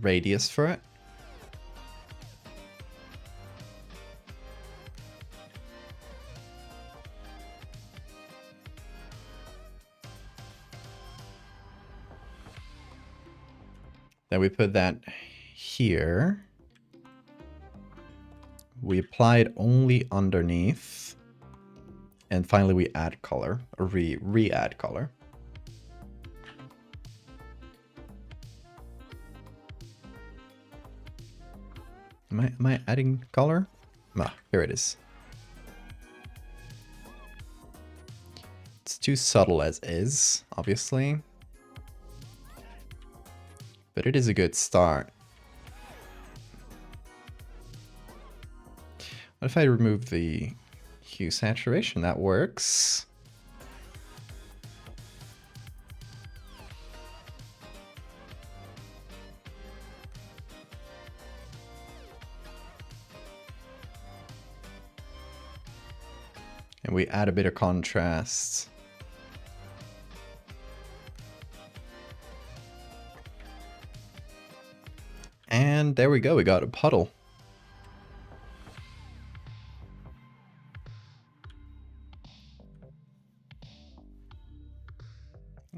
[SPEAKER 1] radius for it. Then we put that here. We apply it only underneath. And finally we add color, or re-add color. Am I adding color? Ah, here it is. It's too subtle as is, obviously. But it is a good start. What if I remove the hue saturation? That works. And we add a bit of contrast. And there we go, we got a puddle.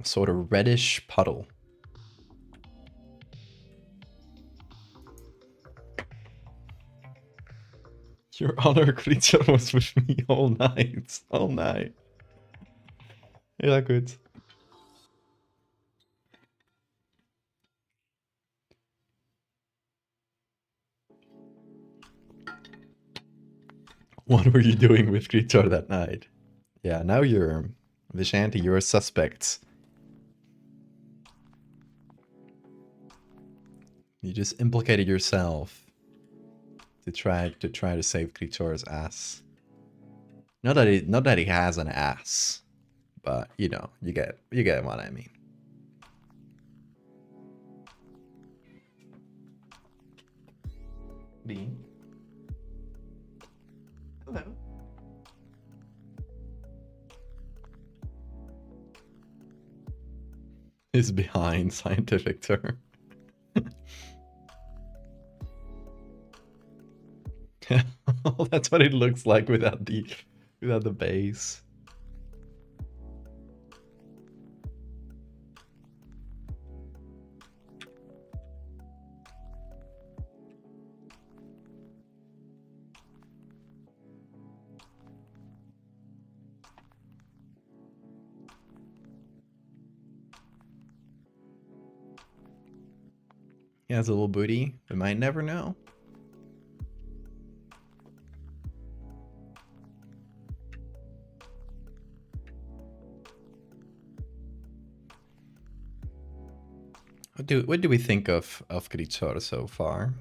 [SPEAKER 1] A sort of reddish puddle. Your other creature was with me all night. All night. Ja, gut. What were you doing with creature that night? Yeah, now you're Vishanti, you're a suspect. You just implicated yourself to try to save creature's ass. Not that he has an ass, but you know, you get what I mean. Bean. Hello. Is behind scientific term. That's what it looks like without the base. He has a little booty. We might never know. What do we think of Grichor so far?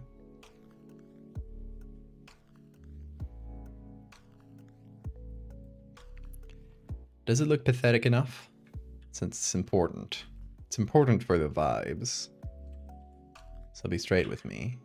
[SPEAKER 1] Does it look pathetic enough? Since it's important. It's important for the vibes. So be straight with me.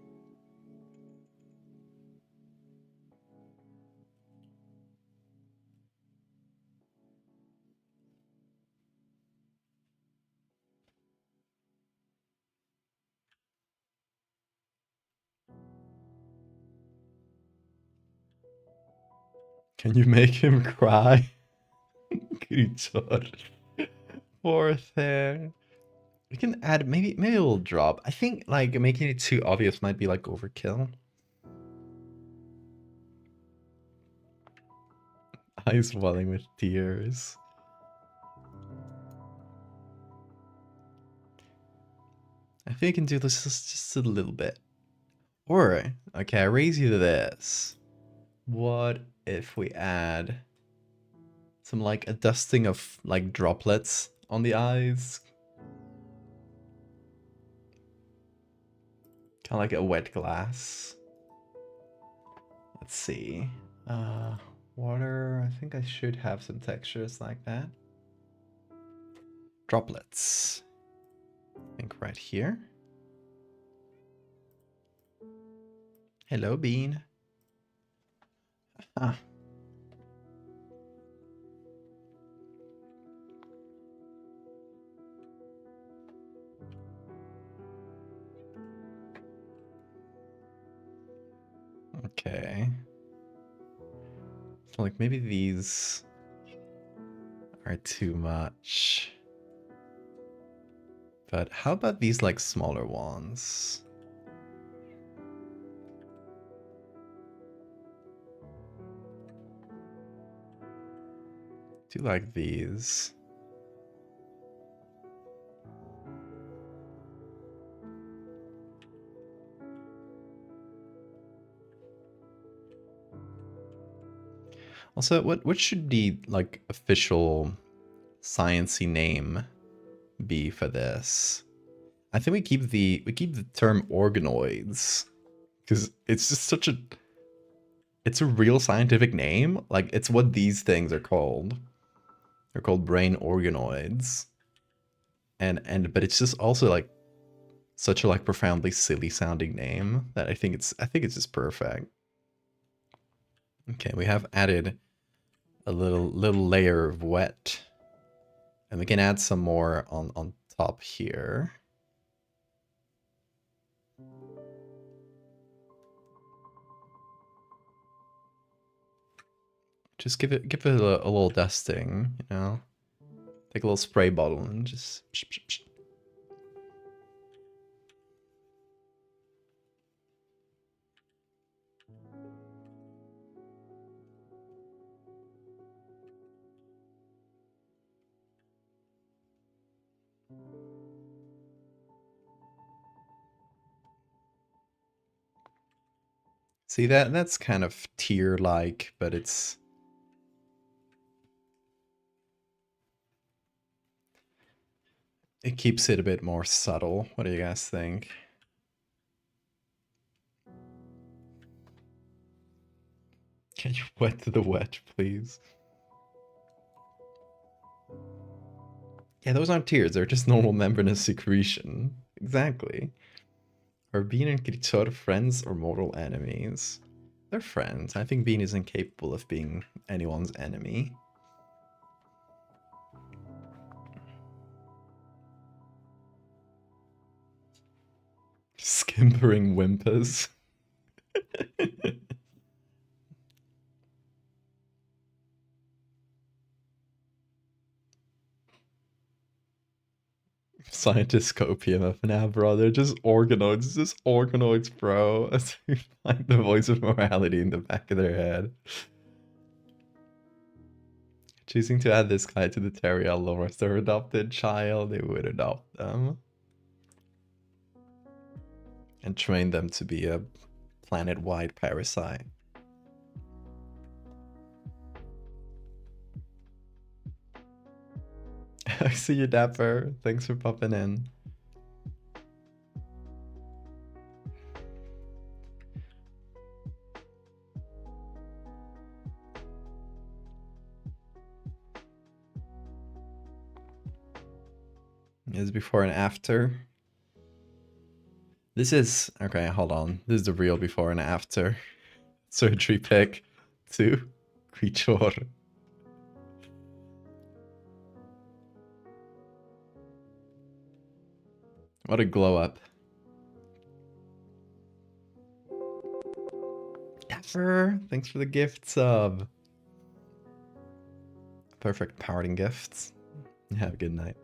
[SPEAKER 1] Can you make him cry? Grichor. Poor thing. We can add, maybe it'll drop. I think like making it too obvious might be like overkill. Eyes welling with tears. I think we can do this just a little bit. Or, okay, I raise you to this. What if we add some like a dusting of like droplets on the eyes? Kind of like a wet glass. Let's see. Water, I think I should have some textures like that. Droplets. think right here. Hello, Bean. Ah. Okay. So like maybe these are too much. But how about these like smaller ones? Do you like these? Also, what should the like official sciencey name be for this? I think we keep the term organoids because it's just such a real scientific name. Like it's what these things are called. They're called brain organoids. And but it's just also like such a like profoundly silly sounding name that I think it's just perfect. Okay, we have added a little layer of wet. And we can add some more on top here. Just give it a little dusting, you know. Take a little spray bottle and just psh, psh, psh. See that's kind of tear-like, but it keeps it a bit more subtle. What do you guys think? Can you wet the wet, please? Yeah, those aren't tears. They're just normal membranous secretion. Exactly. Are Bean and Kritor friends or mortal enemies? They're friends. I think Bean is incapable of being anyone's enemy. Skimpering whimpers. Scientists copium of now, bro. They're just organoids. It's just organoids, bro. As they find the voice of morality in the back of their head. Choosing to add this guy to the Terriel lore as their adopted child, they would adopt them. And train them to be a planet-wide parasite. I see you, Dapper. Thanks for popping in. Is before and after. This is okay. Hold on. This is the real before and after. Surgery pick 2 creature. What a glow up. Dapper, thanks for the gift sub. Perfect parting gifts. Have a good night.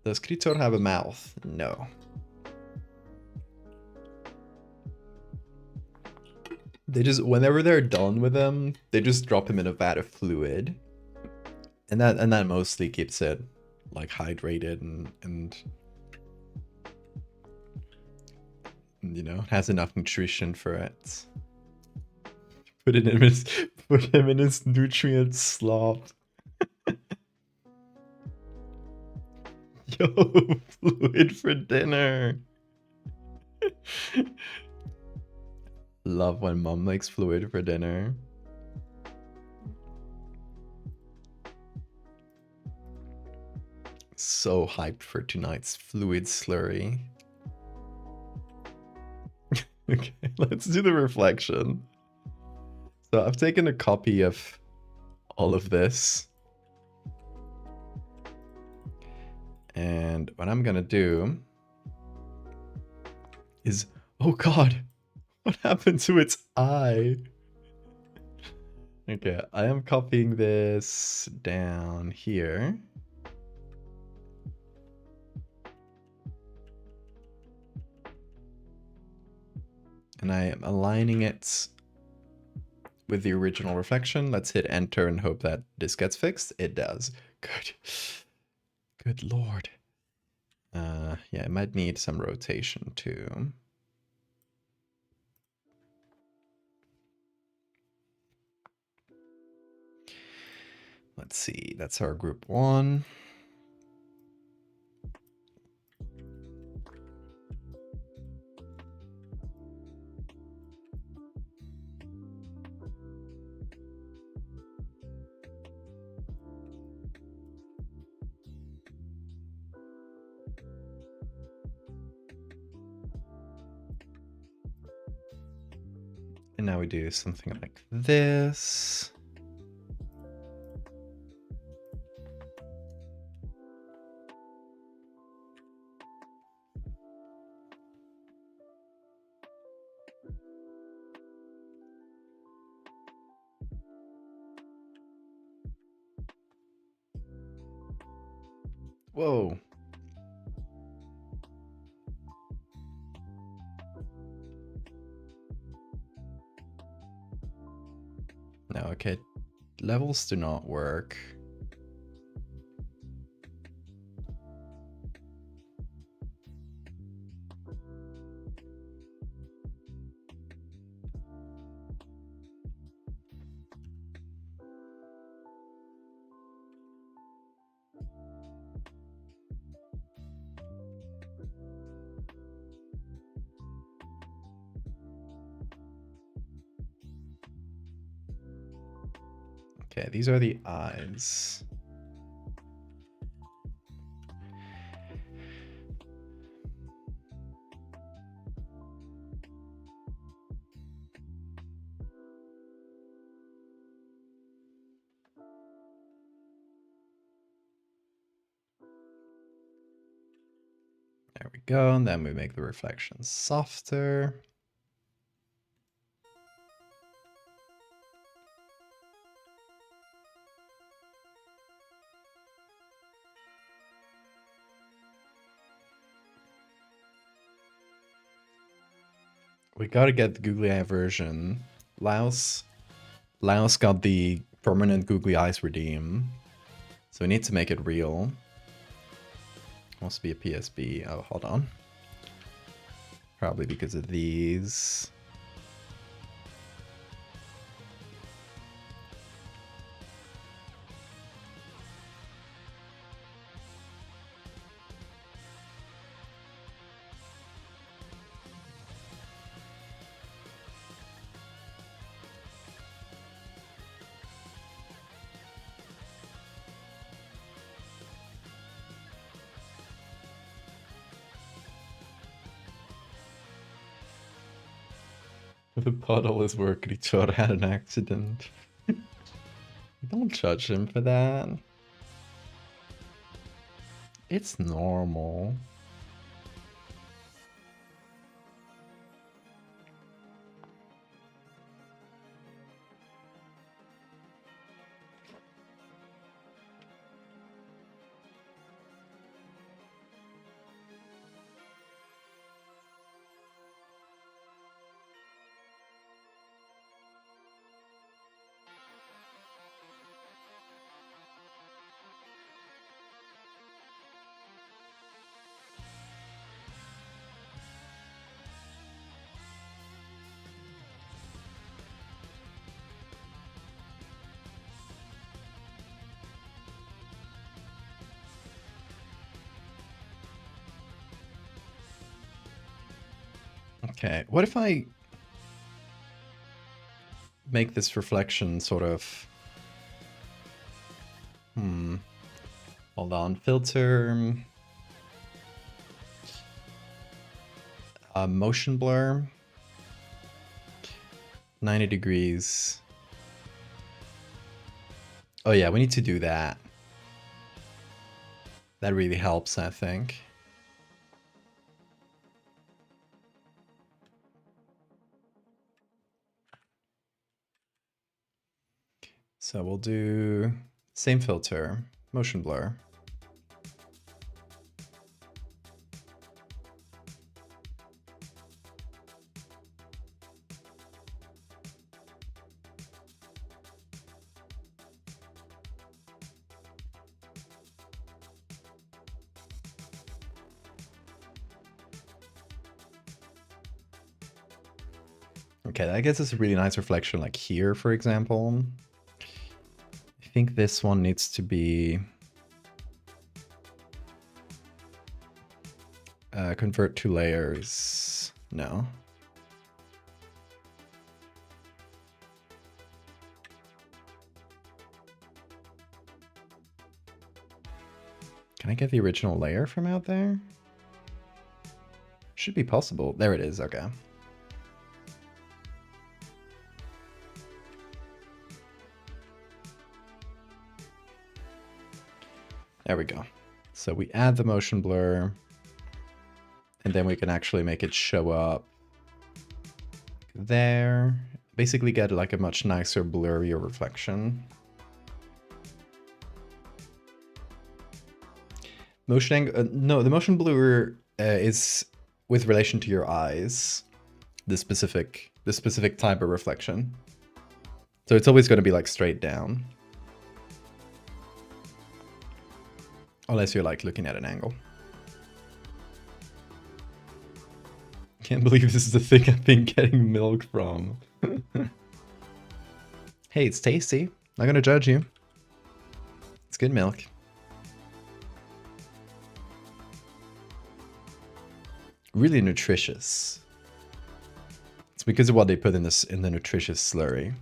[SPEAKER 1] Does Kritor have a mouth? No. They just, whenever they're done with him, they just drop him in a vat of fluid. And that mostly keeps it like hydrated and you know, has enough nutrition for it. Put him in his nutrient slop. Yo, fluid for dinner. Love when mom makes fluid for dinner. So hyped for tonight's fluid slurry. Okay, let's do the reflection. So I've taken a copy of all of this. And what I'm gonna do is, oh god, what happened to its eye? Okay, I am copying this down here. And I am aligning it with the original reflection. Let's hit enter and hope that this gets fixed. It does. Good. Good lord. Yeah, it might need some rotation too. Let's see, that's our group 1. And now we do something like this. Whoa. No, okay. Levels do not work. Okay, these are the eyes. There we go, and then we make the reflections softer. We gotta get the googly eye version. Laos got the permanent googly eyes redeem, so we need to make it real. Must be a PSB. Oh, hold on. Probably because of these. The puddle is working. Chor had an accident. Don't judge him for that. It's normal. Okay, what if I make this reflection sort of... Hold Hold on, filter. Motion blur. 90 degrees. Oh yeah, we need to do that. That really helps, I think. So we'll do same filter, motion blur. Okay, that gives us a really nice reflection, like here, for example. I think this one needs to be convert to layers. No. Can I get the original layer from out there? Should be possible. There it is. Okay. There we go. So we add the motion blur, and then we can actually make it show up there. Basically get like a much nicer, blurrier reflection. No, the motion blur is with relation to your eyes, the specific type of reflection. So it's always going to be like straight down. Unless you're like looking at an angle. Can't believe this is the thing I've been getting milk from. Hey, it's tasty. Not gonna judge you. It's good milk. Really nutritious. It's because of what they put in this in the nutritious slurry.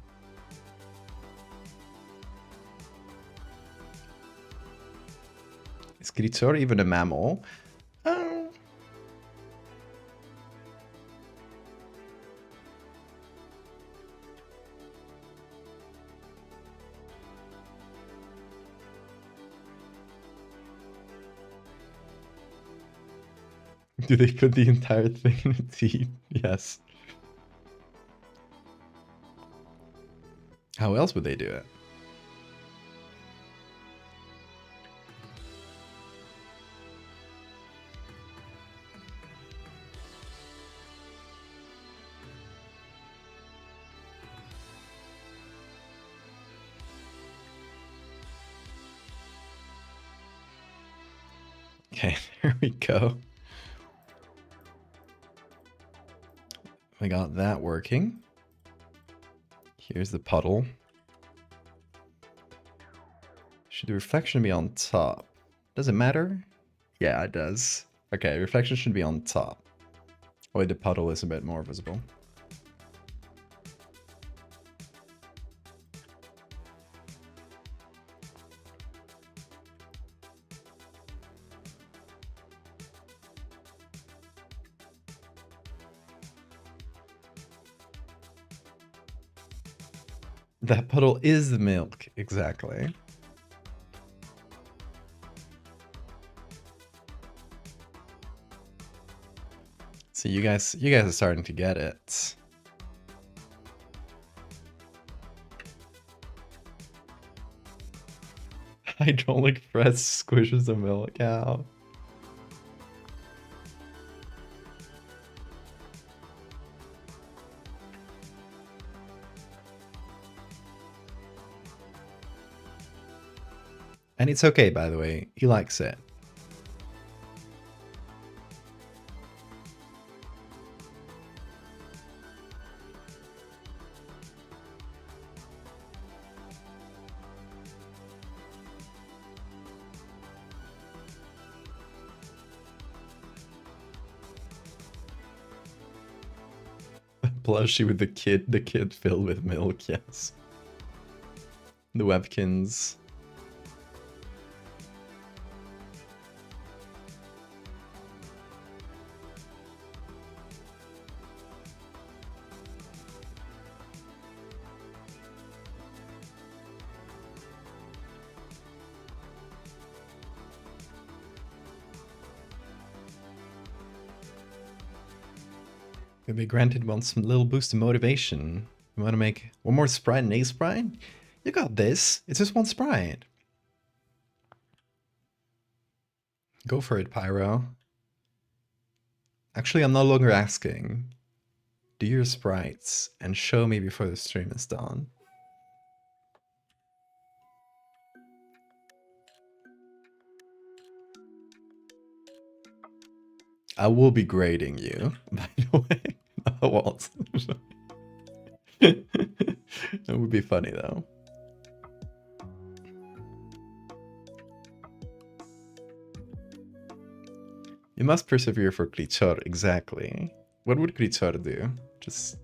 [SPEAKER 1] Is Gritor even a mammal? Do they put the entire thing in a tea? Yes. How else would they do it? Okay, there we go. We got that working. Here's the puddle. Should the reflection be on top? Does it matter? Yeah, it does. Okay, reflection should be on top. Oh, wait, the puddle is a bit more visible. That puddle is the milk, exactly. So you guys are starting to get it. Hydraulic press squishes the milk out. And it's okay, by the way. He likes it. Plushie with the kid filled with milk, yes. The Webkins. Maybe Granted wants some little boost of motivation. You want to make one more sprite and a sprite? You got this. It's just one sprite. Go for it, Pyro. Actually, I'm no longer asking. Do your sprites and show me before the stream is done. I will be grading you, by the way. I won't. That would be funny though. You must persevere for Krichor, exactly. What would Krichor do? Just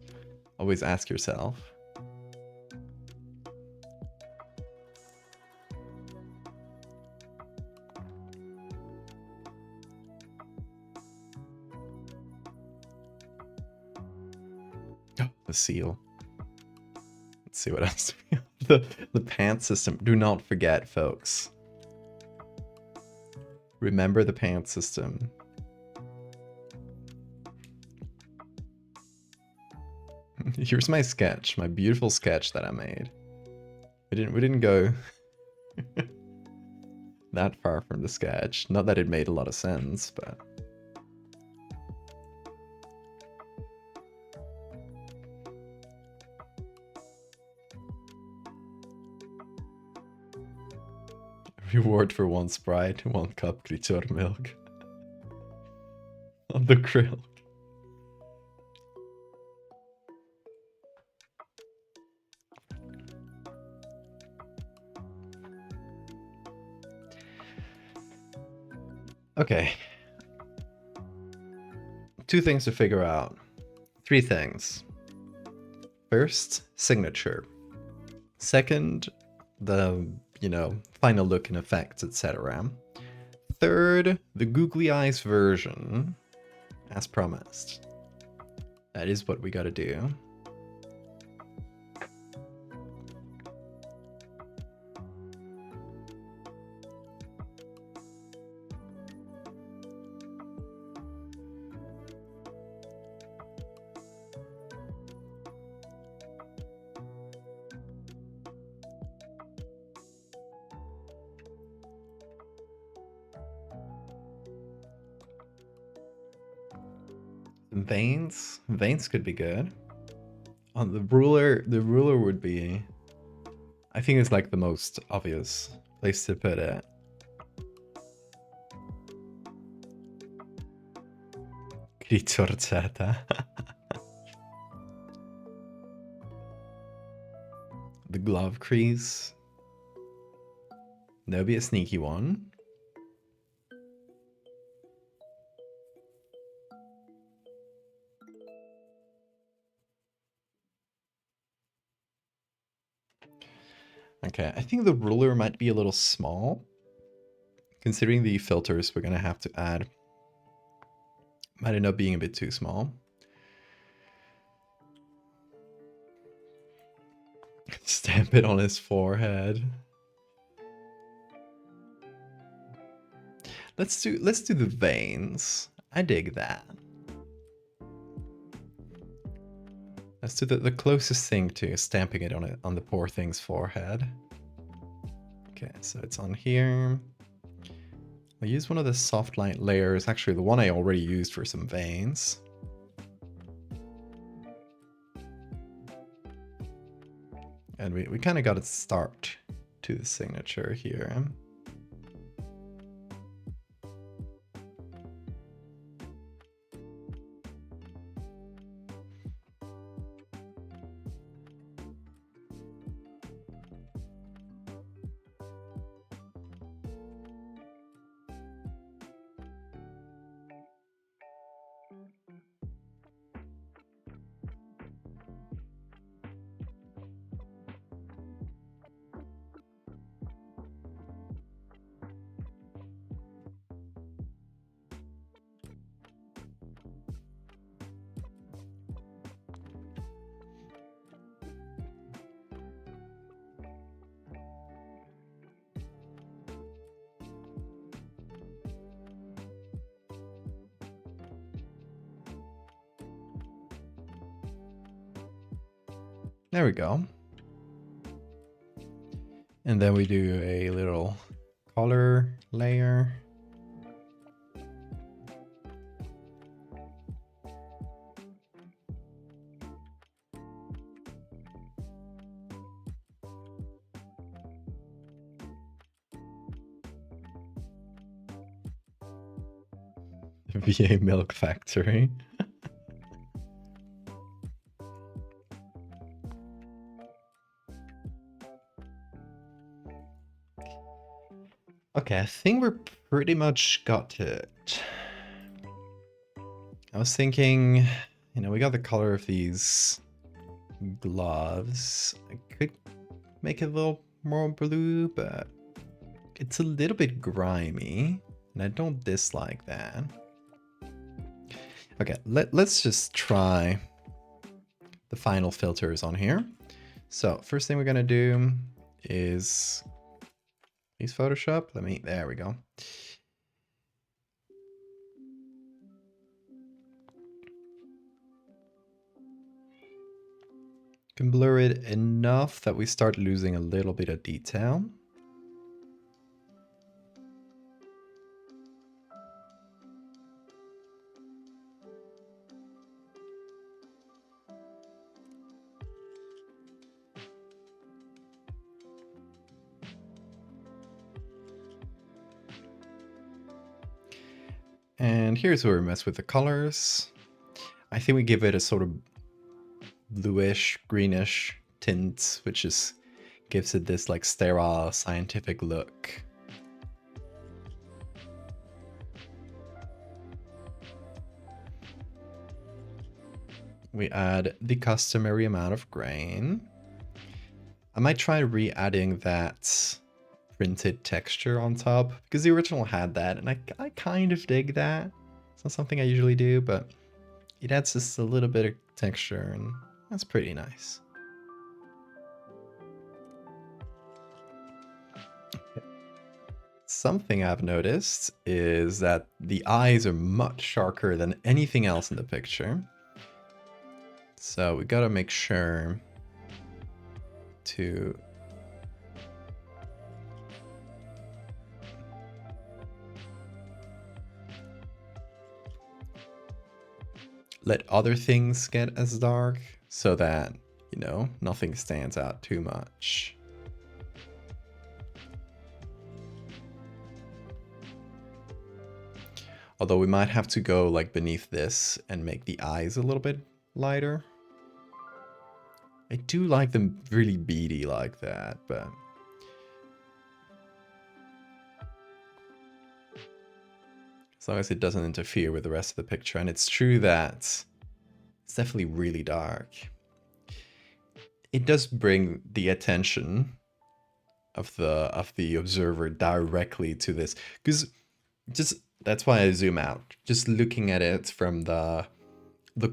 [SPEAKER 1] always ask yourself. Oh, the seal. Let's see what else we have. The pant system. Do not forget, folks. Remember the pant system. Here's my sketch, my beautiful sketch that I made. We didn't go that far from the sketch. Not that it made a lot of sense, but reward for one sprite, 1 cup Krichor milk on the grill. Okay. 2 things to figure out. 3 things. First, signature. Second, the, final look and effects, etc. Third, the googly eyes version, as promised. That is what we gotta do. Veins could be good. On the ruler would be, I think it's like the most obvious place to put it. Krichorceta. The glove crease. That'll be a sneaky one. Okay, I think the ruler might be a little small, considering the filters we're gonna have to add. Might end up being a bit too small. Stamp it on his forehead. Let's do the veins. I dig that. Let's do the closest thing to stamping it on the poor thing's forehead. Okay, so it's on here. I'll use one of the soft light layers, actually the one I already used for some veins. And we kind of got to start to the signature here. There we go. And then we do a little color layer. VA Milk Factory. Okay, I think we're pretty much got it. I was thinking, you know, we got the color of these gloves. I could make it a little more blue, but it's a little bit grimy, and I don't dislike that. Okay, let's just try the final filters on here. So first thing we're gonna do is use Photoshop. There we go. Can blur it enough that we start losing a little bit of detail. And here's where we mess with the colors. I think we give it a sort of bluish, greenish tint, which is gives it this like sterile, scientific look. We add the customary amount of grain. I might try re-adding that printed texture on top, because the original had that, and I kind of dig that. It's not something I usually do, but it adds just a little bit of texture, and that's pretty nice. Something I've noticed is that the eyes are much sharper than anything else in the picture. So we gotta make sure to let other things get as dark so that, you know, nothing stands out too much. Although we might have to go like beneath this and make the eyes a little bit lighter. I do like them really beady like that, but as long as it doesn't interfere with the rest of the picture. And it's true that it's definitely really dark. It does bring the attention of the observer directly to this, because just that's why I zoom out. Just looking at it from the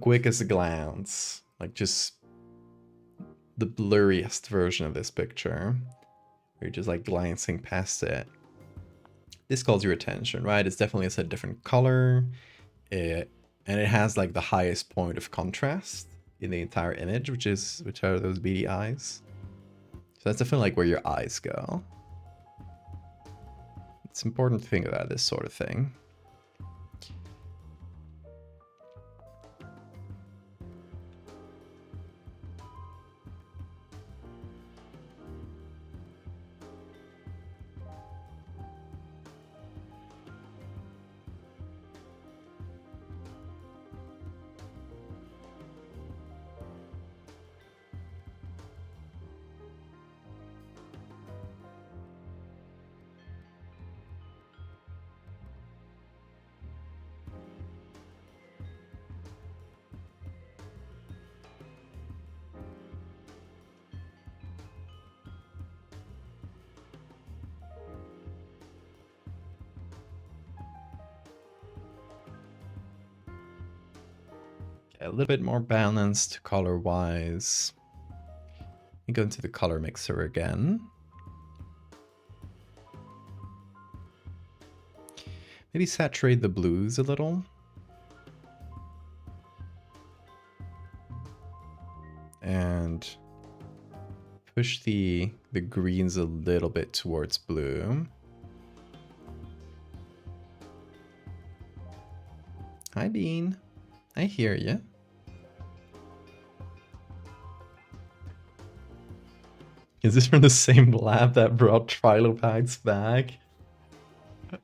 [SPEAKER 1] quickest glance, like just the blurriest version of this picture, where you're just like glancing past it. This calls your attention, right? It's definitely a different color, and it has like the highest point of contrast in the entire image, which are those beady eyes. So that's definitely like where your eyes go. It's important to think about this sort of thing. A little bit more balanced color-wise. We go into the color mixer again. Maybe saturate the blues a little. And push the greens a little bit towards blue. Hi, Bean. I hear you. Is this from the same lab that brought Trilopax back?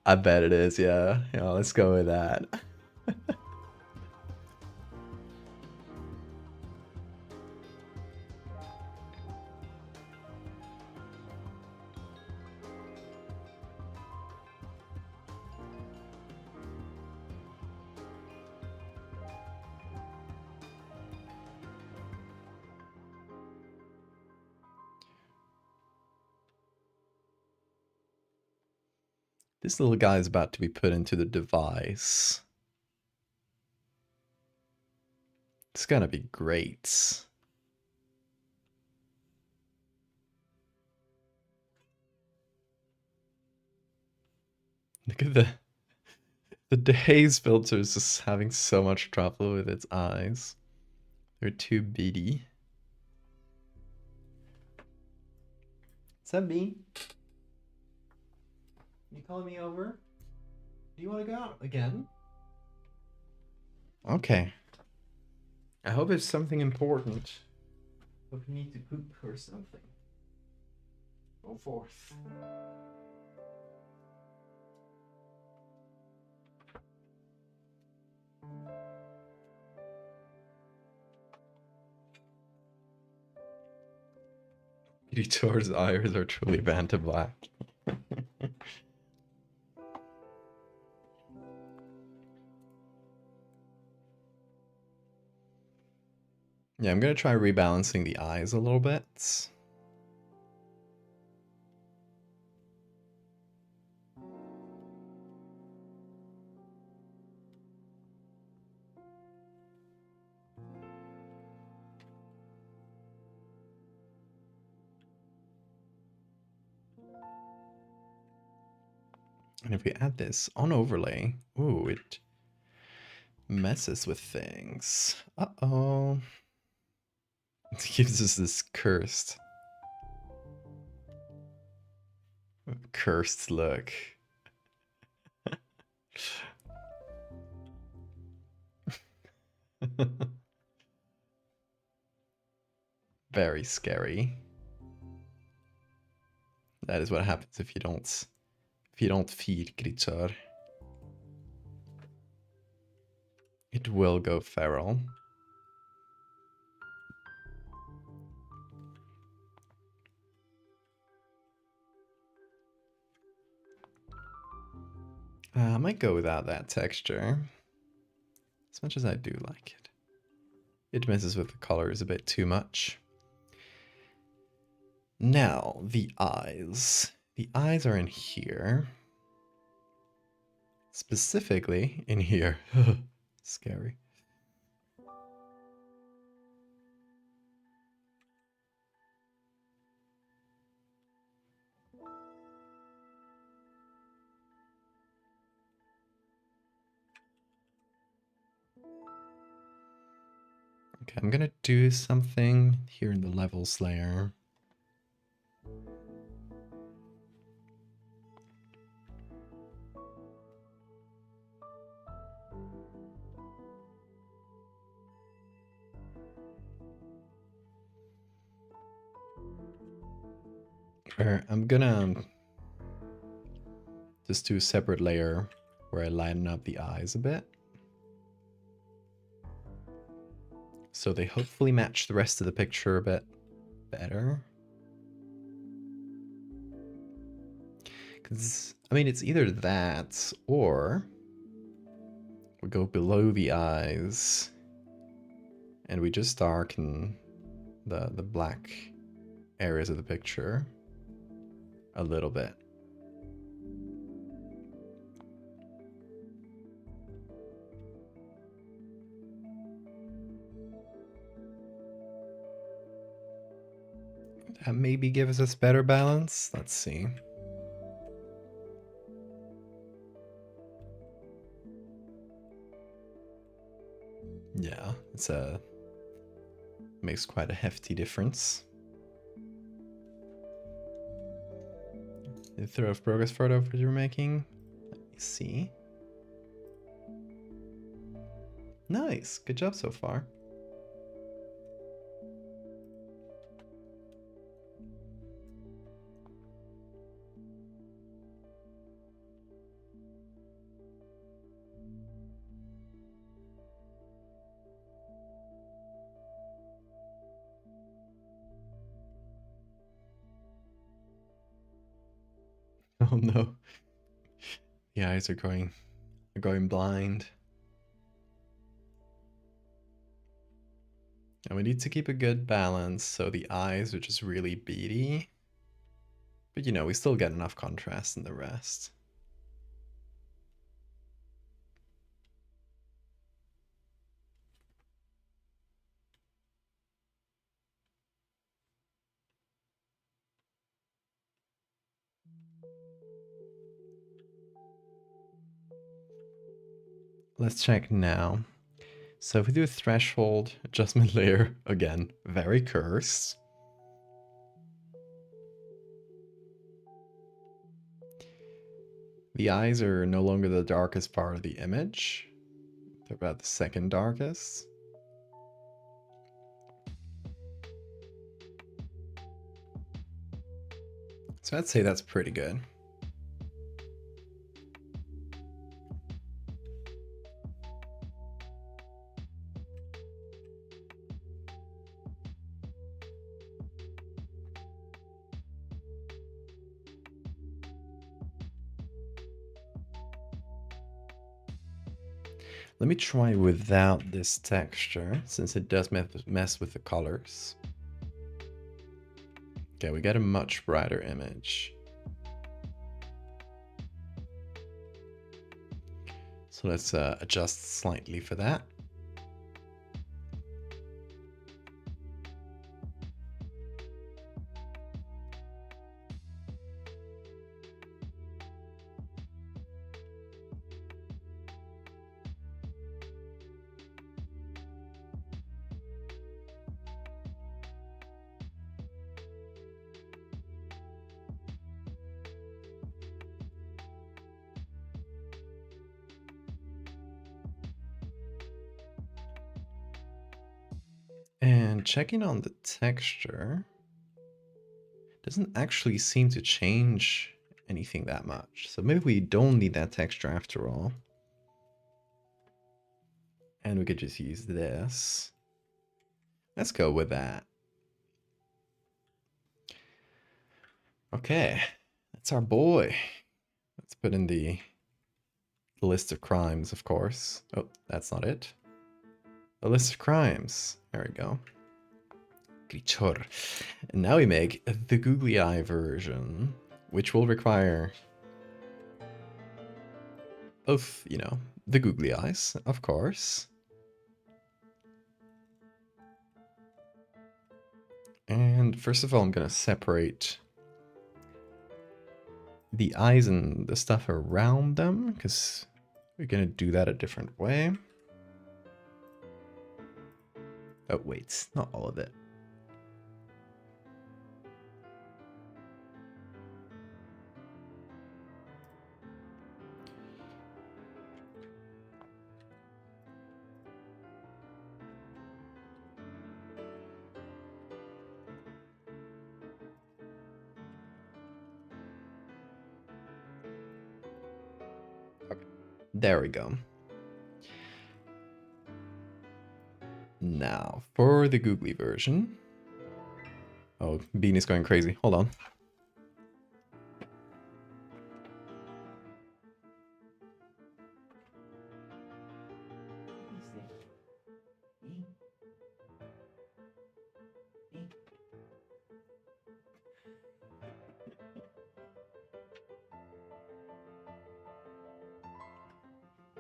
[SPEAKER 1] I bet it is, yeah. Yeah, let's go with that. This little guy is about to be put into the device. It's gonna be great. Look at the Daze filter is just having so much trouble with its eyes. They're too beady. What's up, Bean? You calling me over? Do you want to go out again? Okay. I hope it's something important. Hope you need to poop or something. Go forth. Editor's eyes are truly banned to black. Yeah, I'm gonna try rebalancing the eyes a little bit. And if we add this on overlay, ooh, it messes with things. Uh-oh. It gives us this cursed look. Very scary. That is what happens if you don't feed creature. It will go feral. I might go without that texture. As much as I do like it. It messes with the colors a bit too much. Now, the eyes. The eyes are in here. Specifically in here. Scary. Okay, I'm gonna do something here in the levels layer. I'm gonna just do a separate layer where I lighten up the eyes a bit. So they hopefully match the rest of the picture a bit better. Because, I mean, it's either that or we go below the eyes and we just darken the black areas of the picture a little bit. That maybe gives us better balance. Let's see. Yeah, makes quite a hefty difference. The throw of progress photo that you're making. Let me see. Nice. Good job so far. Oh no. The eyes are going blind. And we need to keep a good balance so the eyes are just really beady. But you know, we still get enough contrast in the rest. Let's check now. So if we do a threshold adjustment layer, again, very cursed. The eyes are no longer the darkest part of the image. They're about the second darkest. So I'd say that's pretty good. Let me try without this texture, since it does mess with the colors. Okay, we get a much brighter image. So let's adjust slightly for that. And checking on the texture, doesn't actually seem to change anything that much. So maybe we don't need that texture after all. And we could just use this. Let's go with that. Okay, that's our boy. Let's put in the list of crimes, of course. Oh, that's not it. A list of crimes. There we go. Grichor. And now we make the googly eye version, which will require both, you know, the googly eyes, of course. And first of all, I'm going to separate the eyes and the stuff around them, because we're going to do that a different way. Oh, wait, not all of it. Okay, there we go. Now, for the googly version. Oh, Bean is going crazy. Hold on.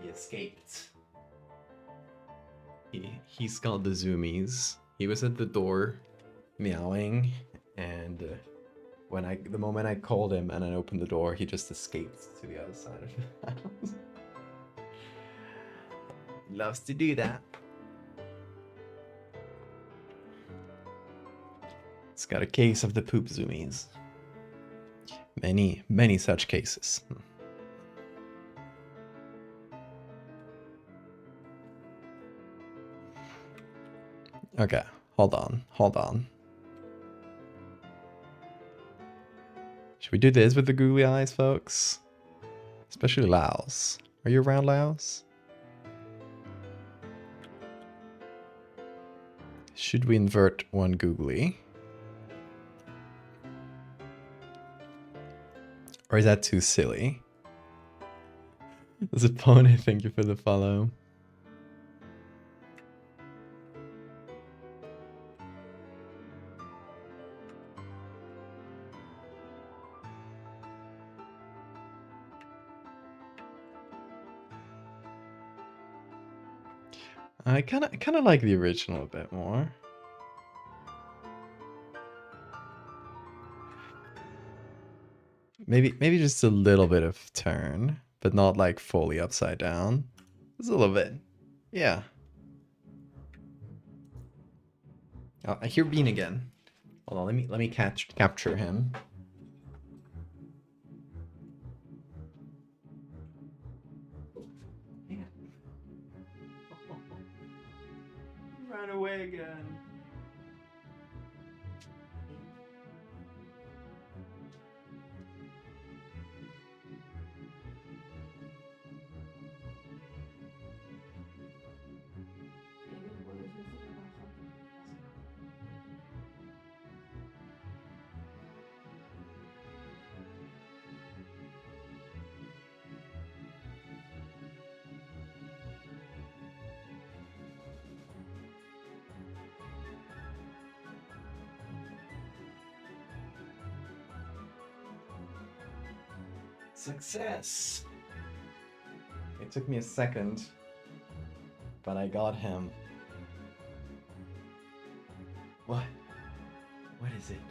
[SPEAKER 1] He escaped. He's got the zoomies. He was at the door meowing, and the moment I called him and I opened the door, he just escaped to the other side of the house. Loves to do that. It's got a case of the poop zoomies. Many such cases. Okay, hold on. Should we do this with the googly eyes, folks? Especially Laos. Are you around, Laos? Should we invert one googly? Or is that too silly? There's a pony, thank you for the follow. I kind of like the original a bit more. Maybe just a little bit of turn, but not like fully upside down. Just a little bit. Yeah. Oh, I hear Bean again. Hold on, let me capture him. Yeah. Ran away again. Success! It took me a second, but I got him. What? What is it?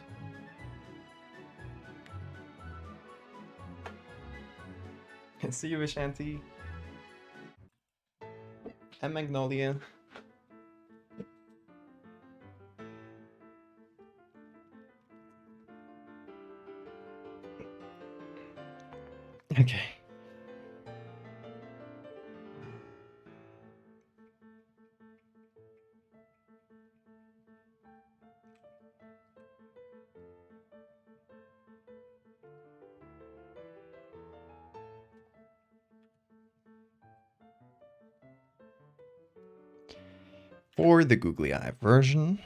[SPEAKER 1] See you, Ashanti. And Magnolia. Okay. For the googly eye version,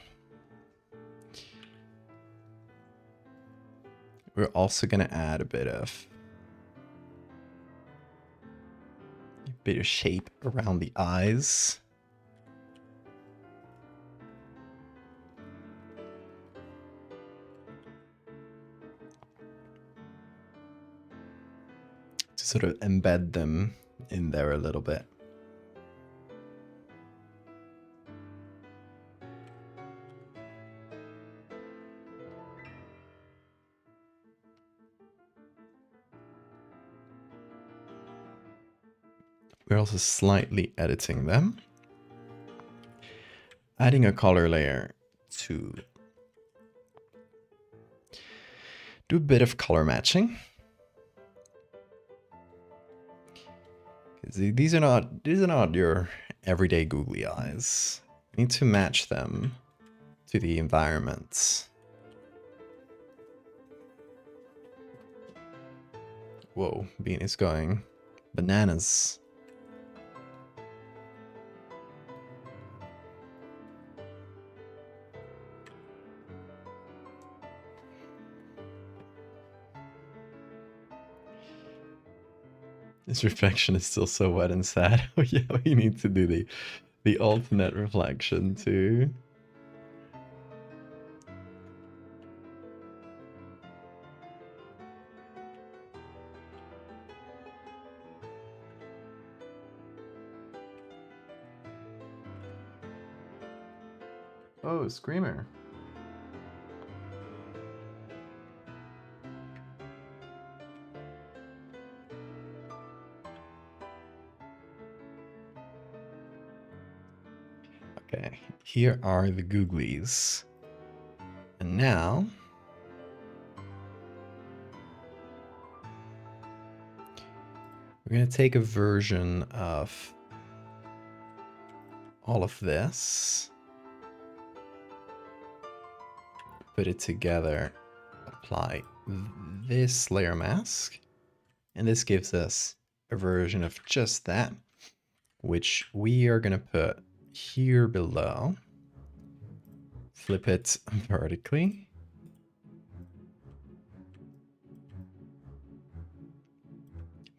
[SPEAKER 1] we're also going to add a bit of shape around the eyes. To sort of embed them in there a little bit. We're also slightly editing them. Adding a color layer to do a bit of color matching. These are not your everyday googly eyes. You need to match them to the environments. Whoa, Bean is going bananas. This reflection is still so wet and sad. Oh yeah, we need to do the alternate reflection too. Oh, Screamer. Okay, here are the googlies. And now We're going to take a version of all of this, put it together, apply this layer mask, and this gives us a version of just that, which we are going to put here below. Flip it vertically.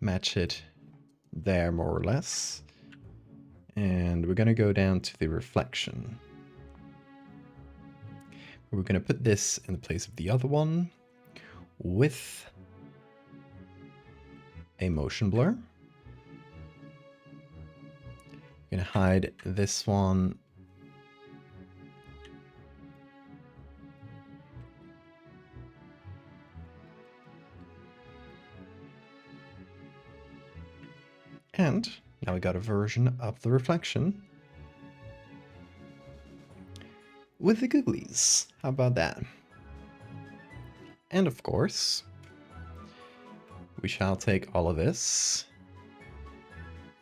[SPEAKER 1] Match it there more or less. And we're going to go down to the reflection. We're going to put this in the place of the other one with a motion blur. I'm going to hide this one. And now we got a version of the reflection with the googlies. How about that? And of course, we shall take all of this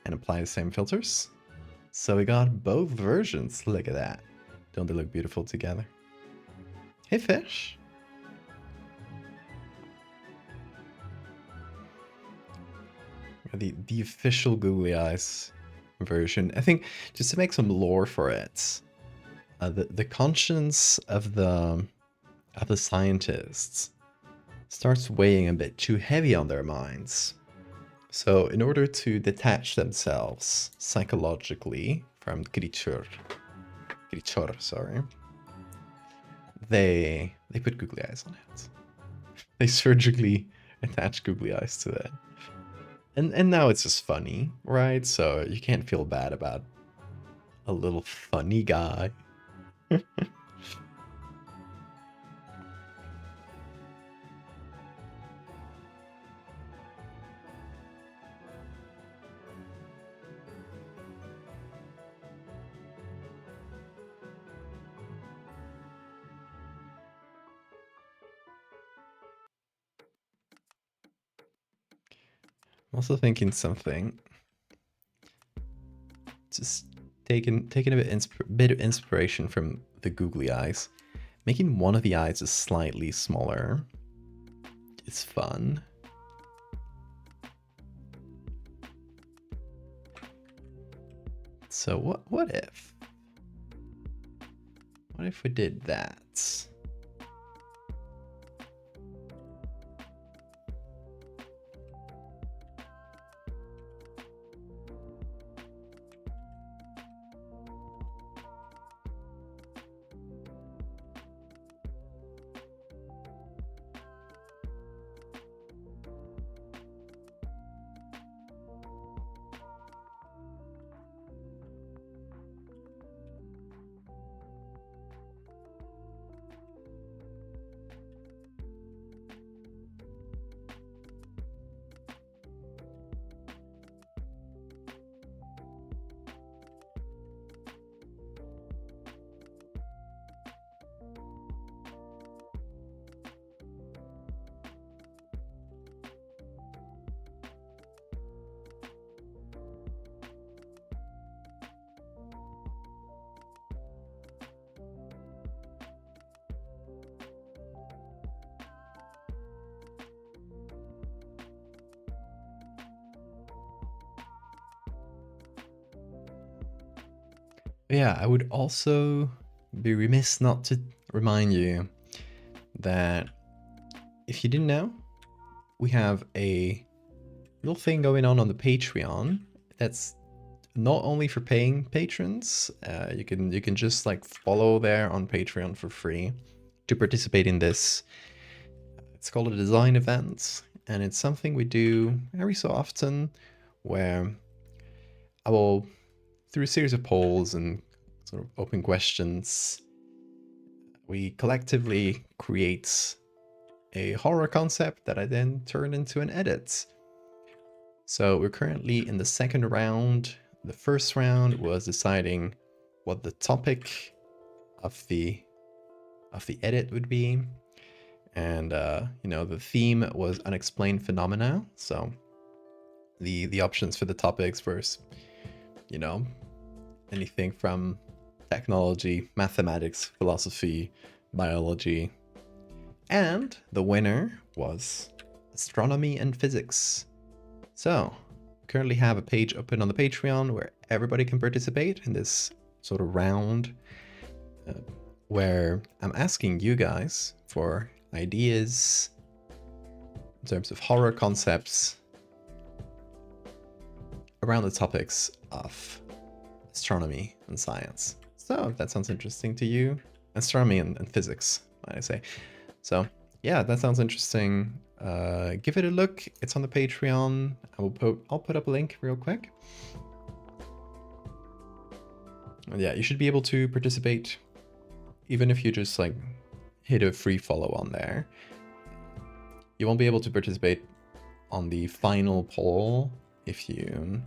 [SPEAKER 1] and apply the same filters. So we got both versions. Look at that. Don't they look beautiful together? Hey, fish. The official googly eyes version. I think just to make some lore for it, the conscience of the scientists starts weighing a bit too heavy on their minds. So in order to detach themselves psychologically from creature, sorry, they put googly eyes on it. They surgically attach googly eyes to it. And now it's just funny, right? So you can't feel bad about a little funny guy. I'm also thinking something. Just taking a bit of inspiration from the googly eyes. Making one of the eyes just slightly smaller. It's fun. So what if? What if we did that? Yeah, I would also be remiss not to remind you that if you didn't know, we have a little thing going on the Patreon that's not only for paying patrons. You can just like follow there on Patreon for free to participate in this. It's called a design event, and it's something we do every so often where I will, through a series of polls and sort of open questions, we collectively create a horror concept that I then turn into an edit. So we're currently in the second round. The first round was deciding what the topic of the edit would be. And, you know, the theme was unexplained phenomena. So the options for the topics versus, you know, anything from technology, mathematics, philosophy, biology. And the winner was astronomy and physics. So, currently have a page open on the Patreon where everybody can participate in this sort of round where I'm asking you guys for ideas in terms of horror concepts around the topics of astronomy and science. So if that sounds interesting to you, astronomy and physics, might I say. So yeah, that sounds interesting. Give it a look. It's on the Patreon. I'll put up a link real quick. And yeah, you should be able to participate even if you just like hit a free follow on there. You won't be able to participate on the final poll if you're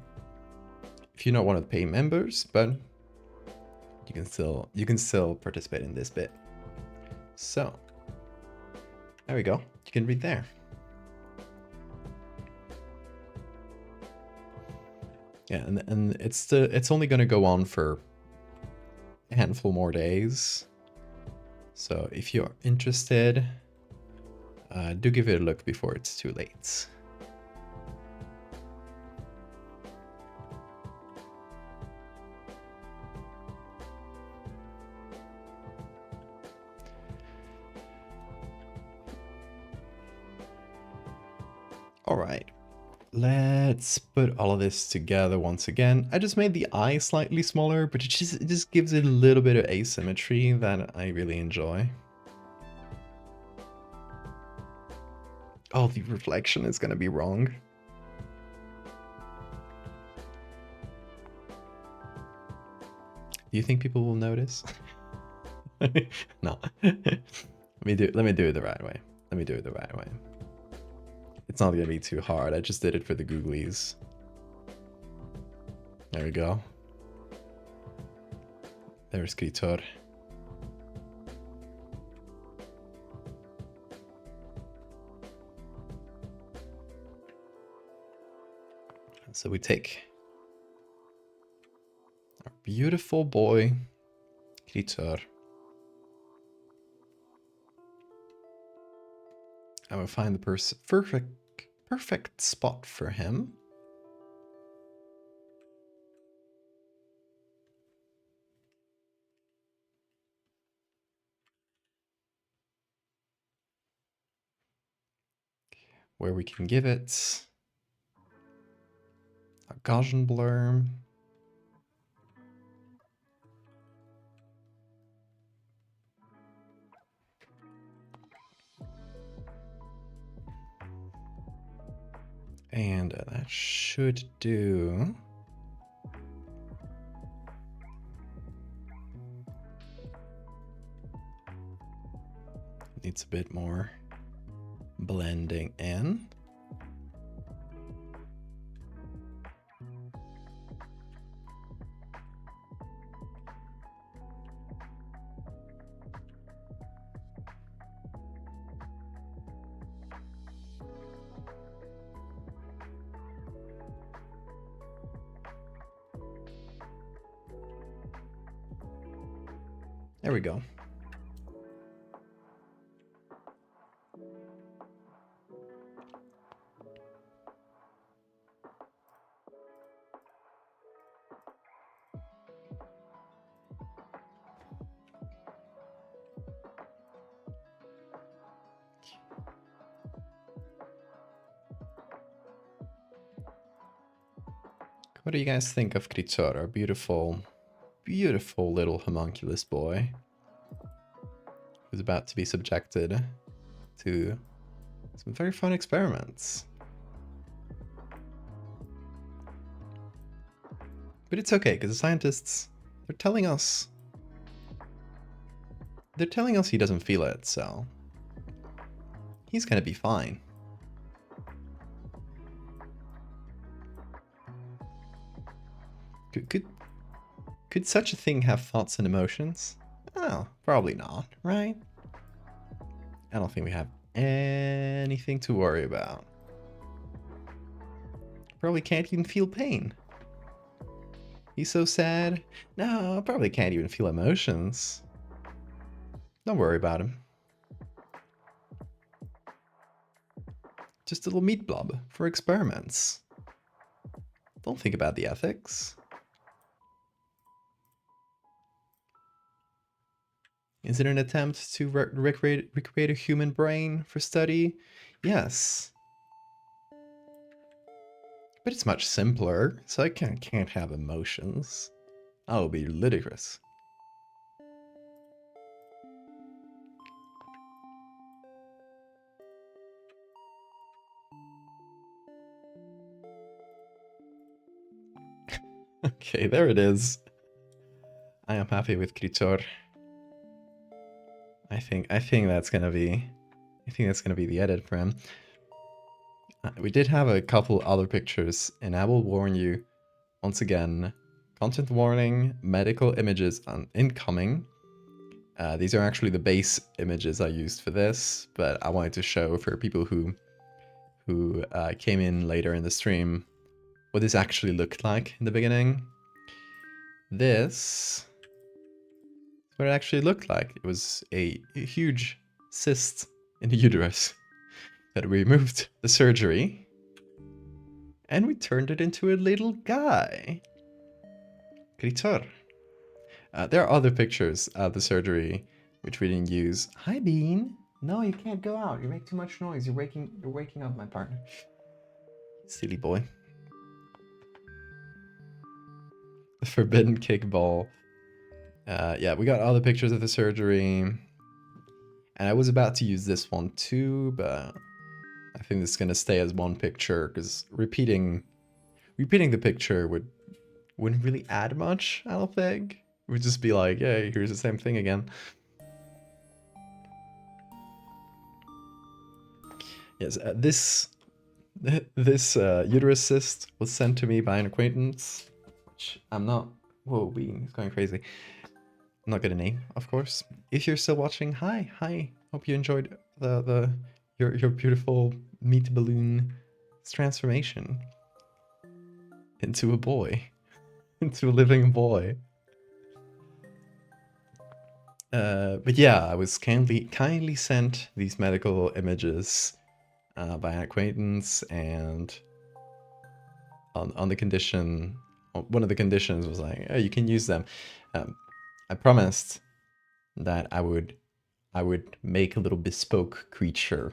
[SPEAKER 1] not one of the paying members, but you can still participate in this bit. So there we go. You can read there. Yeah, and it's only going to go on for a handful more days. So if you're interested, do give it a look before it's too late. All right, let's put all of this together once again. I just made the eye slightly smaller, but it just gives it a little bit of asymmetry that I really enjoy. Oh, the reflection is gonna be wrong. Do you think people will notice? No. Let me do it the right way. Let me do it the right way. It's not gonna be too hard. I just did it for the googlies. There we go. There's Kritor. So we take our beautiful boy, Kritor, and we'll find the perfect spot for him. Where we can give it a Gaussian blur. And that should do. Needs a bit more blending in. There we go. What do you guys think of Kritor, our beautiful, beautiful little homunculus boy who's about to be subjected to some very fun experiments? But it's okay, because the scientists, they're telling us he doesn't feel it, so he's gonna be fine. Could such a thing have thoughts and emotions? Oh, probably not, right? I don't think we have anything to worry about. Probably can't even feel pain. He's so sad. No, probably can't even feel emotions. Don't worry about him. Just a little meat blob for experiments. Don't think about the ethics. Is it an attempt to recreate a human brain for study? Yes. But it's much simpler, so I can't have emotions. That would be ludicrous. Okay, there it is. I am happy with Kritor. I think that's gonna be the edit for him. We did have a couple other pictures, and I will warn you once again. Content warning: medical images incoming. These are actually the base images I used for this, but I wanted to show for people who came in later in the stream what this actually looked like in the beginning. This is what it actually looked like. It was a huge cyst in the uterus that we removed the surgery, and we turned it into a little guy. Kritor. There are other pictures of the surgery which we didn't use. Hi, Bean. No, you can't go out. You make too much noise. You're waking up my partner. Silly boy. The forbidden kickball. Yeah, we got other pictures of the surgery, and I was about to use this one too, but I think this is gonna stay as one picture because repeating the picture wouldn't really add much. I don't think. It would just be like, hey, here's the same thing again. Yes, this uterus cyst was sent to me by an acquaintance, which I'm not. Whoa, Bean, he's going crazy. I'm not gonna name, of course. If you're still watching, hi. Hope you enjoyed your beautiful meat balloon's transformation into a boy, into a living boy. But yeah, I was kindly sent these medical images by an acquaintance, and on the condition, one of the conditions was like, oh, you can use them. I promised that I would make a little bespoke creature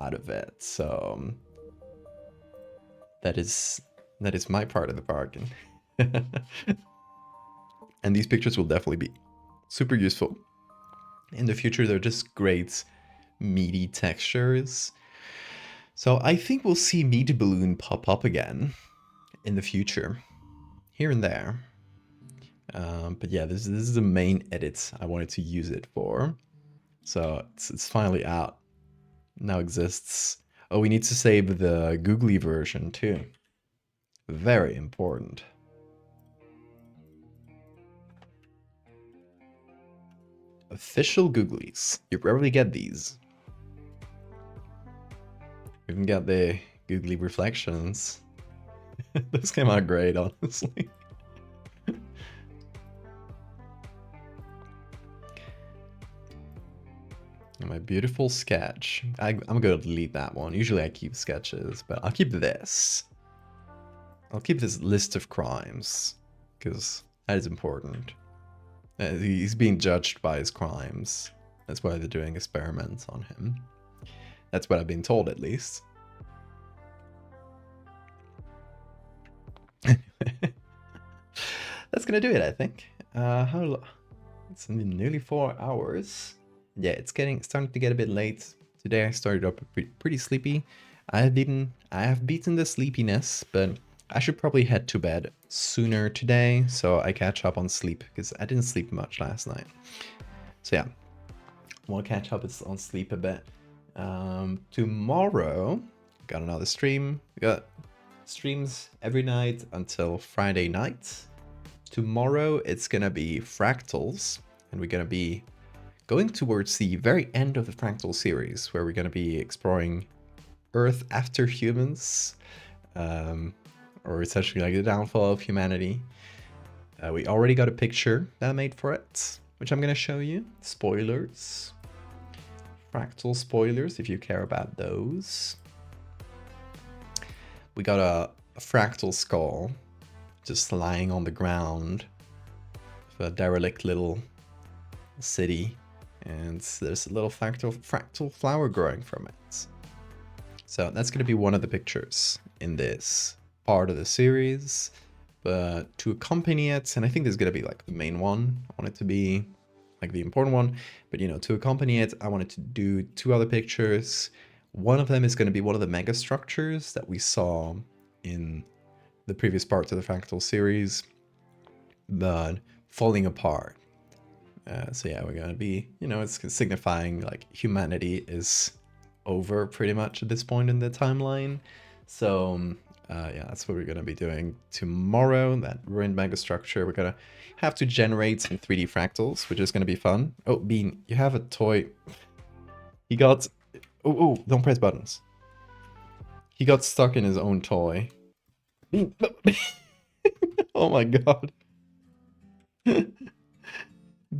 [SPEAKER 1] out of it. So that is my part of the bargain. And these pictures will definitely be super useful in the future. They're just great meaty textures. So I think we'll see Meat Balloon pop up again in the future, here and there. But yeah, this is the main edit I wanted to use it for. So it's finally out. Now exists. Oh, we need to save the googly version too. Very important. Official googlies. You rarely get these. We even got the googly reflections. This came out great, honestly. My beautiful sketch. I'm going to delete that one. Usually I keep sketches, but I'll keep this. I'll keep this list of crimes, because that is important. He's being judged by his crimes. That's why they're doing experiments on him. That's what I've been told, at least. That's gonna do it, I think. How long? It's nearly 4 hours. Yeah, it's starting to get a bit late. Today I started up pretty sleepy. I have beaten the sleepiness, but I should probably head to bed sooner today so I catch up on sleep, because I didn't sleep much last night. So yeah, I want to catch up on sleep a bit. Tomorrow, got another stream. We got streams every night until Friday night. Tomorrow it's gonna be fractals, and we're gonna be going towards the very end of the fractal series, where we're gonna be exploring Earth after humans. or essentially like the downfall of humanity. We already got a picture that I made for it, which I'm going to show you. Spoilers. Fractal spoilers, if you care about those. We got a fractal skull just lying on the ground of a derelict little city, and there's a little fractal flower growing from it. So that's going to be one of the pictures in this part of the series. But to accompany it, and I think this is going to be like the main one, I want it to be like the important one, but you know, to accompany it, I wanted to do 2 other pictures. One of them is going to be one of the mega structures that we saw in the previous parts of the Fractal series, but falling apart. So yeah, we're going to be, you know, it's signifying like humanity is over pretty much at this point in the timeline. So yeah, that's what we're going to be doing tomorrow, that ruined megastructure. We're going to have to generate some 3D fractals, which is going to be fun. Oh, Bean, you have a toy. He got... Oh, don't press buttons. He got stuck in his own toy. Bean. Oh my god.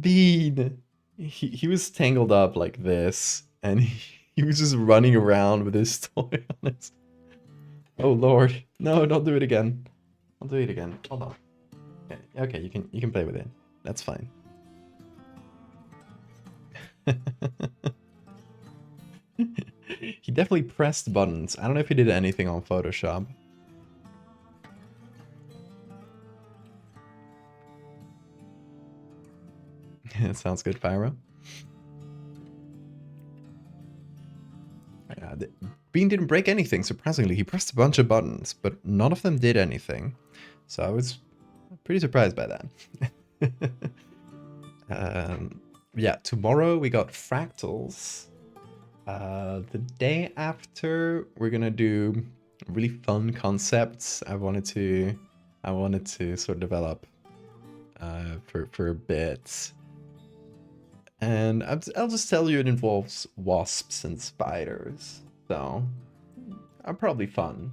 [SPEAKER 1] Bean. He was tangled up like this, and he was just running around with his toy on his... Oh lord. No, don't do it again. I'll do it again. Hold on. Okay, you can play with it. That's fine. He definitely pressed buttons. I don't know if he did anything on Photoshop. It sounds good, Pyro. Bean didn't break anything, surprisingly. He pressed a bunch of buttons, but none of them did anything. So I was pretty surprised by that. Yeah, tomorrow we got fractals. The day after, we're gonna do really fun concepts. I wanted to sort of develop for a bit. And I'll just tell you it involves wasps and spiders, so probably fun.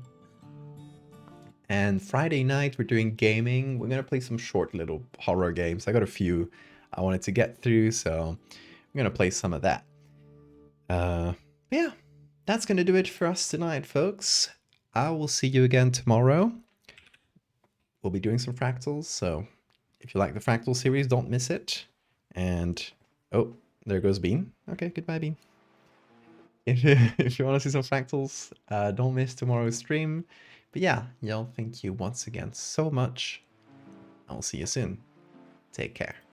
[SPEAKER 1] And Friday night we're doing gaming. We're gonna play some short little horror games. I got a few I wanted to get through, so I'm gonna play some of that. Yeah, that's gonna do it for us tonight, folks. I will see you again tomorrow. We'll be doing some fractals, so if you like the fractal series, don't miss it. And oh, there goes Bean. Okay, goodbye, Bean. If you want to see some fractals, don't miss tomorrow's stream. But yeah, y'all, thank you once again so much. I'll see you soon. Take care.